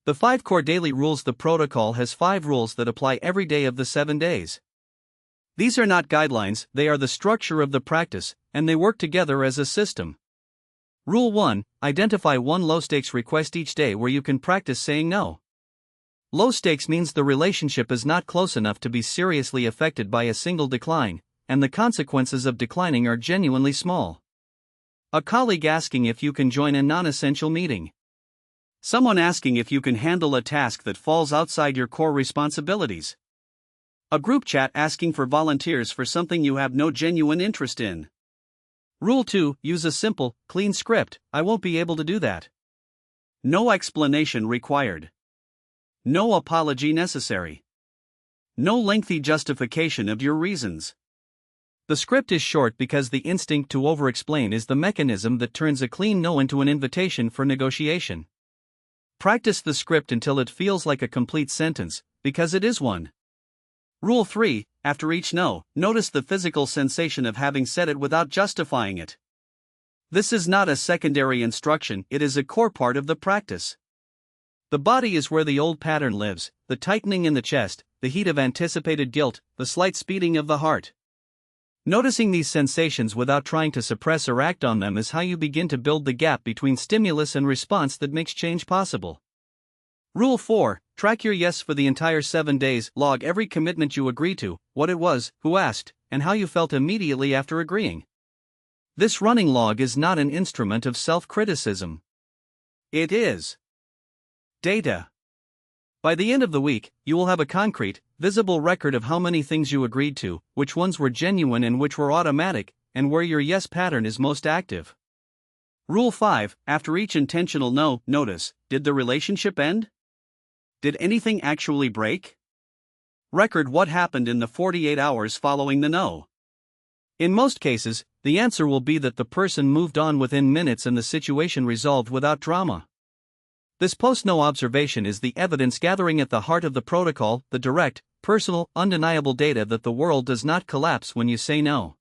The 5 core daily rules. The protocol has 5 rules that apply every day of the 7 days. These are not guidelines, they are the structure of the practice, and they work together as a system. Rule 1: identify one low-stakes request each day where you can practice saying no. Low stakes means the relationship is not close enough to be seriously affected by a single decline, and the consequences of declining are genuinely small. A colleague asking if you can join a non-essential meeting. Someone asking if you can handle a task that falls outside your core responsibilities. A group chat asking for volunteers for something you have no genuine interest in. Rule 2: use a simple, clean script. I won't be able to do that. No explanation required. No apology necessary. No lengthy justification of your reasons. The script is short because the instinct to over-explain is the mechanism that turns a clean no into an invitation for negotiation. Practice the script until it feels like a complete sentence, because it is one. Rule 3: after each no, notice the physical sensation of having said it without justifying it. This is not a secondary instruction, it is a core part of the practice. The body is where the old pattern lives: the tightening in the chest, the heat of anticipated guilt, the slight speeding of the heart. Noticing these sensations without trying to suppress or act on them is how you begin to build the gap between stimulus and response that makes change possible. Rule 4: track your yes for the entire 7 days. Log every commitment you agree to, what it was, who asked, and how you felt immediately after agreeing. This running log is not an instrument of self-criticism. It is data. By the end of the week, you will have a concrete, visible record of how many things you agreed to, which ones were genuine and which were automatic, and where your yes pattern is most active. Rule 5: after each intentional no, notice: did the relationship end? Did anything actually break? Record what happened in the 48 hours following the no. In most cases, the answer will be that the person moved on within minutes and the situation resolved without drama. This post-no observation is the evidence gathering at the heart of the protocol, the direct, personal, undeniable data that the world does not collapse when you say no.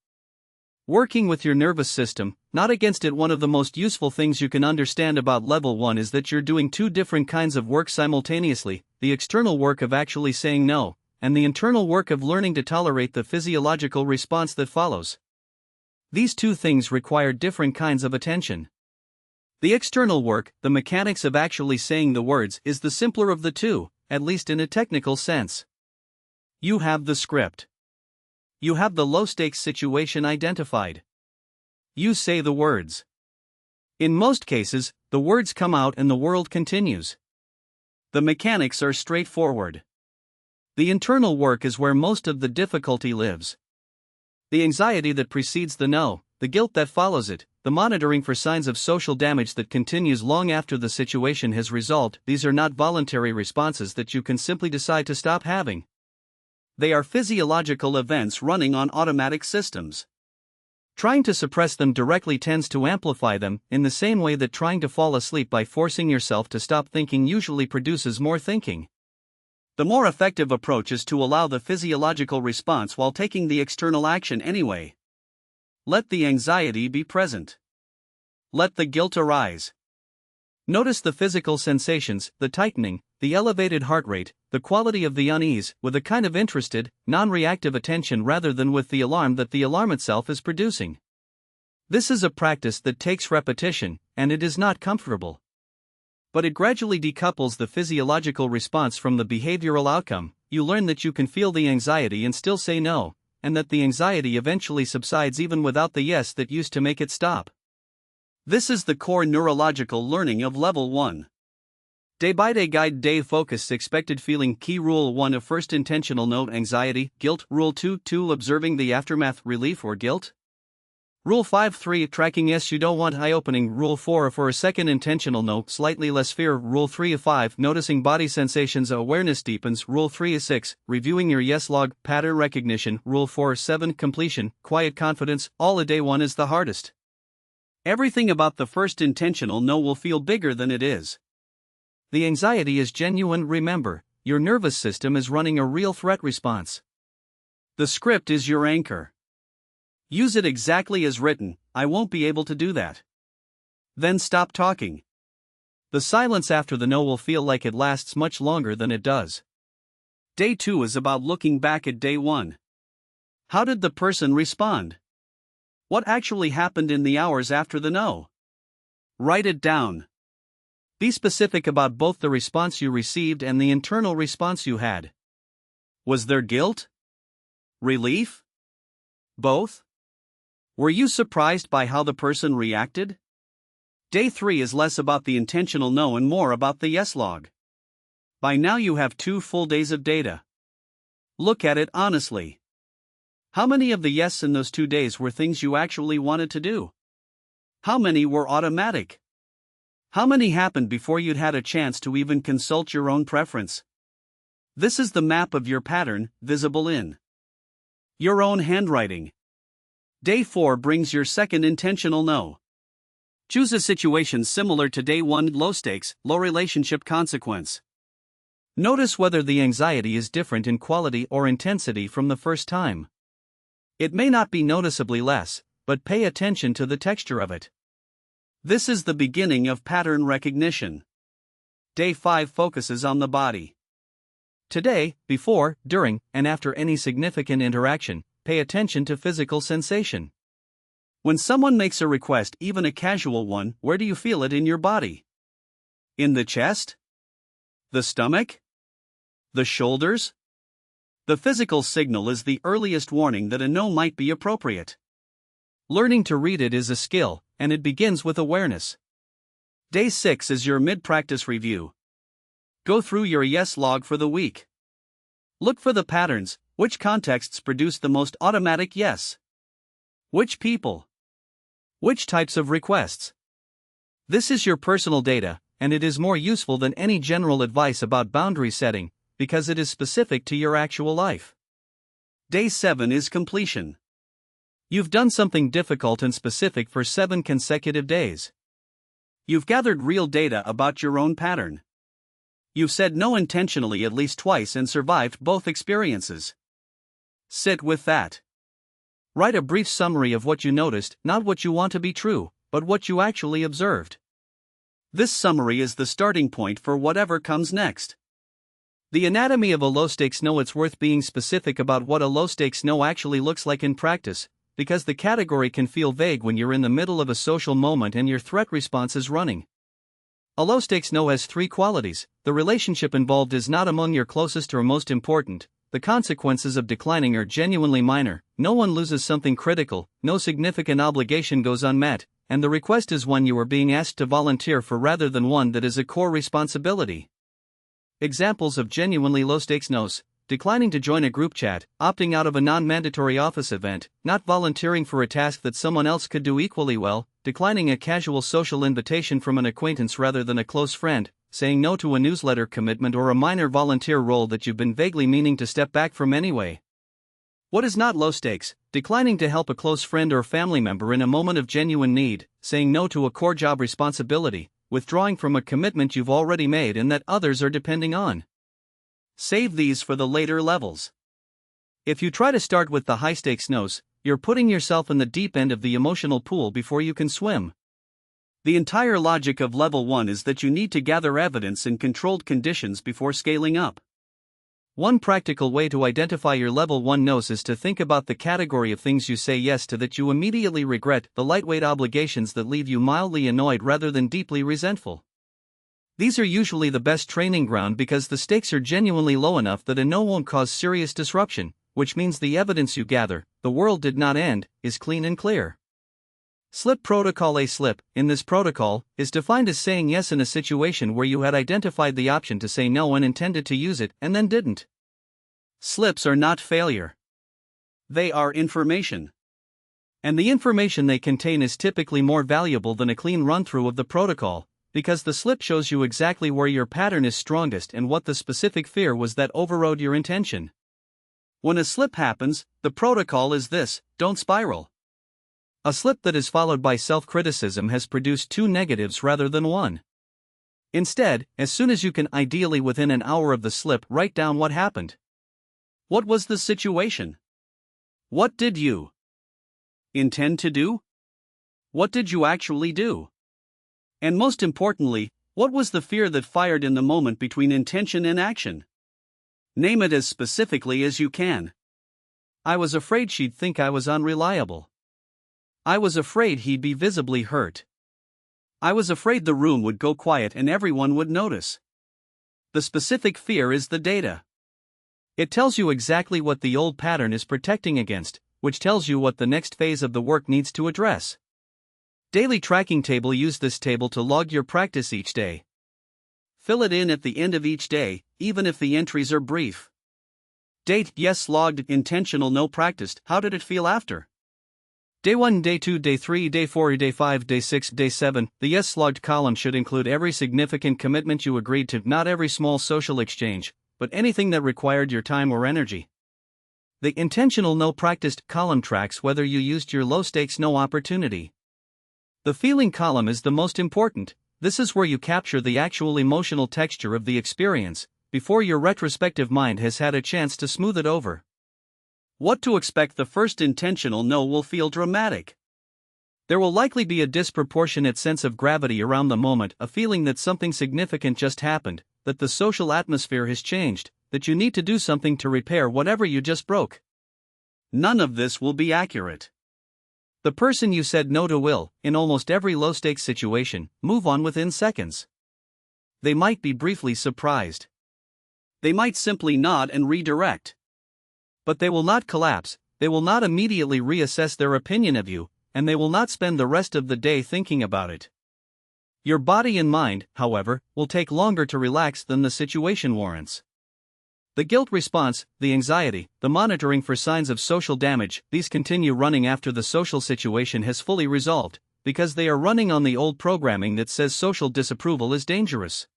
Working with your nervous system, not against it. One of the most useful things you can understand about Level 1 is that you're doing 2 different kinds of work simultaneously: the external work of actually saying no, and the internal work of learning to tolerate the physiological response that follows. These 2 things require different kinds of attention. The external work, the mechanics of actually saying the words, is the simpler of the 2, at least in a technical sense. You have the script. You have the low-stakes situation identified. You say the words. In most cases, The words come out and the world continues. The mechanics are straightforward. The internal work is where most of the difficulty lives. The anxiety that precedes the no, the guilt that follows it, the monitoring for signs of social damage that continues long after the situation has resolved, these are not voluntary responses that you can simply decide to stop having. They are physiological events running on automatic systems. Trying to suppress them directly tends to amplify them, in the same way that trying to fall asleep by forcing yourself to stop thinking usually produces more thinking. The more effective approach is to allow the physiological response while taking the external action anyway. Let the anxiety be present. Let the guilt arise. Notice the physical sensations, the tightening, the elevated heart rate, the quality of the unease, with a kind of interested, non-reactive attention rather than with the alarm that the alarm itself is producing. This is a practice that takes repetition, and it is not comfortable. But it gradually decouples the physiological response from the behavioral outcome. You learn that you can feel the anxiety and still say no, and that the anxiety eventually subsides even without the yes that used to make it stop. This is the core neurological learning of Level 1. Day-by-day guide. Day focused expected feeling. Key Rule 1 of first intentional no anxiety, guilt. Rule 2 observing the aftermath, relief or guilt. Rule 3 tracking yes you don't want eye-opening. Rule 4 for a second intentional no, slightly less fear. Rule 5 noticing body sensations, awareness deepens. Rule 6 reviewing your yes log, pattern recognition. Rule 7 completion, quiet confidence. All a day 1 is the hardest. Everything about the first intentional no will feel bigger than it is. The anxiety is genuine. Remember, your nervous system is running a real threat response. The script is your anchor. Use it exactly as written. I won't be able to do that. Then stop talking. The silence after the no will feel like it lasts much longer than it does. Day 2 is about looking back at day 1. How did the person respond? What actually happened in the hours after the no? Write it down. Be specific about both the response you received and the internal response you had. Was there guilt? Relief? Both? Were you surprised by how the person reacted? Day 3 is less about the intentional no and more about the yes log. By now you have 2 full days of data. Look at it honestly. How many of the yes in those 2 days were things you actually wanted to do? How many were automatic? How many happened before you'd had a chance to even consult your own preference? This is the map of your pattern, visible in your own handwriting. Day 4 brings your second intentional no. Choose a situation similar to day 1, low stakes, low relationship consequence. Notice whether the anxiety is different in quality or intensity from the first time. It may not be noticeably less, but pay attention to the texture of it. This is the beginning of pattern recognition. Day 5 focuses on the body. Today, before, during, and after any significant interaction, pay attention to physical sensation. When someone makes a request, even a casual one, where do you feel it in your body? In the chest? The stomach? The shoulders? The physical signal is the earliest warning that a no might be appropriate. Learning to read it is a skill, and it begins with awareness. Day 6 is your mid-practice review. Go through your yes log for the week. Look for the patterns. Which contexts produce the most automatic yes? Which people? Which types of requests? This is your personal data, and it is more useful than any general advice about boundary setting, because it is specific to your actual life. Day 7 is completion. You've done something difficult and specific for 7 consecutive days. You've gathered real data about your own pattern. You've said no intentionally at least twice and survived both experiences. Sit with that. Write a brief summary of what you noticed, not what you want to be true, but what you actually observed. This summary is the starting point for whatever comes next. The anatomy of a low-stakes no. It's worth being specific about what a low-stakes no actually looks like in practice, because the category can feel vague when you're in the middle of a social moment and your threat response is running. A low-stakes no has 3 qualities. The relationship involved is not among your closest or most important. The consequences of declining are genuinely minor. No one loses something critical, no significant obligation goes unmet, and the request is one you are being asked to volunteer for rather than one that is a core responsibility. Examples of genuinely low-stakes no's: declining to join a group chat, opting out of a non-mandatory office event, not volunteering for a task that someone else could do equally well, declining a casual social invitation from an acquaintance rather than a close friend, saying no to a newsletter commitment or a minor volunteer role that you've been vaguely meaning to step back from anyway. What is not low stakes? Declining to help a close friend or family member in a moment of genuine need, saying no to a core job responsibility, withdrawing from a commitment you've already made and that others are depending on. Save these for the later levels. If you try to start with the high-stakes no's, you're putting yourself in the deep end of the emotional pool before you can swim. The entire logic of level 1 is that you need to gather evidence in controlled conditions before scaling up. One practical way to identify your level 1 no's is to think about the category of things you say yes to that you immediately regret, the lightweight obligations that leave you mildly annoyed rather than deeply resentful. These are usually the best training ground because the stakes are genuinely low enough that a no won't cause serious disruption, which means the evidence you gather, the world did not end, is clean and clear. Slip Protocol. A slip, in this protocol, is defined as saying yes in a situation where you had identified the option to say no and intended to use it and then didn't. Slips are not failure. They are information. And the information they contain is typically more valuable than a clean run-through of the protocol, because the slip shows you exactly where your pattern is strongest and what the specific fear was that overrode your intention. When a slip happens, the protocol is this: don't spiral. A slip that is followed by self-criticism has produced 2 negatives rather than 1. Instead, as soon as you can, ideally within an hour of the slip, write down what happened. What was the situation? What did you intend to do? What did you actually do? And most importantly, what was the fear that fired in the moment between intention and action? Name it as specifically as you can. I was afraid she'd think I was unreliable. I was afraid he'd be visibly hurt. I was afraid the room would go quiet and everyone would notice. The specific fear is the data. It tells you exactly what the old pattern is protecting against, which tells you what the next phase of the work needs to address. Daily tracking table. Use this table to log your practice each day. Fill it in at the end of each day, even if the entries are brief. Date: yes logged, intentional no practiced. How did it feel after? Day 1, Day 2, Day 3, Day 4, Day 5, Day 6, Day 7. The yes logged column should include every significant commitment you agreed to, not every small social exchange, but anything that required your time or energy. The intentional no practiced column tracks whether you used your low stakes no opportunity. The feeling column is the most important. This is where you capture the actual emotional texture of the experience, before your retrospective mind has had a chance to smooth it over. What to expect? The first intentional no will feel dramatic. There will likely be a disproportionate sense of gravity around the moment, a feeling that something significant just happened, that the social atmosphere has changed, that you need to do something to repair whatever you just broke. None of this will be accurate. The person you said no to will, in almost every low-stakes situation, move on within seconds. They might be briefly surprised. They might simply nod and redirect. But they will not collapse, they will not immediately reassess their opinion of you, and they will not spend the rest of the day thinking about it. Your body and mind, however, will take longer to relax than the situation warrants. The guilt response, the anxiety, the monitoring for signs of social damage, these continue running after the social situation has fully resolved, because they are running on the old programming that says social disapproval is dangerous.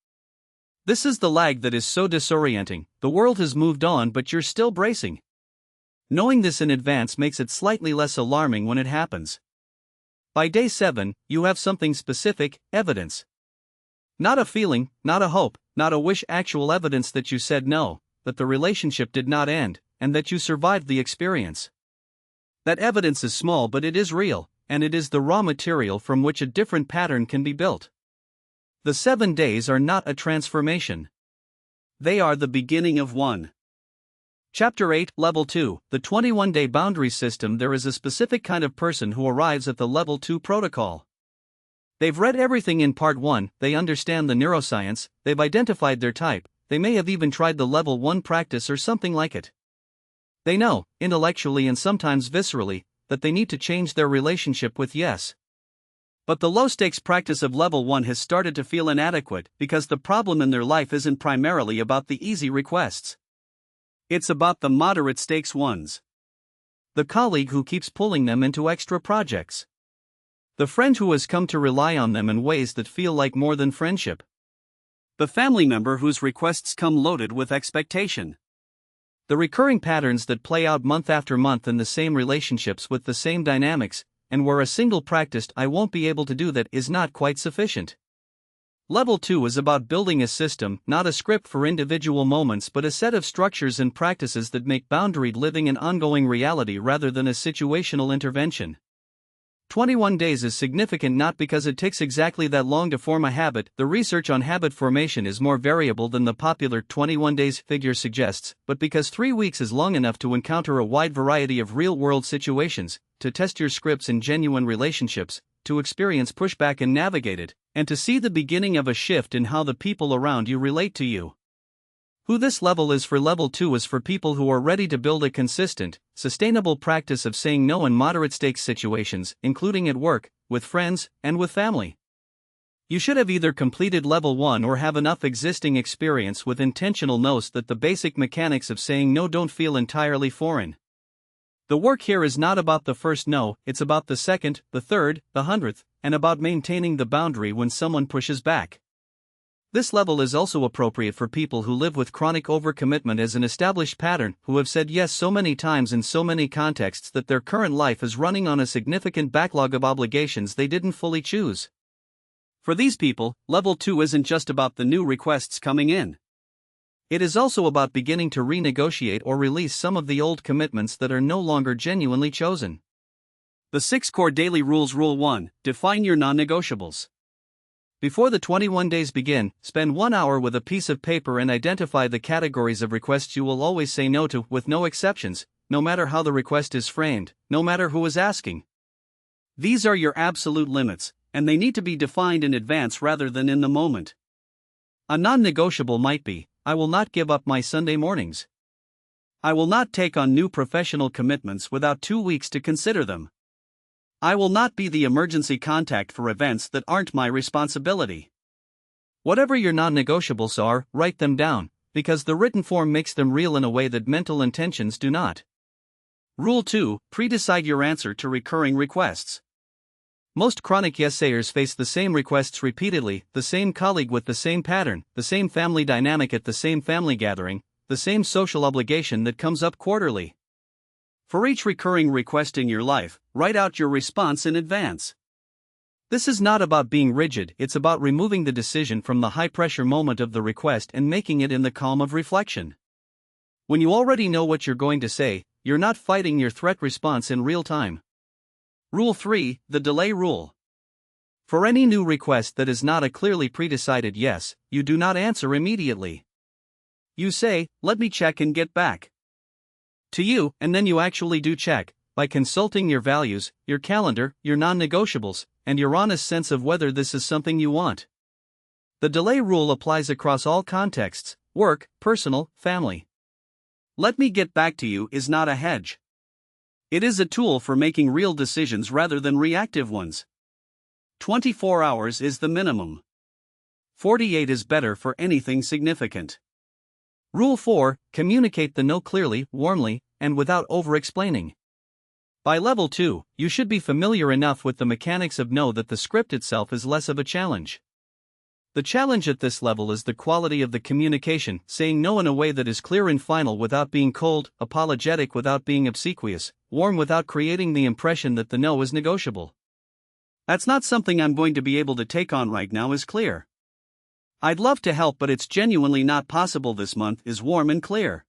This is the lag that is so disorienting. The world has moved on, but you're still bracing. Knowing this in advance makes it slightly less alarming when it happens. By day 7, you have something specific, evidence. Not a feeling, not a hope, not a wish, actual evidence that you said no, that the relationship did not end, and that you survived the experience. That evidence is small, but it is real, and it is the raw material from which a different pattern can be built. The 7 days are not a transformation. They are the beginning of one. Chapter 8, Level 2, the 21-day boundary system. There is a specific kind of person who arrives at the Level 2 protocol. They've read everything in Part 1, they understand the neuroscience, they've identified their type, they may have even tried the Level 1 practice or something like it. They know, intellectually and sometimes viscerally, that they need to change their relationship with yes. But the low-stakes practice of level 1 has started to feel inadequate because the problem in their life isn't primarily about the easy requests. It's about the moderate-stakes ones. The colleague who keeps pulling them into extra projects. The friend who has come to rely on them in ways that feel like more than friendship. The family member whose requests come loaded with expectation. The recurring patterns that play out month after month in the same relationships with the same dynamics, and where a single practiced "I won't be able to do that" is not quite sufficient. Level 2 is about building a system, not a script for individual moments but a set of structures and practices that make boundaried living an ongoing reality rather than a situational intervention. 21 days is significant not because it takes exactly that long to form a habit. The research on habit formation is more variable than the popular 21 days figure suggests, but because 3 weeks is long enough to encounter a wide variety of real-world situations, to test your scripts in genuine relationships, to experience pushback and navigate it, and to see the beginning of a shift in how the people around you relate to you. Who this level is for. Level 2 is for people who are ready to build a consistent, sustainable practice of saying no in moderate stakes situations, including at work, with friends, and with family. You should have either completed level 1 or have enough existing experience with intentional no's that the basic mechanics of saying no don't feel entirely foreign. The work here is not about the first no, it's about the second, the third, the 100th, and about maintaining the boundary when someone pushes back. This level is also appropriate for people who live with chronic overcommitment as an established pattern, who have said yes so many times in so many contexts that their current life is running on a significant backlog of obligations they didn't fully choose. For these people, level 2 isn't just about the new requests coming in. It is also about beginning to renegotiate or release some of the old commitments that are no longer genuinely chosen. The 6 core daily rules. Rule 1: define your non-negotiables. Before the 21 days begin, spend 1 hour with a piece of paper and identify the categories of requests you will always say no to, with no exceptions, no matter how the request is framed, no matter who is asking. These are your absolute limits, and they need to be defined in advance rather than in the moment. A non-negotiable might be: I will not give up my Sunday mornings. I will not take on new professional commitments without 2 weeks to consider them. I will not be the emergency contact for events that aren't my responsibility. Whatever your non-negotiables are, write them down, because the written form makes them real in a way that mental intentions do not. Rule 2: pre-decide your answer to recurring requests. Most chronic yes-sayers face the same requests repeatedly, the same colleague with the same pattern, the same family dynamic at the same family gathering, the same social obligation that comes up quarterly. For each recurring request in your life, write out your response in advance. This is not about being rigid, it's about removing the decision from the high-pressure moment of the request and making it in the calm of reflection. When you already know what you're going to say, you're not fighting your threat response in real time. Rule 3: the delay rule. For any new request that is not a clearly pre-decided yes, you do not answer immediately. You say, "Let me check and get back to you," and then you actually do check, by consulting your values, your calendar, your non-negotiables, and your honest sense of whether this is something you want. The delay rule applies across all contexts: work, personal, family. "Let me get back to you" is not a hedge. It is a tool for making real decisions rather than reactive ones. 24 hours is the minimum. 48 is better for anything significant. Rule 4: communicate the no clearly, warmly, and without over-explaining. By level 2, you should be familiar enough with the mechanics of no that the script itself is less of a challenge. The challenge at this level is the quality of the communication, saying no in a way that is clear and final without being cold, apologetic without being obsequious, warm without creating the impression that the no is negotiable. That's not something I'm going to be able to take on right now, is clear. I'd love to help, but it's genuinely not possible this month, is warm and clear.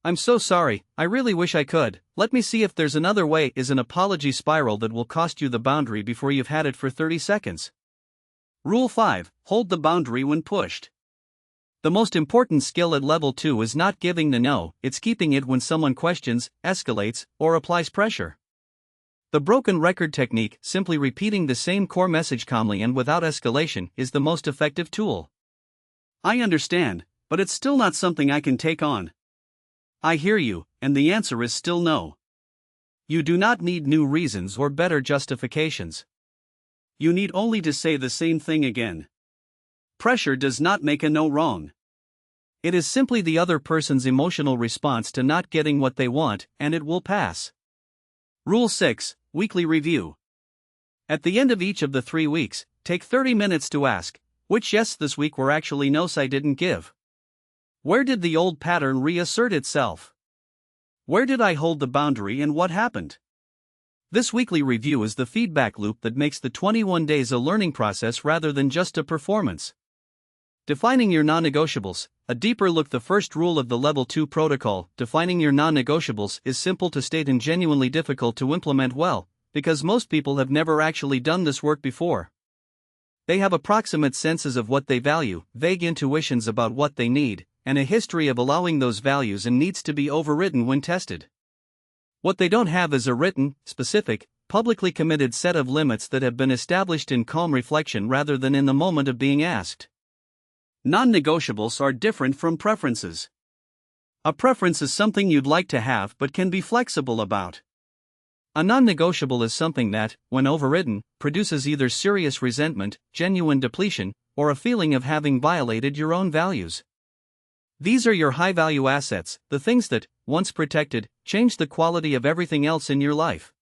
I'm so sorry, I really wish I could, let me see if there's another way, is an apology spiral that will cost you the boundary before you've had it for 30 seconds. Rule 5: hold the boundary when pushed. The most important skill at level 2 is not giving the no, it's keeping it when someone questions, escalates, or applies pressure. The broken record technique, simply repeating the same core message calmly and without escalation, is the most effective tool. "I understand, but it's still not something I can take on." I hear you, and the answer is still no. You do not need new reasons or better justifications. You need only to say the same thing again. Pressure does not make a no wrong. It is simply the other person's emotional response to not getting what they want, and it will pass. Rule 6, Weekly Review. At the end of each of the 3 weeks, take 30 minutes to ask, which yes this week were actually no's I didn't give? Where did the old pattern reassert itself? Where did I hold the boundary and what happened? This weekly review is the feedback loop that makes the 21 days a learning process rather than just a performance. Defining your non-negotiables, a deeper look. The first rule of the Level 2 protocol, defining your non-negotiables, is simple to state and genuinely difficult to implement well, because most people have never actually done this work before. They have approximate senses of what they value, vague intuitions about what they need, and a history of allowing those values and needs to be overridden when tested. What they don't have is a written, specific, publicly committed set of limits that have been established in calm reflection rather than in the moment of being asked. Non-negotiables are different from preferences. A preference is something you'd like to have but can be flexible about. A non-negotiable is something that, when overridden, produces either serious resentment, genuine depletion, or a feeling of having violated your own values. These are your high-value assets, the things that, once protected, change the quality of everything else in your life.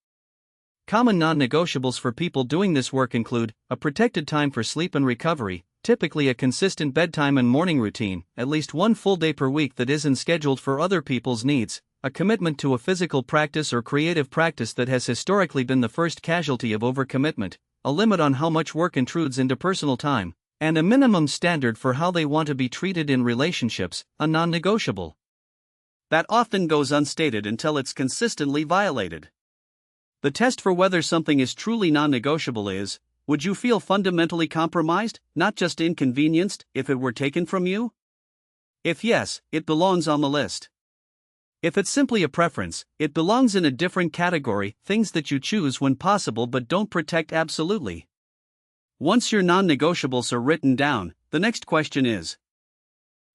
Common non-negotiables for people doing this work include a protected time for sleep and recovery, typically a consistent bedtime and morning routine, at least one full day per week that isn't scheduled for other people's needs, a commitment to a physical practice or creative practice that has historically been the first casualty of overcommitment, a limit on how much work intrudes into personal time, and a minimum standard for how they want to be treated in relationships, a non-negotiable. That often goes unstated until it's consistently violated. The test for whether something is truly non-negotiable is, would you feel fundamentally compromised, not just inconvenienced, if it were taken from you? If yes, it belongs on the list. If it's simply a preference, it belongs in a different category, things that you choose when possible but don't protect absolutely. Once your non-negotiables are written down, the next question is,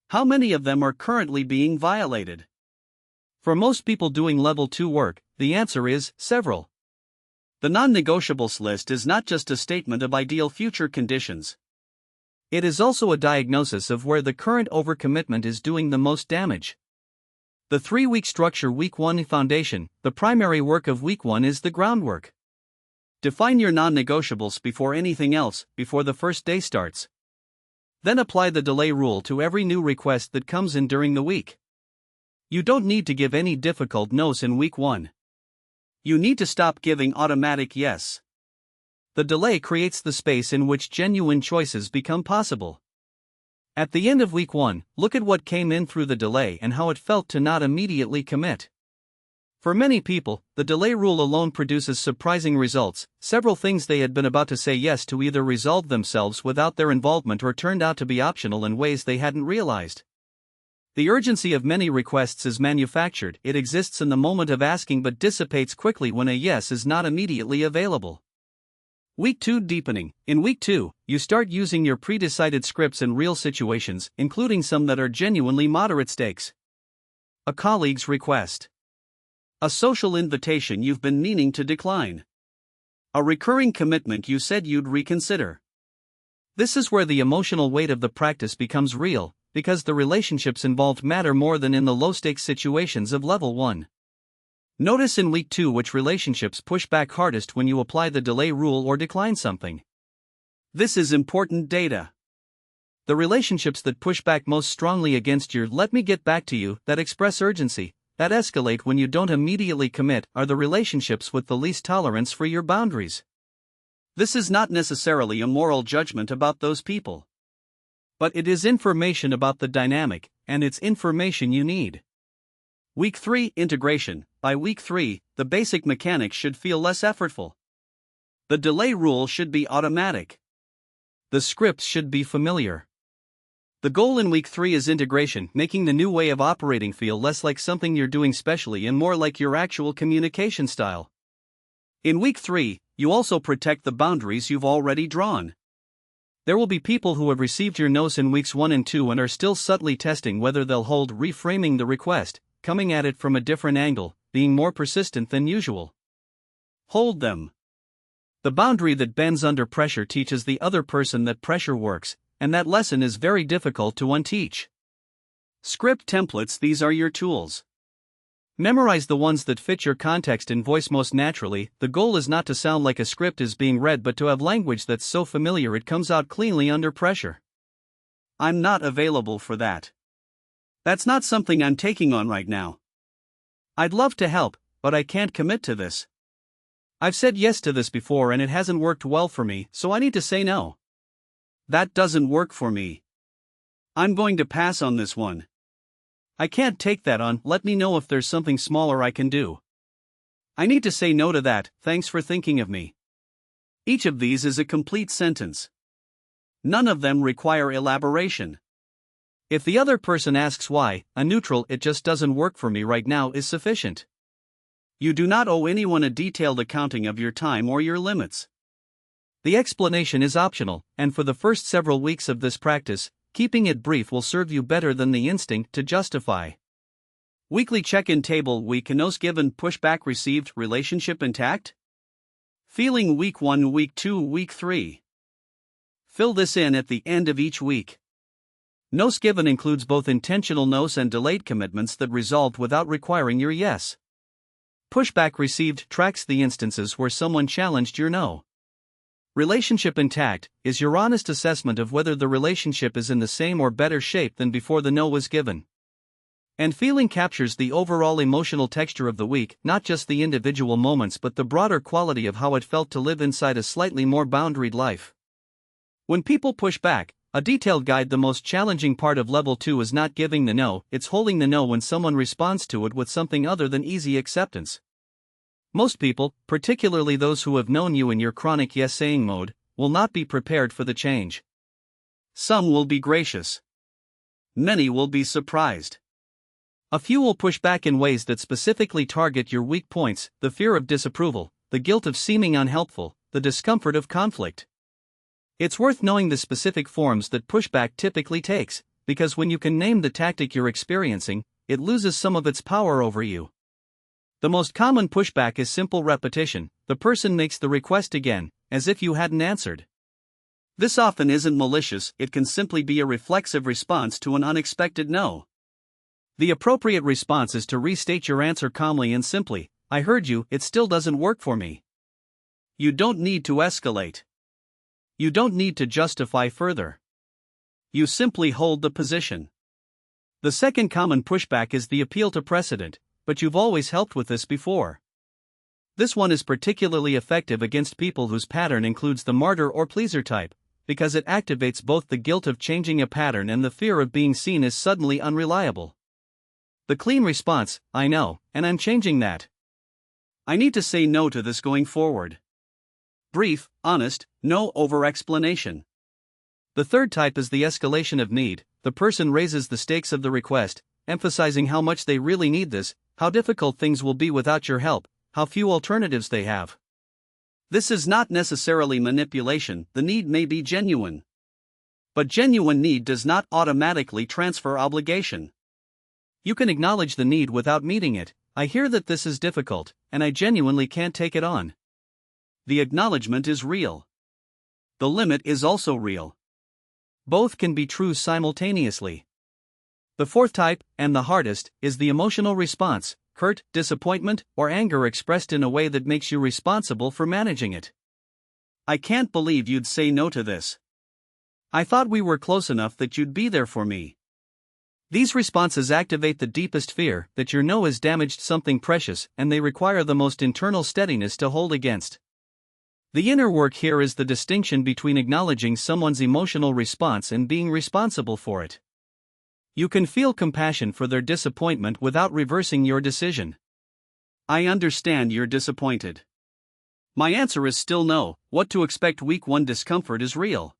how many of them are currently being violated? For most people doing Level 2 work, the answer is several. The non-negotiables list is not just a statement of ideal future conditions. It is also a diagnosis of where the current overcommitment is doing the most damage. The 3-week structure. Week 1 Foundation. The primary work of Week 1 is the groundwork. Define your non-negotiables before anything else, before the first day starts. Then apply the delay rule to every new request that comes in during the week. You don't need to give any difficult no's in Week 1. You need to stop giving automatic yes. The delay creates the space in which genuine choices become possible. At the end of Week 1, look at what came in through the delay and how it felt to not immediately commit. For many people, the delay rule alone produces surprising results. Several things they had been about to say yes to either resolved themselves without their involvement or turned out to be optional in ways they hadn't realized. The urgency of many requests is manufactured. It exists in the moment of asking but dissipates quickly when a yes is not immediately available. Week 2 Deepening. In Week 2, you start using your pre-decided scripts in real situations, including some that are genuinely moderate stakes. A colleague's request. A social invitation you've been meaning to decline. A recurring commitment you said you'd reconsider. This is where the emotional weight of the practice becomes real, because the relationships involved matter more than in the low-stakes situations of Level 1. Notice in Week 2 which relationships push back hardest when you apply the delay rule or decline something. This is important data. The relationships that push back most strongly against your "let me get back to you," that express urgency, that escalate when you don't immediately commit, are the relationships with the least tolerance for your boundaries. This is not necessarily a moral judgment about those people. But it is information about the dynamic, and it's information you need. Week 3 Integration. By Week 3, the basic mechanics should feel less effortful. The delay rule should be automatic. The scripts should be familiar. The goal in Week 3 is integration, making the new way of operating feel less like something you're doing specially and more like your actual communication style. In Week 3, you also protect the boundaries you've already drawn. There will be people who have received your no's in Weeks 1 and 2 and are still subtly testing whether they'll hold reframing the request, coming at it from a different angle, being more persistent than usual. Hold them. The boundary that bends under pressure teaches the other person that pressure works, and that lesson is very difficult to unteach. Script templates. These are your tools. Memorize the ones that fit your context and voice most naturally. The goal is not to sound like a script is being read but to have language that's so familiar it comes out cleanly under pressure. I'm not available for that. That's not something I'm taking on right now. I'd love to help, but I can't commit to this. I've said yes to this before and it hasn't worked well for me, so I need to say no. That doesn't work for me. I'm going to pass on this one. I can't take that on. Let me know if there's something smaller I can do. I need to say no to that. Thanks for thinking of me. Each of these is a complete sentence. None of them require elaboration. If the other person asks why, a neutral "it just doesn't work for me right now" is sufficient. You do not owe anyone a detailed accounting of your time or your limits. The explanation is optional, and for the first several weeks of this practice, keeping it brief will serve you better than the instinct to justify. Weekly check-in table. Week: no's given, pushback received, relationship intact? Feeling week 1, week 2, week 3. Fill this in at the end of each week. No's given includes both intentional no's and delayed commitments that resolved without requiring your yes. Pushback received tracks the instances where someone challenged your no. Relationship intact is your honest assessment of whether the relationship is in the same or better shape than before the no was given. And feeling captures the overall emotional texture of the week, not just the individual moments but the broader quality of how it felt to live inside a slightly more boundaried life. When people push back, a detailed guide. The most challenging part of level 2 is not giving the no, it's holding the no when someone responds to it with something other than easy acceptance. Most people, particularly those who have known you in your chronic yes-saying mode, will not be prepared for the change. Some will be gracious. Many will be surprised. A few will push back in ways that specifically target your weak points: the fear of disapproval, the guilt of seeming unhelpful, the discomfort of conflict. It's worth knowing the specific forms that pushback typically takes, because when you can name the tactic you're experiencing, it loses some of its power over you. The most common pushback is simple repetition. The person makes the request again, as if you hadn't answered. This often isn't malicious, it can simply be a reflexive response to an unexpected no. The appropriate response is to restate your answer calmly and simply: "I heard you, it still doesn't work for me." You don't need to escalate. You don't need to justify further. You simply hold the position. The second common pushback is the appeal to precedent, but you've always helped with this before. This one is particularly effective against people whose pattern includes the martyr or pleaser type, because it activates both the guilt of changing a pattern and the fear of being seen as suddenly unreliable. The clean response: "I know, and I'm changing that. I need to say no to this going forward." Brief, honest, no over-explanation. The third type is the escalation of need. The person raises the stakes of the request, emphasizing how much they really need this, how difficult things will be without your help, how few alternatives they have. This is not necessarily manipulation. The need may be genuine. But genuine need does not automatically transfer obligation. You can acknowledge the need without meeting it. "I hear that this is difficult, and I genuinely can't take it on." The acknowledgement is real. The limit is also real. Both can be true simultaneously. The fourth type, and the hardest, is the emotional response: hurt, disappointment, or anger expressed in a way that makes you responsible for managing it. "I can't believe you'd say no to this. I thought we were close enough that you'd be there for me." These responses activate the deepest fear that your no has damaged something precious, and they require the most internal steadiness to hold against. The inner work here is the distinction between acknowledging someone's emotional response and being responsible for it. You can feel compassion for their disappointment without reversing your decision. "I understand you're disappointed. My answer is still no. What to expect? Week 1 discomfort is real."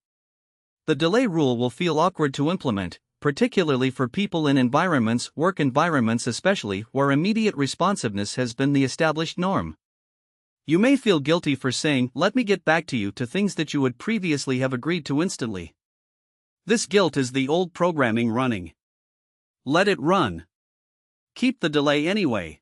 The delay rule will feel awkward to implement, particularly for people in environments, work environments especially, where immediate responsiveness has been the established norm. You may feel guilty for saying "let me get back to you" to things that you would previously have agreed to instantly. This guilt is the old programming running. Let it run. Keep the delay anyway.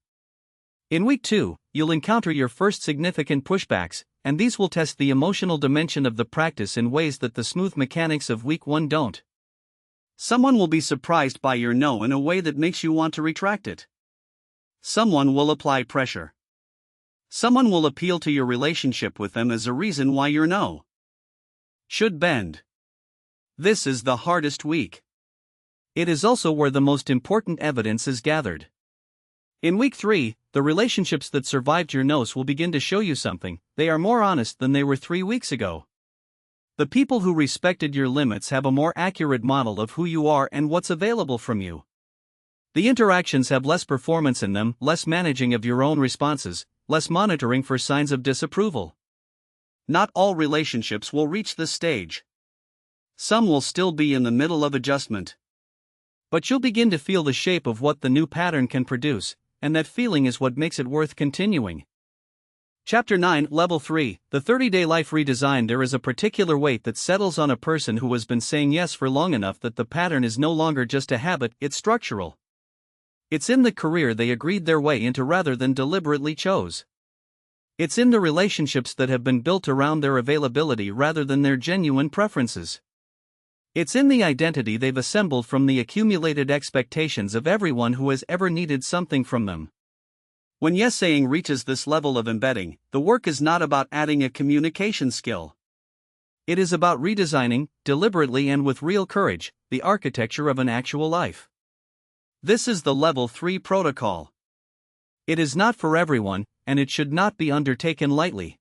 In week 2, you'll encounter your first significant pushbacks, and these will test the emotional dimension of the practice in ways that the smooth mechanics of week 1 don't. Someone will be surprised by your no in a way that makes you want to retract it. Someone will apply pressure. Someone will appeal to your relationship with them as a reason why your no should bend. This is the hardest week. It is also where the most important evidence is gathered. In week 3, the relationships that survived your no's will begin to show you something. They are more honest than they were 3 weeks ago. The people who respected your limits have a more accurate model of who you are and what's available from you. The interactions have less performance in them, less managing of your own responses, less monitoring for signs of disapproval. Not all relationships will reach this stage. Some will still be in the middle of adjustment. But you'll begin to feel the shape of what the new pattern can produce, and that feeling is what makes it worth continuing. Chapter 9, Level 3, the 30-Day Life Redesign. There is a particular weight that settles on a person who has been saying yes for long enough that the pattern is no longer just a habit, it's structural. It's in the career they agreed their way into rather than deliberately chose. It's in the relationships that have been built around their availability rather than their genuine preferences. It's in the identity they've assembled from the accumulated expectations of everyone who has ever needed something from them. When yes-saying reaches this level of embedding, the work is not about adding a communication skill. It is about redesigning, deliberately and with real courage, the architecture of an actual life. This is the Level 3 protocol. It is not for everyone, and it should not be undertaken lightly.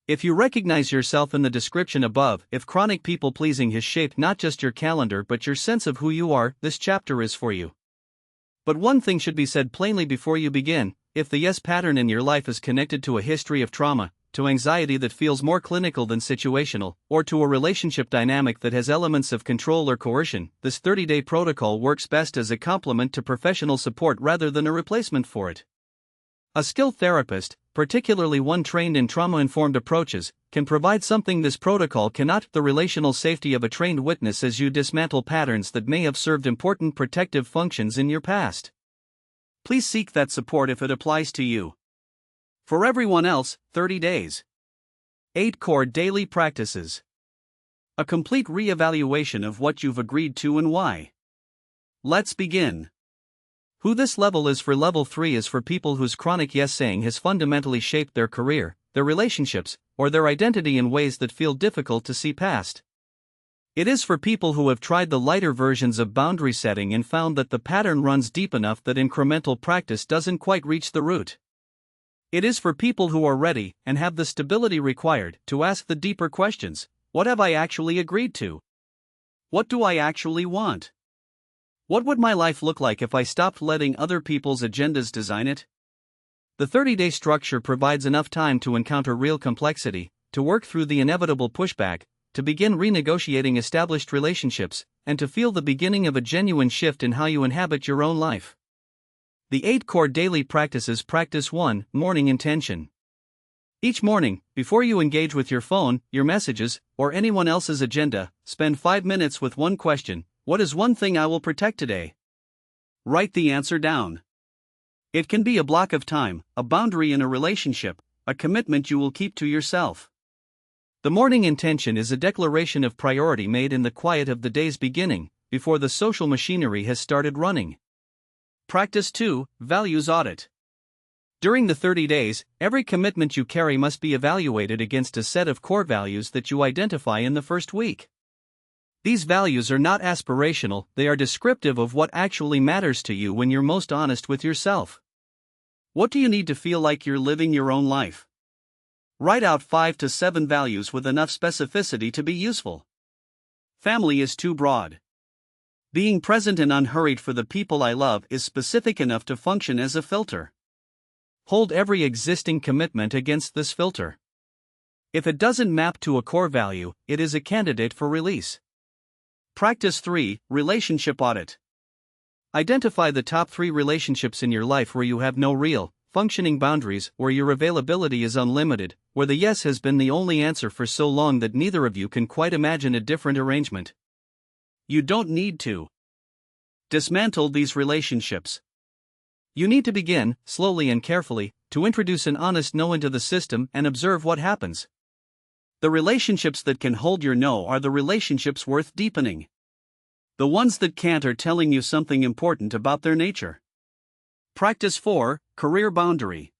If you recognize yourself in the description above, if chronic people-pleasing has shaped not just your calendar but your sense of who you are, this chapter is for you. But one thing should be said plainly before you begin: if the yes pattern in your life is connected to a history of trauma, to anxiety that feels more clinical than situational, or to a relationship dynamic that has elements of control or coercion, this 30-day protocol works best as a complement to professional support rather than a replacement for it. A skilled therapist, particularly one trained in trauma-informed approaches, can provide something this protocol cannot: the relational safety of a trained witness as you dismantle patterns that may have served important protective functions in your past. Please seek that support if it applies to you. For everyone else, 30 days. 8 core daily practices. A complete re-evaluation of what you've agreed to and why. Let's begin. Who this level is for. Level 3 is for people whose chronic yes-saying has fundamentally shaped their career, their relationships, or their identity in ways that feel difficult to see past. It is for people who have tried the lighter versions of boundary setting and found that the pattern runs deep enough that incremental practice doesn't quite reach the root. It is for people who are ready, and have the stability required, to ask the deeper questions. What have I actually agreed to? What do I actually want? What would my life look like if I stopped letting other people's agendas design it? The 30-day structure provides enough time to encounter real complexity, to work through the inevitable pushback, to begin renegotiating established relationships, and to feel the beginning of a genuine shift in how you inhabit your own life. The 8 core daily practices. Practice 1, Morning Intention. Each morning, before you engage with your phone, your messages, or anyone else's agenda, spend 5 minutes with one question: what is one thing I will protect today? Write the answer down. It can be a block of time, a boundary in a relationship, a commitment you will keep to yourself. The morning intention is a declaration of priority made in the quiet of the day's beginning, before the social machinery has started running. Practice 2, Values Audit. During the 30 days, every commitment you carry must be evaluated against a set of core values that you identify in the first week. These values are not aspirational, they are descriptive of what actually matters to you when you're most honest with yourself. What do you need to feel like you're living your own life? Write out 5 to 7 values with enough specificity to be useful. Family is too broad. Being present and unhurried for the people I love is specific enough to function as a filter. Hold every existing commitment against this filter. If it doesn't map to a core value, it is a candidate for release. Practice 3, Relationship Audit. Identify the top 3 relationships in your life where you have no real, functioning boundaries, where your availability is unlimited, where the yes has been the only answer for so long that neither of you can quite imagine a different arrangement. You don't need to dismantle these relationships. You need to begin, slowly and carefully, to introduce an honest no into the system and observe what happens. The relationships that can hold your no are the relationships worth deepening. The ones that can't are telling you something important about their nature. Practice 4, Career Boundary.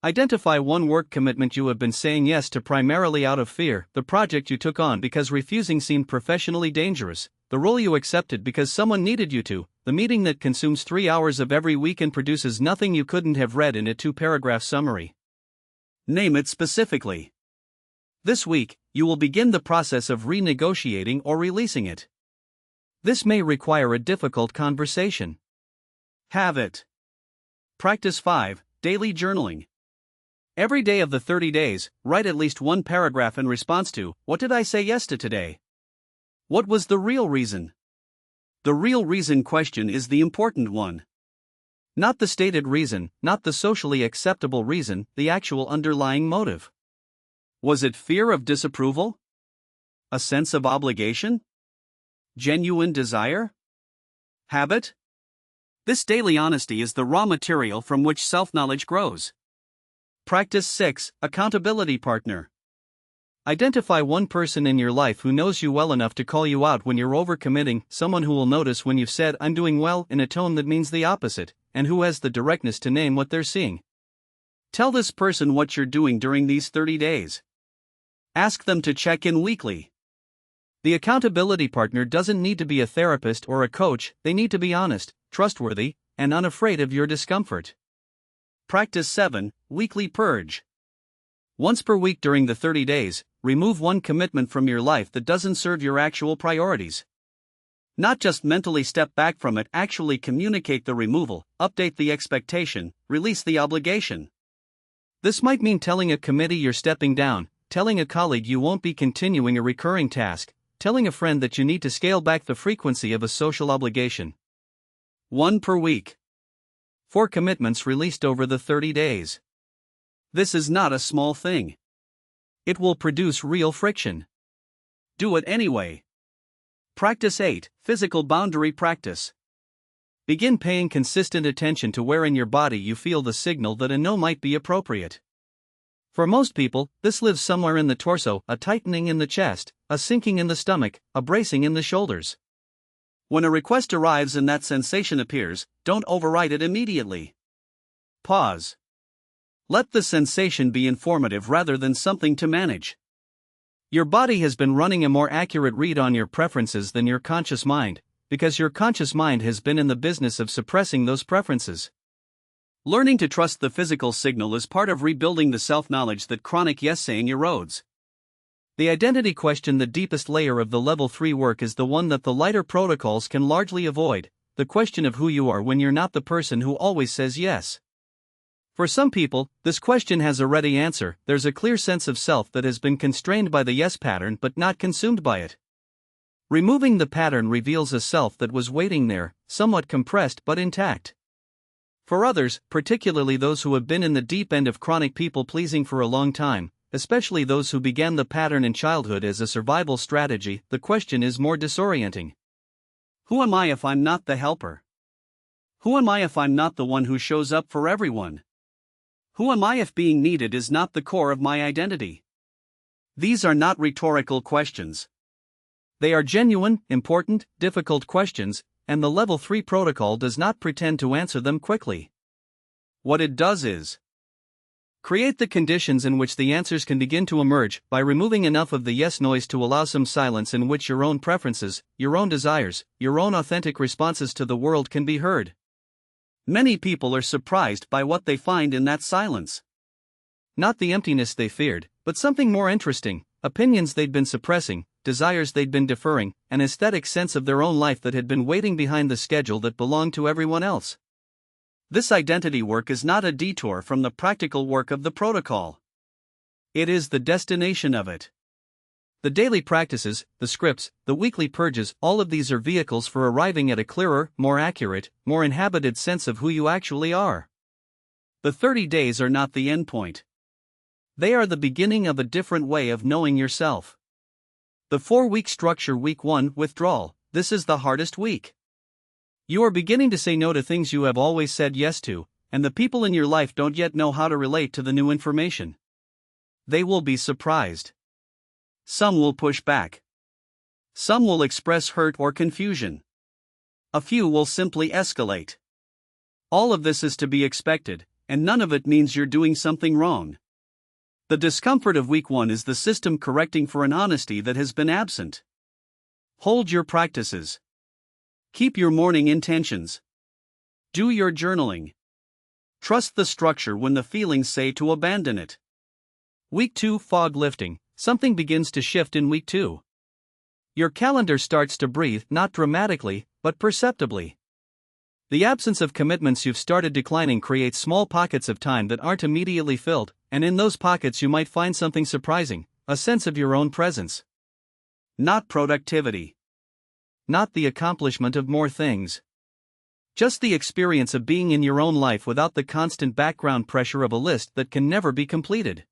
Identify one work commitment you have been saying yes to primarily out of fear, the project you took on because refusing seemed professionally dangerous, the role you accepted because someone needed you to, the meeting that consumes 3 hours of every week and produces nothing you couldn't have read in a 2-paragraph summary. Name it specifically. This week, you will begin the process of renegotiating or releasing it. This may require a difficult conversation. Have it. Practice 5, Daily Journaling. Every day of the 30 days, write at least one paragraph in response to, what did I say yes to today? What was the real reason? The real reason question is the important one. Not the stated reason, not the socially acceptable reason, the actual underlying motive. Was it fear of disapproval? A sense of obligation? Genuine desire? Habit? This daily honesty is the raw material from which self-knowledge grows. Practice 6, Accountability Partner. Identify one person in your life who knows you well enough to call you out when you're overcommitting, someone who will notice when you've said "I'm doing well" in a tone that means the opposite, and who has the directness to name what they're seeing. Tell this person what you're doing during these 30 days. Ask them to check in weekly. The accountability partner doesn't need to be a therapist or a coach, they need to be honest, trustworthy, and unafraid of your discomfort. Practice 7, Weekly Purge. Once per week during the 30 days, remove one commitment from your life that doesn't serve your actual priorities. Not just mentally step back from it, actually communicate the removal, update the expectation, release the obligation. This might mean telling a committee you're stepping down, telling a colleague you won't be continuing a recurring task, telling a friend that you need to scale back the frequency of a social obligation. 1 per week. 4 commitments released over the 30 days. This is not a small thing. It will produce real friction. Do it anyway. Practice 8, Physical Boundary Practice. Begin paying consistent attention to where in your body you feel the signal that a no might be appropriate. For most people, this lives somewhere in the torso, a tightening in the chest, a sinking in the stomach, a bracing in the shoulders. When a request arrives and that sensation appears, don't override it immediately. Pause. Let the sensation be informative rather than something to manage. Your body has been running a more accurate read on your preferences than your conscious mind, because your conscious mind has been in the business of suppressing those preferences. Learning to trust the physical signal is part of rebuilding the self-knowledge that chronic yes-saying erodes. The identity question, the deepest layer of the level 3 work, is the one that the lighter protocols can largely avoid, the question of who you are when you're not the person who always says yes. For some people, this question has a ready answer. There's a clear sense of self that has been constrained by the yes pattern but not consumed by it. Removing the pattern reveals a self that was waiting there, somewhat compressed but intact. For others, particularly those who have been in the deep end of chronic people-pleasing for a long time, especially those who began the pattern in childhood as a survival strategy, the question is more disorienting. Who am I if I'm not the helper? Who am I if I'm not the one who shows up for everyone? Who am I if being needed is not the core of my identity? These are not rhetorical questions. They are genuine, important, difficult questions, and the Level 3 protocol does not pretend to answer them quickly. What it does is create the conditions in which the answers can begin to emerge by removing enough of the yes noise to allow some silence in which your own preferences, your own desires, your own authentic responses to the world can be heard. Many people are surprised by what they find in that silence. Not the emptiness they feared, but something more interesting: opinions they'd been suppressing, desires they'd been deferring, an aesthetic sense of their own life that had been waiting behind the schedule that belonged to everyone else. This identity work is not a detour from the practical work of the protocol. It is the destination of it. The daily practices, the scripts, the weekly purges, all of these are vehicles for arriving at a clearer, more accurate, more inhabited sense of who you actually are. The 30 days are not the end point. They are the beginning of a different way of knowing yourself. The 4-week structure: Week 1, Withdrawal. This is the hardest week. You are beginning to say no to things you have always said yes to, and the people in your life don't yet know how to relate to the new information. They will be surprised. Some will push back. Some will express hurt or confusion. A few will simply escalate. All of this is to be expected, and none of it means you're doing something wrong. The discomfort of week 1 is the system correcting for an honesty that has been absent. Hold your practices. Keep your morning intentions. Do your journaling. Trust the structure when the feelings say to abandon it. Week 2 fog lifting. Something begins to shift in week 2. Your calendar starts to breathe, not dramatically, but perceptibly. The absence of commitments you've started declining creates small pockets of time that aren't immediately filled, and in those pockets you might find something surprising, a sense of your own presence. Not productivity. Not the accomplishment of more things. Just the experience of being in your own life without the constant background pressure of a list that can never be completed.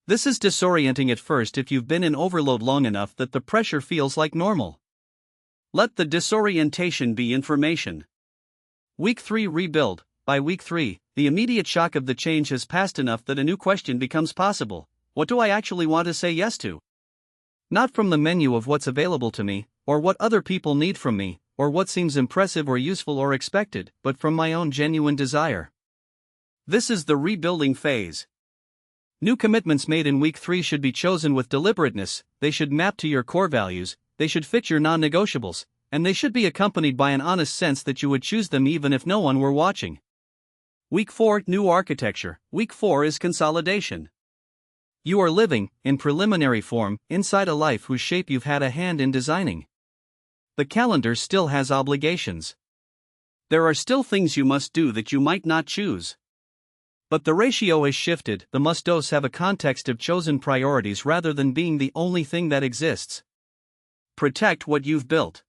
This is disorienting at first if you've been in overload long enough that the pressure feels like normal. Let the disorientation be information. Week 3 rebuild. By week 3, the immediate shock of the change has passed enough that a new question becomes possible. What do I actually want to say yes to? Not from the menu of what's available to me, or what other people need from me, or what seems impressive or useful or expected, but from my own genuine desire. This is the rebuilding phase. New commitments made in week 3 should be chosen with deliberateness, they should map to your core values, they should fit your non-negotiables, and they should be accompanied by an honest sense that you would choose them even if no one were watching. Week 4 New architecture. Week 4 is consolidation. You are living, in preliminary form, inside a life whose shape you've had a hand in designing. The calendar still has obligations. There are still things you must do that you might not choose. But the ratio has shifted, the must-dos have a context of chosen priorities rather than being the only thing that exists. Protect what you've built.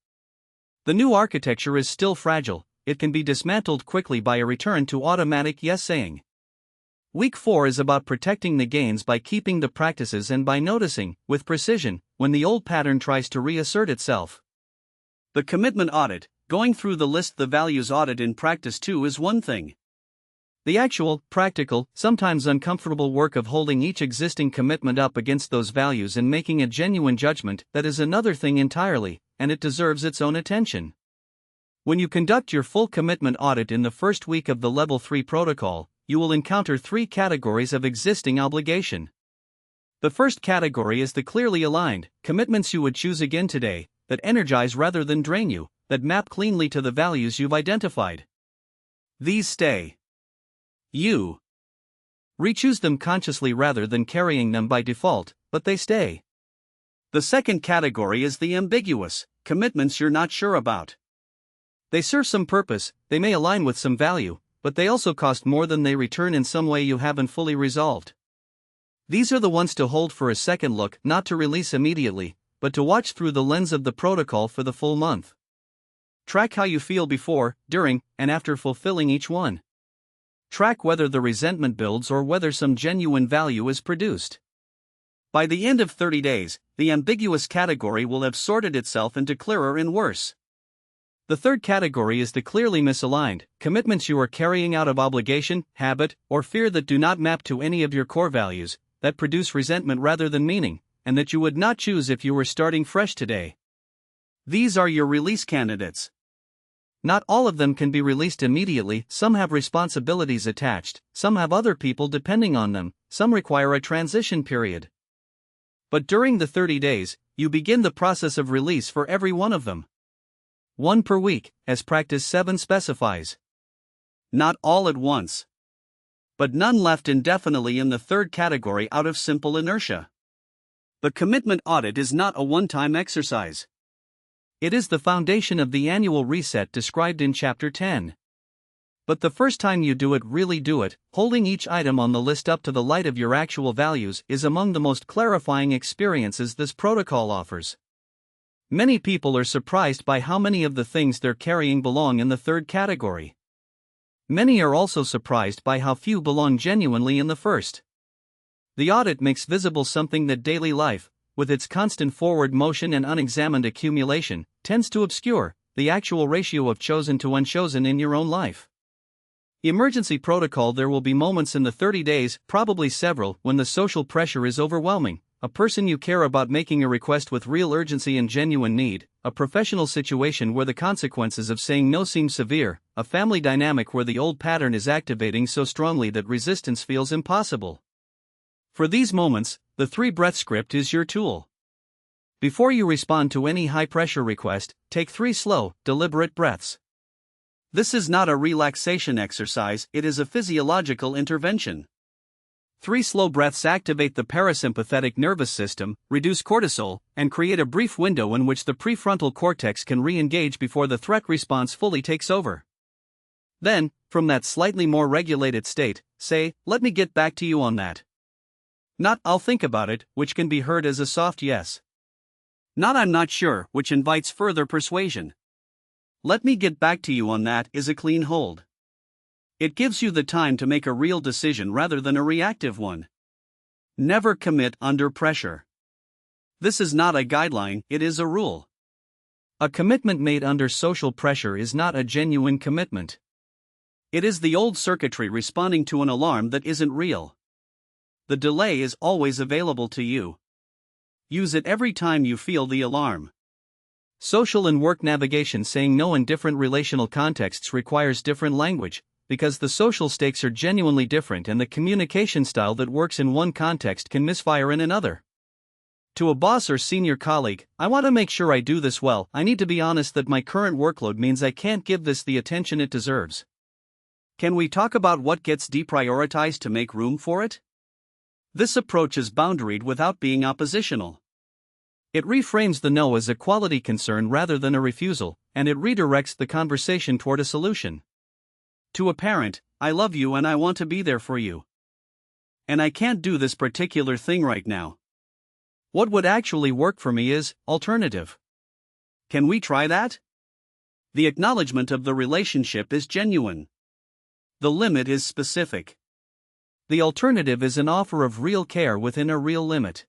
The new architecture is still fragile, it can be dismantled quickly by a return to automatic yes-saying. Week 4 is about protecting the gains by keeping the practices and by noticing, with precision, when the old pattern tries to reassert itself. The commitment audit, going through the list the values audit in practice 2 is one thing. The actual, practical, sometimes uncomfortable work of holding each existing commitment up against those values and making a genuine judgment, that is another thing entirely, and it deserves its own attention. When you conduct your full commitment audit in the first week of the Level 3 protocol, you will encounter 3 categories of existing obligation. The first category is the clearly aligned commitments you would choose again today, that energize rather than drain you, that map cleanly to the values you've identified. These stay. You re-choose them consciously rather than carrying them by default, but they stay. The second category is the ambiguous commitments you're not sure about. They serve some purpose, they may align with some value, but they also cost more than they return in some way you haven't fully resolved. These are the ones to hold for a second look, not to release immediately, but to watch through the lens of the protocol for the full month. Track how you feel before, during, and after fulfilling each one. Track whether the resentment builds or whether some genuine value is produced. By the end of 30 days, the ambiguous category will have sorted itself into clearer and worse. The third category is the clearly misaligned commitments you are carrying out of obligation, habit, or fear that do not map to any of your core values, that produce resentment rather than meaning, and that you would not choose if you were starting fresh today. These are your release candidates. Not all of them can be released immediately, some have responsibilities attached, some have other people depending on them, some require a transition period. But during the 30 days, you begin the process of release for every one of them. 1 per week, as practice 7 specifies. Not all at once. But none left indefinitely in the third category out of simple inertia. The commitment audit is not a one-time exercise. It is the foundation of the annual reset described in Chapter 10. But the first time you do it, really do it, holding each item on the list up to the light of your actual values is among the most clarifying experiences this protocol offers. Many people are surprised by how many of the things they're carrying belong in the third category. Many are also surprised by how few belong genuinely in the first. The audit makes visible something that daily life, with its constant forward motion and unexamined accumulation, tends to obscure, the actual ratio of chosen to unchosen in your own life. Emergency protocol: there will be moments in the 30 days, probably several, when the social pressure is overwhelming. A person you care about making a request with real urgency and genuine need, a professional situation where the consequences of saying no seem severe, a family dynamic where the old pattern is activating so strongly that resistance feels impossible. For these moments, the 3-breath script is your tool. Before you respond to any high-pressure request, take 3 slow, deliberate breaths. This is not a relaxation exercise, it is a physiological intervention. 3 slow breaths activate the parasympathetic nervous system, reduce cortisol, and create a brief window in which the prefrontal cortex can re-engage before the threat response fully takes over. Then, from that slightly more regulated state, say, "Let me get back to you on that." Not "I'll think about it," which can be heard as a soft yes. Not "I'm not sure," which invites further persuasion. "Let me get back to you on that" is a clean hold. It gives you the time to make a real decision rather than a reactive one. Never commit under pressure. This is not a guideline, it is a rule. A commitment made under social pressure is not a genuine commitment. It is the old circuitry responding to an alarm that isn't real. The delay is always available to you. Use it every time you feel the alarm. Social and work navigation: saying no in different relational contexts requires different language, because the social stakes are genuinely different and the communication style that works in one context can misfire in another. To a boss or senior colleague, "I want to make sure I do this well. I need to be honest that my current workload means I can't give this the attention it deserves. Can we talk about what gets deprioritized to make room for it?" This approach is boundaried without being oppositional. It reframes the no as a quality concern rather than a refusal, and it redirects the conversation toward a solution. To a parent, "I love you and I want to be there for you. And I can't do this particular thing right now. What would actually work for me is alternative. Can we try that?" The acknowledgement of the relationship is genuine. The limit is specific. The alternative is an offer of real care within a real limit.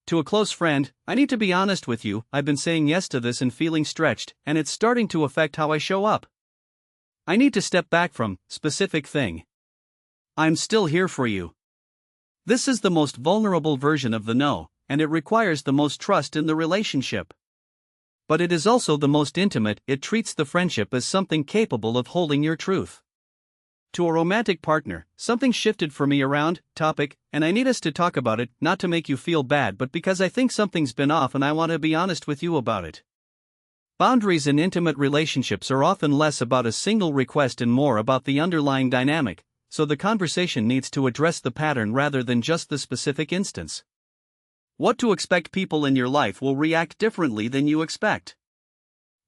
To a close friend, "I need to be honest with you, I've been saying yes to this and feeling stretched, and it's starting to affect how I show up. I need to step back from specific thing. I'm still here for you." This is the most vulnerable version of the no, and it requires the most trust in the relationship. But it is also the most intimate. It treats the friendship as something capable of holding your truth. To a romantic partner, "Something shifted for me around topic, and I need us to talk about it, not to make you feel bad but because I think something's been off and I want to be honest with you about it." Boundaries in intimate relationships are often less about a single request and more about the underlying dynamic, so the conversation needs to address the pattern rather than just the specific instance. What to expect: people in your life will react differently than you expect.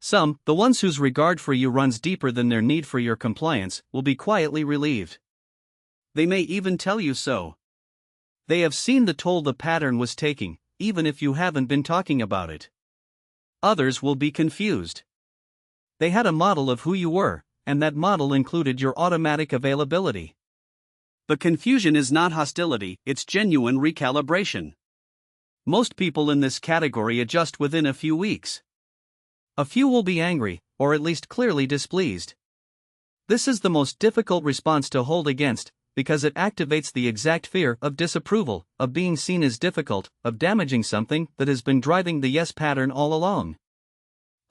Some, the ones whose regard for you runs deeper than their need for your compliance, will be quietly relieved. They may even tell you so. They have seen the toll the pattern was taking, even if you haven't been talking about it. Others will be confused. They had a model of who you were, and that model included your automatic availability. The confusion is not hostility, it's genuine recalibration. Most people in this category adjust within a few weeks. A few will be angry, or at least clearly displeased. This is the most difficult response to hold against, because it activates the exact fear of disapproval, of being seen as difficult, of damaging something that has been driving the yes pattern all along.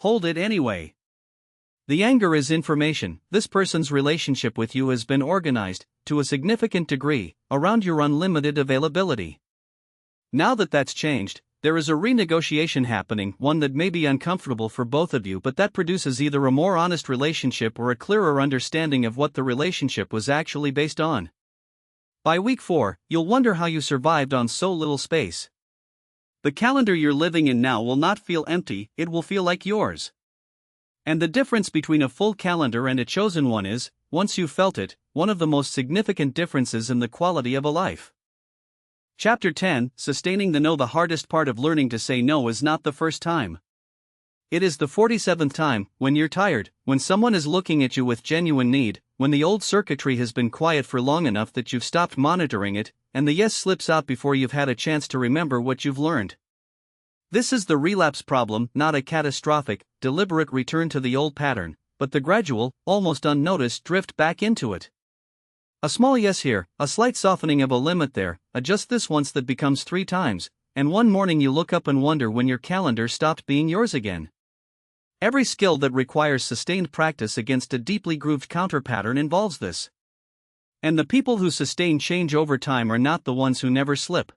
Hold it anyway. The anger is information. This person's relationship with you has been organized, to a significant degree, around your unlimited availability. Now that that's changed, there is a renegotiation happening, one that may be uncomfortable for both of you, but that produces either a more honest relationship or a clearer understanding of what the relationship was actually based on. By week 4, you'll wonder how you survived on so little space. The calendar you're living in now will not feel empty, it will feel like yours. And the difference between a full calendar and a chosen one is, once you've felt it, one of the most significant differences in the quality of a life. Chapter 10, Sustaining the No. The hardest part of learning to say no is not the first time. It is the 47th time, when you're tired, when someone is looking at you with genuine need, when the old circuitry has been quiet for long enough that you've stopped monitoring it, and the yes slips out before you've had a chance to remember what you've learned. This is the relapse problem, not a catastrophic, deliberate return to the old pattern, but the gradual, almost unnoticed drift back into it. A small yes here, a slight softening of a limit there, a just this once that becomes 3 times, and one morning you look up and wonder when your calendar stopped being yours again. Every skill that requires sustained practice against a deeply grooved counter-pattern involves this. And the people who sustain change over time are not the ones who never slip.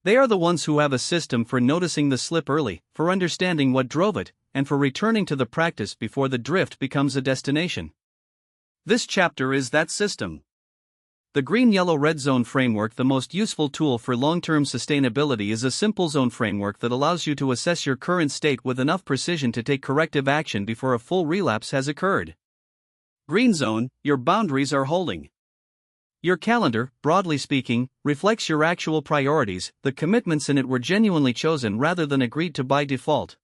They are the ones who have a system for noticing the slip early, for understanding what drove it, and for returning to the practice before the drift becomes a destination. This chapter is that system. The green-yellow-red zone framework. The most useful tool for long-term sustainability is a simple zone framework that allows you to assess your current state with enough precision to take corrective action before a full relapse has occurred. Green zone, your boundaries are holding. Your calendar, broadly speaking, reflects your actual priorities. The commitments in it were genuinely chosen rather than agreed to by default.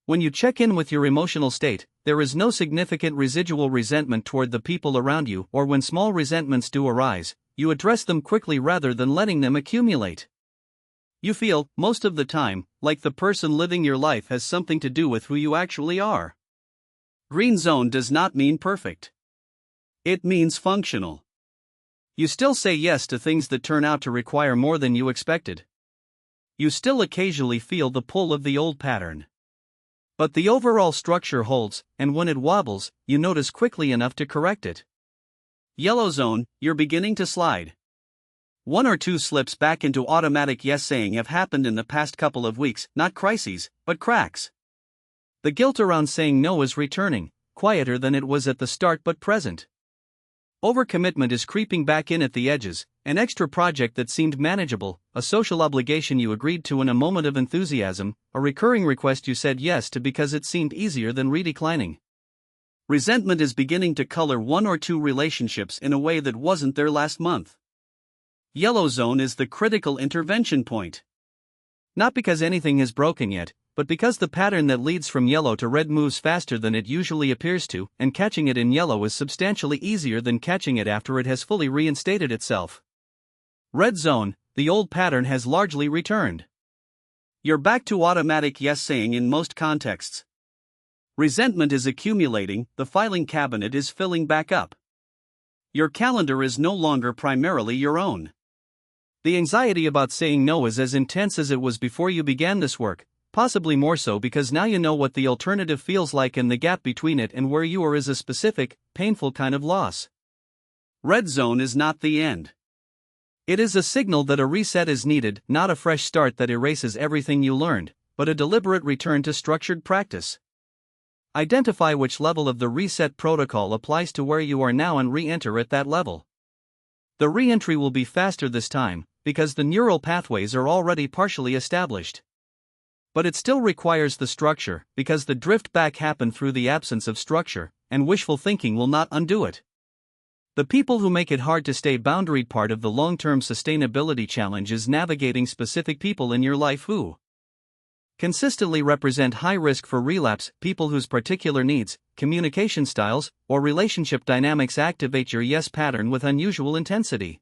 When you check in with your emotional state, there is no significant residual resentment toward the people around you, or when small resentments do arise, you address them quickly rather than letting them accumulate. You feel, most of the time, like the person living your life has something to do with who you actually are. Green zone does not mean perfect. It means functional. You still say yes to things that turn out to require more than you expected. You still occasionally feel the pull of the old pattern. But the overall structure holds, and when it wobbles, you notice quickly enough to correct it. Yellow zone, you're beginning to slide. 1 or 2 slips back into automatic yes saying have happened in the past couple of weeks, not crises, but cracks. The guilt around saying no is returning, quieter than it was at the start but present. Overcommitment is creeping back in at the edges, an extra project that seemed manageable, a social obligation you agreed to in a moment of enthusiasm, a recurring request you said yes to because it seemed easier than redeclining. Resentment is beginning to color 1 or 2 relationships in a way that wasn't there last month. Yellow zone is the critical intervention point. Not because anything is broken yet, but because the pattern that leads from yellow to red moves faster than it usually appears to, and catching it in yellow is substantially easier than catching it after it has fully reinstated itself. Red zone, the old pattern has largely returned. You're back to automatic yes saying in most contexts. Resentment is accumulating, the filing cabinet is filling back up. Your calendar is no longer primarily your own. The anxiety about saying no is as intense as it was before you began this work. Possibly more so because now you know what the alternative feels like, and the gap between it and where you are is a specific, painful kind of loss. Red zone is not the end. It is a signal that a reset is needed, not a fresh start that erases everything you learned, but a deliberate return to structured practice. Identify which level of the reset protocol applies to where you are now and re-enter at that level. The re-entry will be faster this time, because the neural pathways are already partially established. But it still requires the structure, because the drift back happened through the absence of structure, and wishful thinking will not undo it. The people who make it hard to stay boundaried. Part of the long-term sustainability challenge is navigating specific people in your life who consistently represent high risk for relapse, people whose particular needs, communication styles, or relationship dynamics activate your yes pattern with unusual intensity.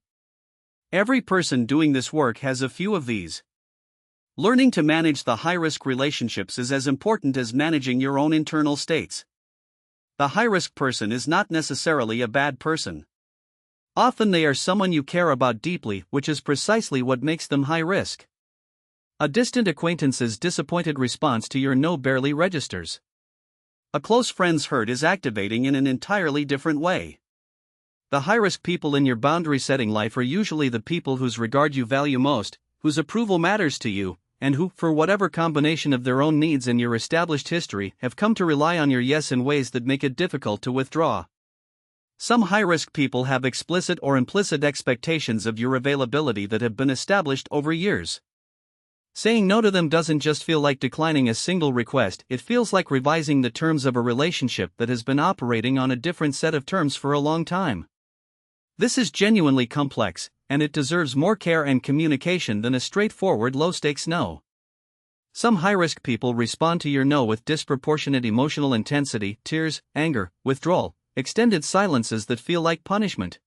Every person doing this work has a few of these. Learning to manage the high-risk relationships is as important as managing your own internal states. The high-risk person is not necessarily a bad person. Often they are someone you care about deeply, which is precisely what makes them high-risk. A distant acquaintance's disappointed response to your no barely registers. A close friend's hurt is activating in an entirely different way. The high-risk people in your boundary-setting life are usually the people whose regard you value most, whose approval matters to you, and who, for whatever combination of their own needs and your established history, have come to rely on your yes in ways that make it difficult to withdraw. Some high-risk people have explicit or implicit expectations of your availability that have been established over years. Saying no to them doesn't just feel like declining a single request, it feels like revising the terms of a relationship that has been operating on a different set of terms for a long time. This is genuinely complex, and it deserves more care and communication than a straightforward low-stakes no. Some high-risk people respond to your no with disproportionate emotional intensity, tears, anger, withdrawal, extended silences that feel like punishment.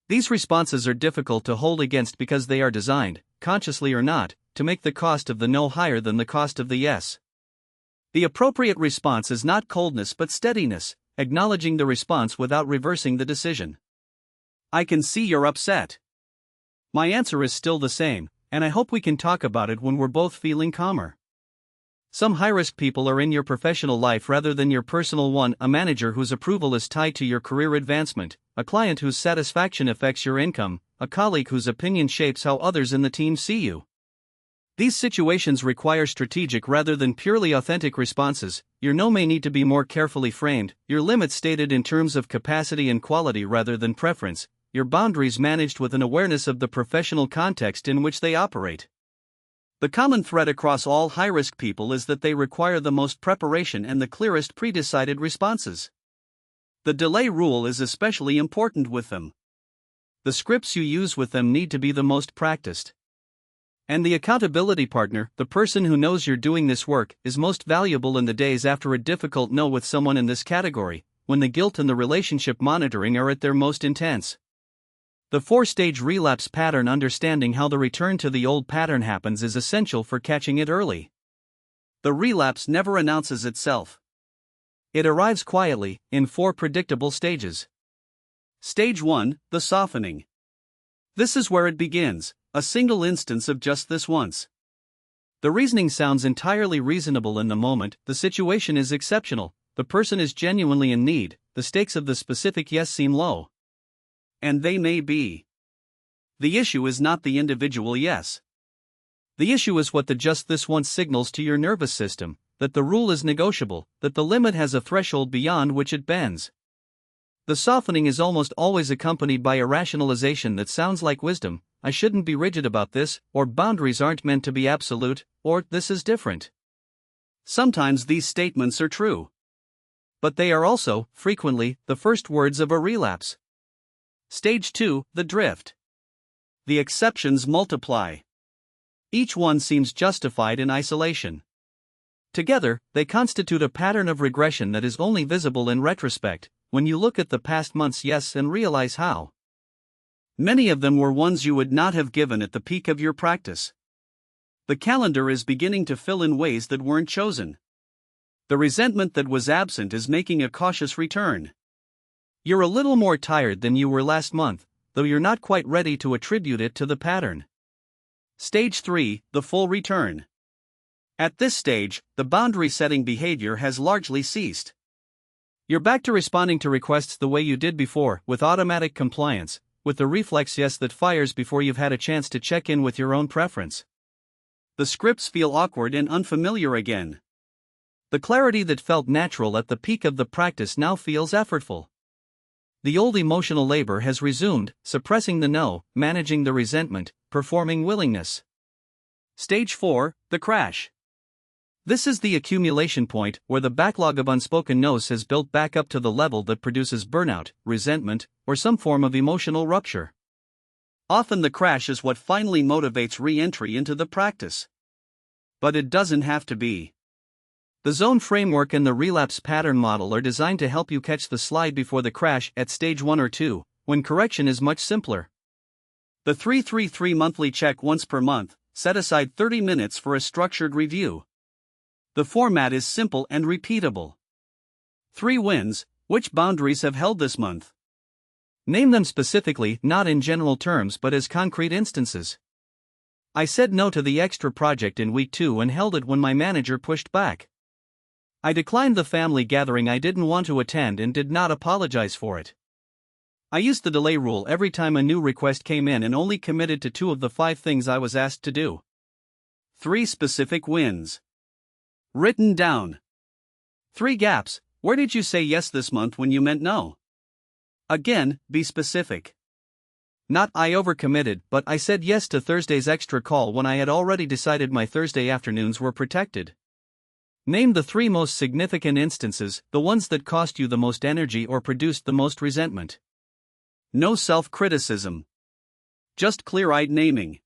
These responses are difficult to hold against because they are designed, consciously or not, to make the cost of the no higher than the cost of the yes. The appropriate response is not coldness but steadiness, acknowledging the response without reversing the decision. I can see you're upset. My answer is still the same, and I hope we can talk about it when we're both feeling calmer. Some high-risk people are in your professional life rather than your personal one: a manager whose approval is tied to your career advancement, a client whose satisfaction affects your income, a colleague whose opinion shapes how others in the team see you. These situations require strategic rather than purely authentic responses. Your no may need to be more carefully framed, your limits stated in terms of capacity and quality rather than preference, your boundaries managed with an awareness of the professional context in which they operate. The common thread across all high-risk people is that they require the most preparation and the clearest pre-decided responses. The delay rule is especially important with them. The scripts you use with them need to be the most practiced. And the accountability partner, the person who knows you're doing this work, is most valuable in the days after a difficult no with someone in this category, when the guilt and the relationship monitoring are at their most intense. The 4-stage relapse pattern: understanding how the return to the old pattern happens is essential for catching it early. The relapse never announces itself. It arrives quietly, in 4 predictable stages. Stage 1, the softening. This is where it begins, a single instance of just this once. The reasoning sounds entirely reasonable in the moment, the situation is exceptional, the person is genuinely in need, the stakes of the specific yes seem low. And they may be. The issue is not the individual yes. The issue is what the just this once signals to your nervous system, that the rule is negotiable, that the limit has a threshold beyond which it bends. The softening is almost always accompanied by a rationalization that sounds like wisdom: I shouldn't be rigid about this, or boundaries aren't meant to be absolute, or this is different. Sometimes these statements are true. But they are also, frequently, the first words of a relapse. Stage 2, the drift. The exceptions multiply. Each one seems justified in isolation. Together, they constitute a pattern of regression that is only visible in retrospect, when you look at the past month's yes and realize how many of them were ones you would not have given at the peak of your practice. The calendar is beginning to fill in ways that weren't chosen. The resentment that was absent is making a cautious return. You're a little more tired than you were last month, though you're not quite ready to attribute it to the pattern. Stage 3, the full return. At this stage, the boundary-setting behavior has largely ceased. You're back to responding to requests the way you did before, with automatic compliance, with the reflex yes that fires before you've had a chance to check in with your own preference. The scripts feel awkward and unfamiliar again. The clarity that felt natural at the peak of the practice now feels effortful. The old emotional labor has resumed, suppressing the no, managing the resentment, performing willingness. Stage 4, the crash. This is the accumulation point, where the backlog of unspoken no's has built back up to the level that produces burnout, resentment, or some form of emotional rupture. Often the crash is what finally motivates re-entry into the practice. But it doesn't have to be. The zone framework and the relapse pattern model are designed to help you catch the slide before the crash at stage 1 or 2, when correction is much simpler. The 3-3-3 monthly check once per month, set aside 30 minutes for a structured review. The format is simple and repeatable. 3 wins: which boundaries have held this month? Name them specifically, not in general terms but as concrete instances. I said no to the extra project in week 2 and held it when my manager pushed back. I declined the family gathering I didn't want to attend and did not apologize for it. I used the delay rule every time a new request came in and only committed to 2 of the 5 things I was asked to do. 3 specific wins. Written down. 3 gaps: where did you say yes this month when you meant no? Again, be specific. Not I overcommitted, but I said yes to Thursday's extra call when I had already decided my Thursday afternoons were protected. Name the 3 most significant instances, the ones that cost you the most energy or produced the most resentment. No self-criticism. Just clear-eyed naming.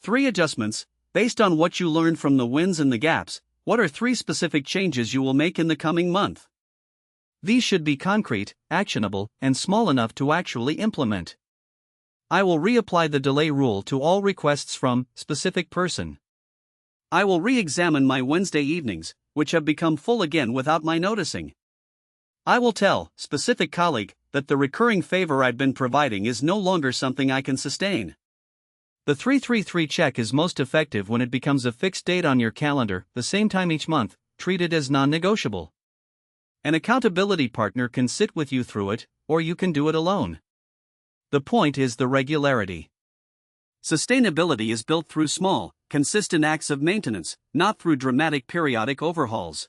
3 adjustments: based on what you learned from the wins and the gaps, what are 3 specific changes you will make in the coming month? These should be concrete, actionable, and small enough to actually implement. I will reapply the delay rule to all requests from specific person. I will re-examine my Wednesday evenings, which have become full again without my noticing. I will tell specific colleague that the recurring favor I've been providing is no longer something I can sustain. The 333 check is most effective when it becomes a fixed date on your calendar, the same time each month, treated as non-negotiable. An accountability partner can sit with you through it, or you can do it alone. The point is the regularity. Sustainability is built through small, consistent acts of maintenance, not through dramatic periodic overhauls.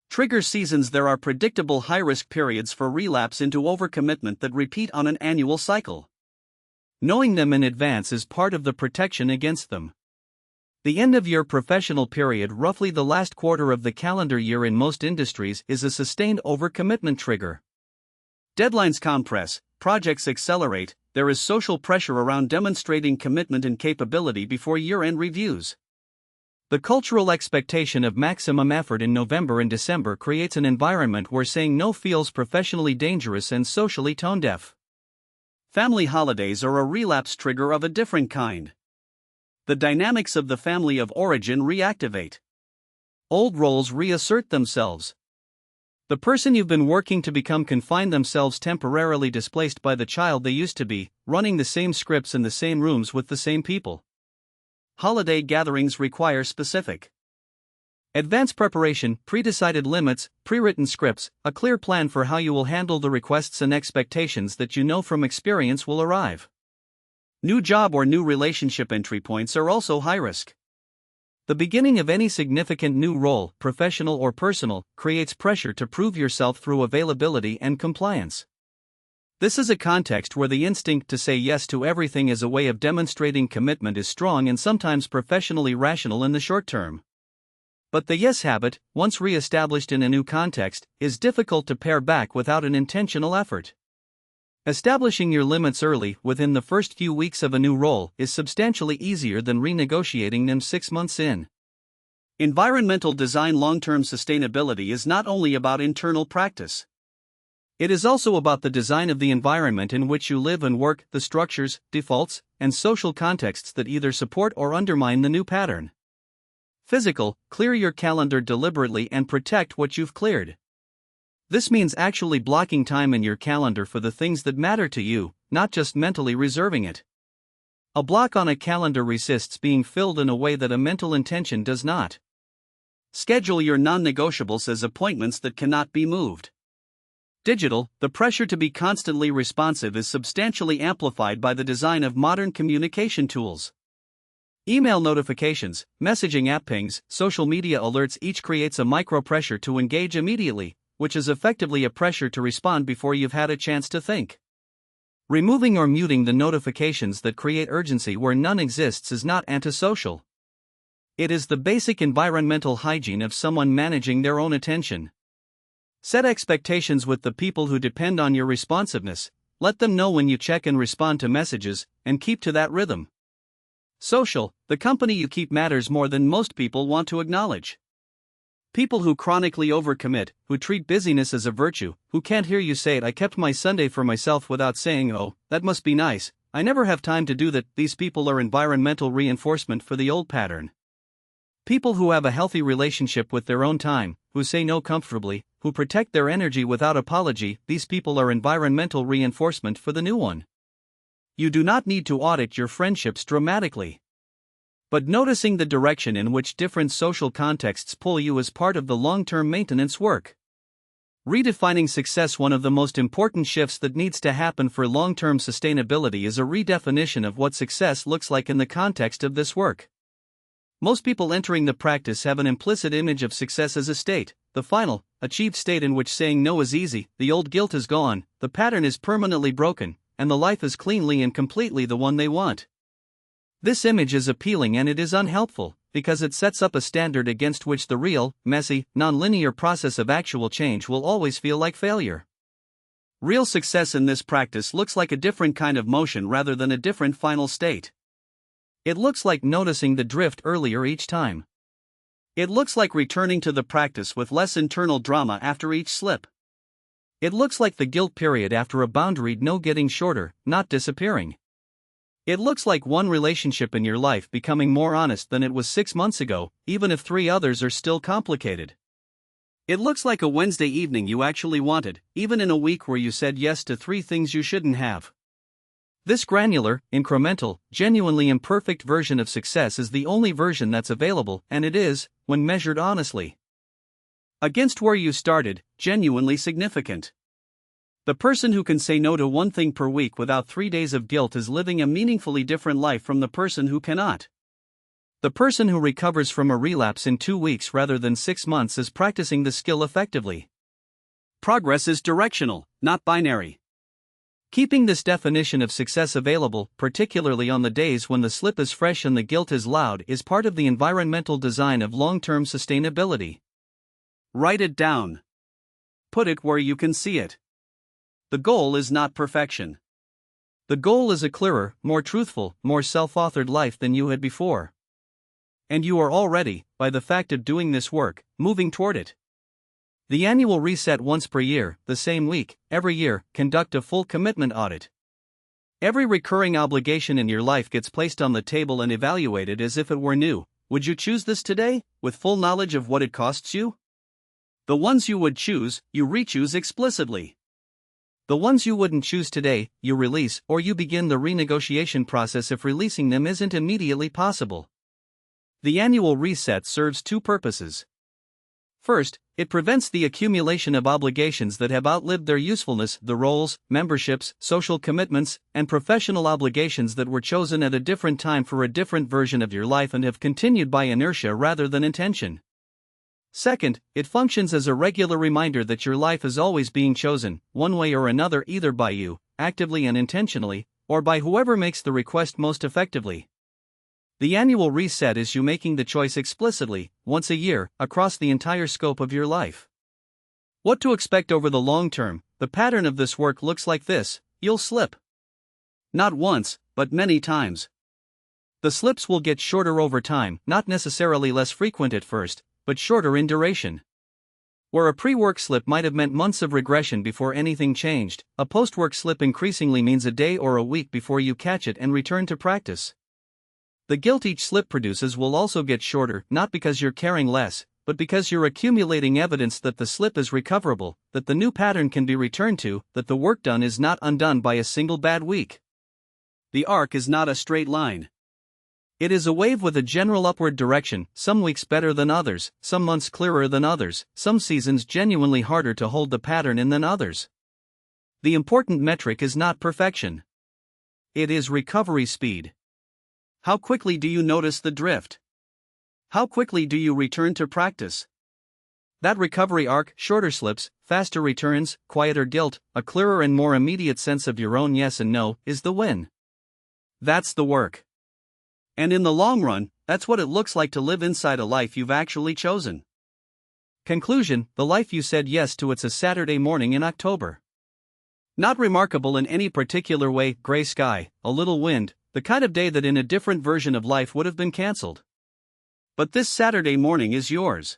Trigger seasons. There are predictable high-risk periods for relapse into overcommitment that repeat on an annual cycle. Knowing them in advance is part of the protection against them. The end-of-year professional period, roughly the last quarter of the calendar year in most industries, is a sustained overcommitment trigger. Deadlines compress, projects accelerate, there is social pressure around demonstrating commitment and capability before year-end reviews. The cultural expectation of maximum effort in November and December creates an environment where saying no feels professionally dangerous and socially tone-deaf. Family holidays are a relapse trigger of a different kind. The dynamics of the family of origin reactivate. Old roles reassert themselves. The person you've been working to become can find themselves temporarily displaced by the child they used to be, running the same scripts in the same rooms with the same people. Holiday gatherings require specific advanced preparation, pre-decided limits, pre-written scripts, a clear plan for how you will handle the requests and expectations that you know from experience will arrive. New job or new relationship entry points are also high risk. The beginning of any significant new role, professional or personal, creates pressure to prove yourself through availability and compliance. This is a context where the instinct to say yes to everything as a way of demonstrating commitment is strong and sometimes professionally rational in the short term. But the yes habit, once re-established in a new context, is difficult to pare back without an intentional effort. Establishing your limits early, within the first few weeks of a new role, is substantially easier than renegotiating them 6 months in. Environmental design. Long-term sustainability is not only about internal practice. It is also about the design of the environment in which you live and work, the structures, defaults, and social contexts that either support or undermine the new pattern. Physical, clear your calendar deliberately and protect what you've cleared. This means actually blocking time in your calendar for the things that matter to you, not just mentally reserving it. A block on a calendar resists being filled in a way that a mental intention does not. Schedule your non-negotiables as appointments that cannot be moved. Digital, the pressure to be constantly responsive is substantially amplified by the design of modern communication tools. Email notifications, messaging app pings, social media alerts each creates a micro-pressure to engage immediately, which is effectively a pressure to respond before you've had a chance to think. Removing or muting the notifications that create urgency where none exists is not antisocial. It is the basic environmental hygiene of someone managing their own attention. Set expectations with the people who depend on your responsiveness, let them know when you check and respond to messages, and keep to that rhythm. Social, the company you keep matters more than most people want to acknowledge. People who chronically overcommit, who treat busyness as a virtue, who can't hear you say it. I kept my Sunday for myself without saying, oh, that must be nice, I never have time to do that. These people are environmental reinforcement for the old pattern. People who have a healthy relationship with their own time, who say no comfortably, who protect their energy without apology, these people are environmental reinforcement for the new one. You do not need to audit your friendships dramatically. But noticing the direction in which different social contexts pull you is part of the long-term maintenance work. Redefining success. One of the most important shifts that needs to happen for long-term sustainability is a redefinition of what success looks like in the context of this work. Most people entering the practice have an implicit image of success as a state, the final, achieved state in which saying no is easy, the old guilt is gone, the pattern is permanently broken, and the life is cleanly and completely the one they want. This image is appealing and it is unhelpful, because it sets up a standard against which the real, messy, non-linear process of actual change will always feel like failure. Real success in this practice looks like a different kind of motion rather than a different final state. It looks like noticing the drift earlier each time. It looks like returning to the practice with less internal drama after each slip. It looks like the guilt period after a boundary no getting shorter, not disappearing. It looks like one relationship in your life becoming more honest than it was 6 months ago, even if 3 others are still complicated. It looks like a Wednesday evening you actually wanted, even in a week where you said yes to 3 things you shouldn't have. This granular, incremental, genuinely imperfect version of success is the only version that's available, and it is, when measured honestly against where you started, genuinely significant. The person who can say no to 1 thing per week without 3 days of guilt is living a meaningfully different life from the person who cannot. The person who recovers from a relapse in 2 weeks rather than 6 months is practicing the skill effectively. Progress is directional, not binary. Keeping this definition of success available, particularly on the days when the slip is fresh and the guilt is loud, is part of the environmental design of long-term sustainability. Write it down. Put it where you can see it. The goal is not perfection. The goal is a clearer, more truthful, more self-authored life than you had before. And you are already, by the fact of doing this work, moving toward it. The annual reset once per year, the same week, every year, conduct a full commitment audit. Every recurring obligation in your life gets placed on the table and evaluated as if it were new. Would you choose this today, with full knowledge of what it costs you? The ones you would choose, you re-choose explicitly. The ones you wouldn't choose today, you release, or you begin the renegotiation process if releasing them isn't immediately possible. The annual reset serves 2 purposes. First, it prevents the accumulation of obligations that have outlived their usefulness, the roles, memberships, social commitments, and professional obligations that were chosen at a different time for a different version of your life and have continued by inertia rather than intention. Second, it functions as a regular reminder that your life is always being chosen, one way or another, either by you, actively and intentionally, or by whoever makes the request most effectively. The annual reset is you making the choice explicitly, once a year, across the entire scope of your life. What to expect over the long term? The pattern of this work looks like this: you'll slip. Not once, but many times. The slips will get shorter over time, not necessarily less frequent at first, but shorter in duration. Where a pre-work slip might have meant months of regression before anything changed, a post-work slip increasingly means a day or a week before you catch it and return to practice. The guilt each slip produces will also get shorter, not because you're caring less, but because you're accumulating evidence that the slip is recoverable, that the new pattern can be returned to, that the work done is not undone by a single bad week. The arc is not a straight line. It is a wave with a general upward direction, some weeks better than others, some months clearer than others, some seasons genuinely harder to hold the pattern in than others. The important metric is not perfection. It is recovery speed. How quickly do you notice the drift? How quickly do you return to practice? That recovery arc, shorter slips, faster returns, quieter guilt, a clearer and more immediate sense of your own yes and no, is the win. That's the work. And in the long run, that's what it looks like to live inside a life you've actually chosen. Conclusion: the life you said yes to. It's a Saturday morning in October. Not remarkable in any particular way, gray sky, a little wind, the kind of day that in a different version of life would have been cancelled. But this Saturday morning is yours.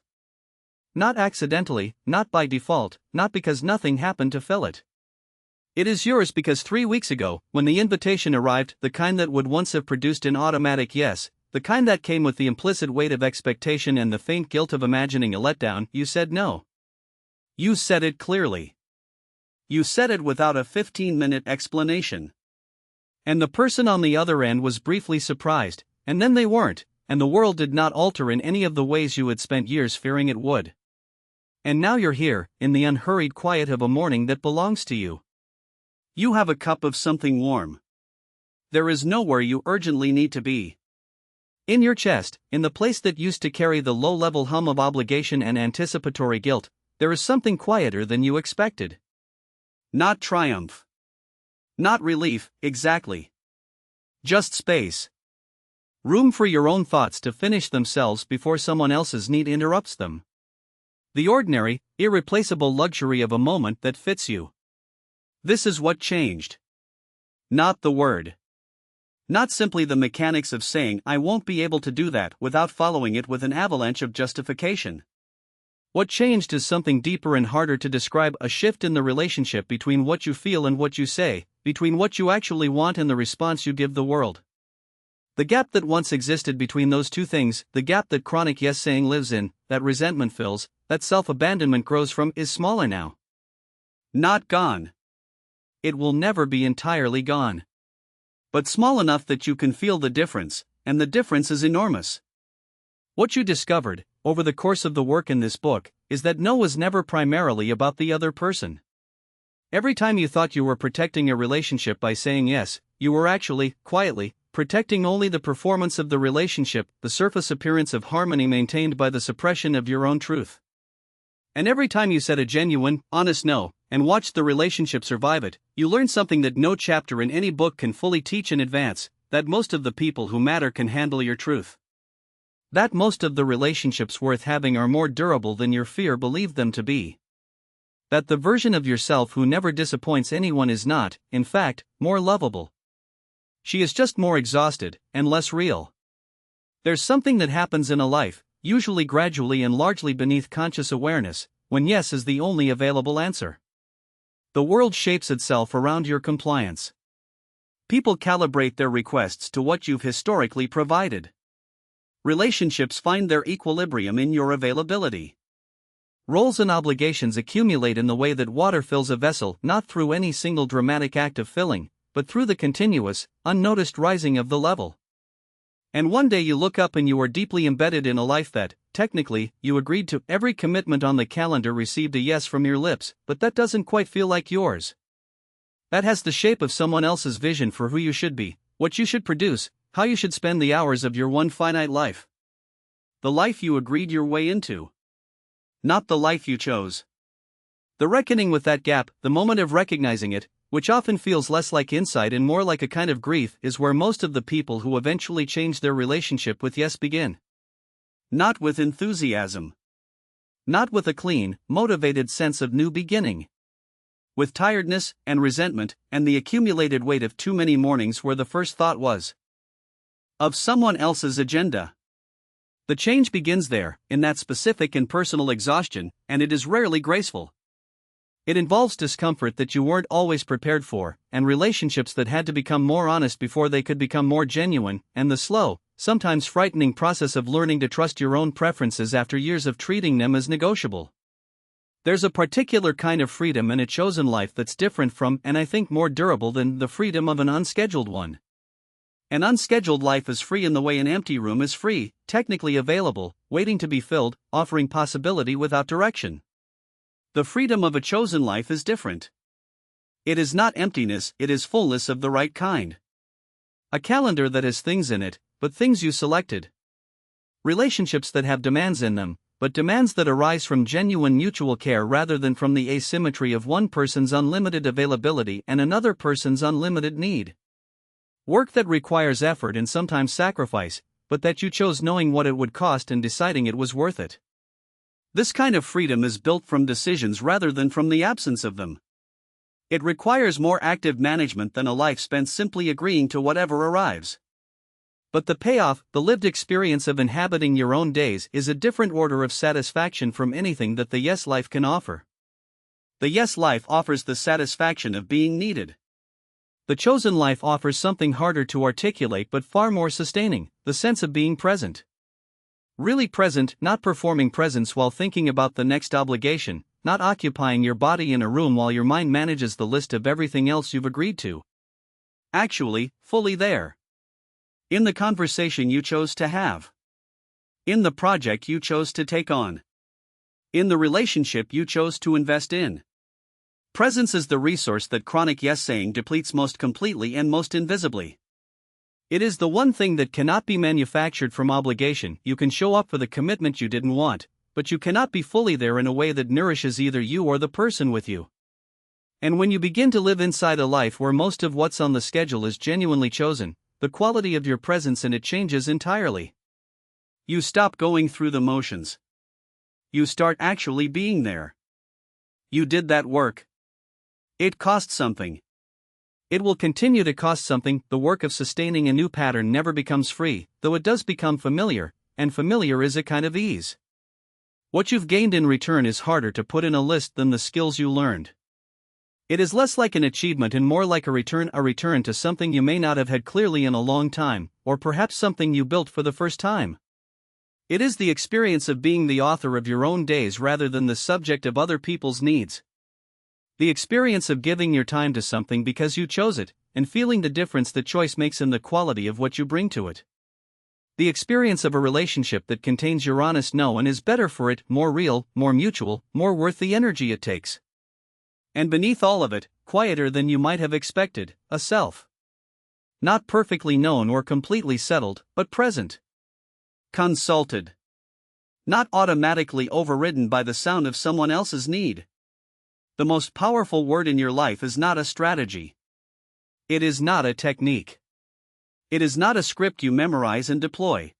Not accidentally, not by default, not because nothing happened to fill it. It is yours because 3 weeks ago, when the invitation arrived, the kind that would once have produced an automatic yes, the kind that came with the implicit weight of expectation and the faint guilt of imagining a letdown, you said no. You said it clearly. You said it without a 15-minute explanation. And the person on the other end was briefly surprised, and then they weren't, and the world did not alter in any of the ways you had spent years fearing it would. And now you're here, in the unhurried quiet of a morning that belongs to you. You have a cup of something warm. There is nowhere you urgently need to be. In your chest, in the place that used to carry the low-level hum of obligation and anticipatory guilt, there is something quieter than you expected. Not triumph. Not relief, exactly. Just space. Room for your own thoughts to finish themselves before someone else's need interrupts them. The ordinary, irreplaceable luxury of a moment that fits you. This is what changed. Not the word. Not simply the mechanics of saying I won't be able to do that without following it with an avalanche of justification. What changed is something deeper and harder to describe, a shift in the relationship between what you feel and what you say, between what you actually want and the response you give the world. The gap that once existed between those two things, the gap that chronic yes-saying lives in, that resentment fills, that self-abandonment grows from, is smaller now. Not gone. It will never be entirely gone. But small enough that you can feel the difference, and the difference is enormous. What you discovered, over the course of the work in this book, is that no was never primarily about the other person. Every time you thought you were protecting a relationship by saying yes, you were actually, quietly, protecting only the performance of the relationship, the surface appearance of harmony maintained by the suppression of your own truth. And every time you said a genuine, honest no, and watched the relationship survive it, you learned something that no chapter in any book can fully teach in advance, that most of the people who matter can handle your truth. That most of the relationships worth having are more durable than your fear believed them to be. That the version of yourself who never disappoints anyone is not, in fact, more lovable. She is just more exhausted, and less real. There's something that happens in a life, usually gradually and largely beneath conscious awareness, when yes is the only available answer. The world shapes itself around your compliance. People calibrate their requests to what you've historically provided. Relationships find their equilibrium in your availability. Roles and obligations accumulate in the way that water fills a vessel, not through any single dramatic act of filling, but through the continuous, unnoticed rising of the level. And one day you look up and you are deeply embedded in a life that, technically, you agreed to. Every commitment on the calendar received a yes from your lips, but that doesn't quite feel like yours. That has the shape of someone else's vision for who you should be, what you should produce, how you should spend the hours of your one finite life. The life you agreed your way into. Not the life you chose. The reckoning with that gap, the moment of recognizing it, which often feels less like insight and more like a kind of grief, is where most of the people who eventually change their relationship with yes begin. Not with enthusiasm. Not with a clean, motivated sense of new beginning. With tiredness and resentment and the accumulated weight of too many mornings where the first thought was of someone else's agenda. The change begins there, in that specific and personal exhaustion, and it is rarely graceful. It involves discomfort that you weren't always prepared for, and relationships that had to become more honest before they could become more genuine, and the slow, sometimes frightening process of learning to trust your own preferences after years of treating them as negotiable. There's a particular kind of freedom in a chosen life that's different from, and I think more durable than, the freedom of an unscheduled one. An unscheduled life is free in the way an empty room is free, technically available, waiting to be filled, offering possibility without direction. The freedom of a chosen life is different. It is not emptiness, it is fullness of the right kind. A calendar that has things in it, but things you selected. Relationships that have demands in them, but demands that arise from genuine mutual care rather than from the asymmetry of one person's unlimited availability and another person's unlimited need. Work that requires effort and sometimes sacrifice, but that you chose knowing what it would cost and deciding it was worth it. This kind of freedom is built from decisions rather than from the absence of them. It requires more active management than a life spent simply agreeing to whatever arrives. But the payoff, the lived experience of inhabiting your own days, is a different order of satisfaction from anything that the yes life can offer. The yes life offers the satisfaction of being needed. The chosen life offers something harder to articulate but far more sustaining, the sense of being present. Really present, not performing presence while thinking about the next obligation, not occupying your body in a room while your mind manages the list of everything else you've agreed to. Actually, fully there. In the conversation you chose to have. In the project you chose to take on. In the relationship you chose to invest in. Presence is the resource that chronic yes-saying depletes most completely and most invisibly. It is the one thing that cannot be manufactured from obligation. You can show up for the commitment you didn't want, but you cannot be fully there in a way that nourishes either you or the person with you. And when you begin to live inside a life where most of what's on the schedule is genuinely chosen, the quality of your presence in it changes entirely. You stop going through the motions. You start actually being there. You did that work. It cost something. It will continue to cost something. The work of sustaining a new pattern never becomes free, though it does become familiar, and familiar is a kind of ease. What you've gained in return is harder to put in a list than the skills you learned. It is less like an achievement and more like a return to something you may not have had clearly in a long time, or perhaps something you built for the first time. It is the experience of being the author of your own days rather than the subject of other people's needs. The experience of giving your time to something because you chose it, and feeling the difference that choice makes in the quality of what you bring to it. The experience of a relationship that contains your honest no and is better for it, more real, more mutual, more worth the energy it takes. And beneath all of it, quieter than you might have expected, a self. Not perfectly known or completely settled, but present. Consulted. Not automatically overridden by the sound of someone else's need. The most powerful word in your life is not a strategy. It is not a technique. It is not a script you memorize and deploy.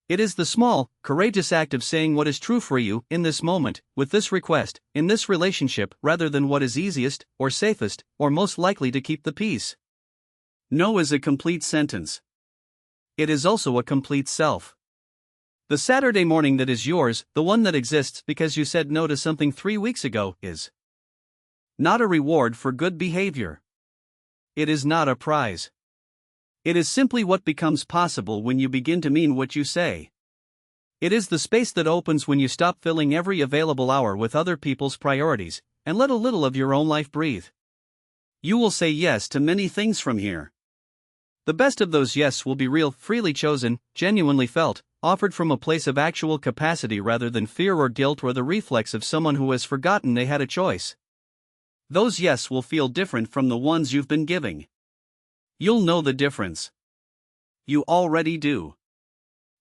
It is the small, courageous act of saying what is true for you in this moment, with this request, in this relationship, rather than what is easiest, or safest, or most likely to keep the peace. No is a complete sentence. It is also a complete self. The Saturday morning that is yours, the one that exists because you said no to something 3 weeks ago, is not a reward for good behavior. It is not a prize. It is simply what becomes possible when you begin to mean what you say. It is the space that opens when you stop filling every available hour with other people's priorities, and let a little of your own life breathe. You will say yes to many things from here. The best of those yes will be real, freely chosen, genuinely felt, offered from a place of actual capacity rather than fear or guilt or the reflex of someone who has forgotten they had a choice. Those yes will feel different from the ones you've been giving. You'll know the difference. You already do.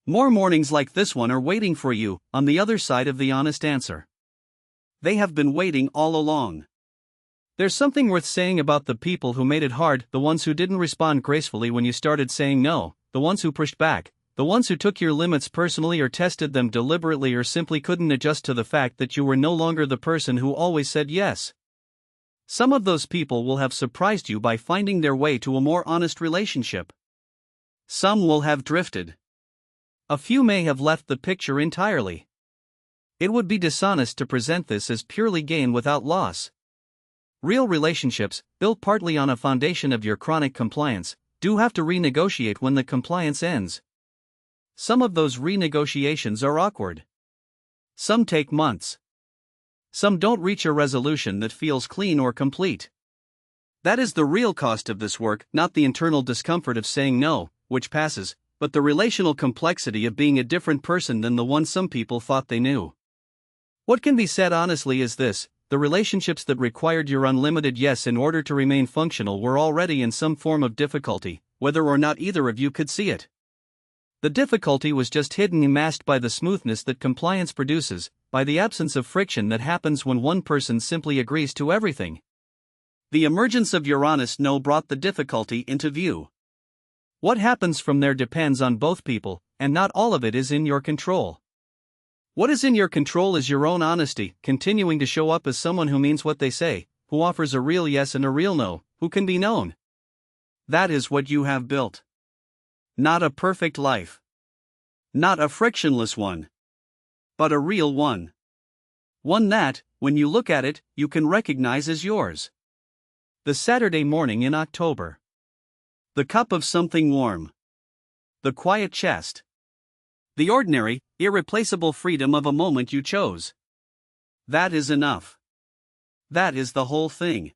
More mornings like this one are waiting for you, on the other side of the honest answer. They have been waiting all along. There's something worth saying about the people who made it hard, the ones who didn't respond gracefully when you started saying no, the ones who pushed back, the ones who took your limits personally or tested them deliberately or simply couldn't adjust to the fact that you were no longer the person who always said yes. Some of those people will have surprised you by finding their way to a more honest relationship. Some will have drifted. A few may have left the picture entirely. It would be dishonest to present this as purely gain without loss. Real relationships, built partly on a foundation of your chronic compliance, do have to renegotiate when the compliance ends. Some of those renegotiations are awkward. Some take months. Some don't reach a resolution that feels clean or complete. That is the real cost of this work, not the internal discomfort of saying no, which passes, but the relational complexity of being a different person than the one some people thought they knew. What can be said honestly is this: the relationships that required your unlimited yes in order to remain functional were already in some form of difficulty, whether or not either of you could see it. The difficulty was just hidden and masked by the smoothness that compliance produces, by the absence of friction that happens when one person simply agrees to everything. The emergence of your honest no brought the difficulty into view. What happens from there depends on both people, and not all of it is in your control. What is in your control is your own honesty, continuing to show up as someone who means what they say, who offers a real yes and a real no, who can be known. That is what you have built. Not a perfect life. Not a frictionless one. But a real one. One that, when you look at it, you can recognize as yours. The Saturday morning in October. The cup of something warm. The quiet chest. The ordinary, irreplaceable freedom of a moment you chose. That is enough. That is the whole thing.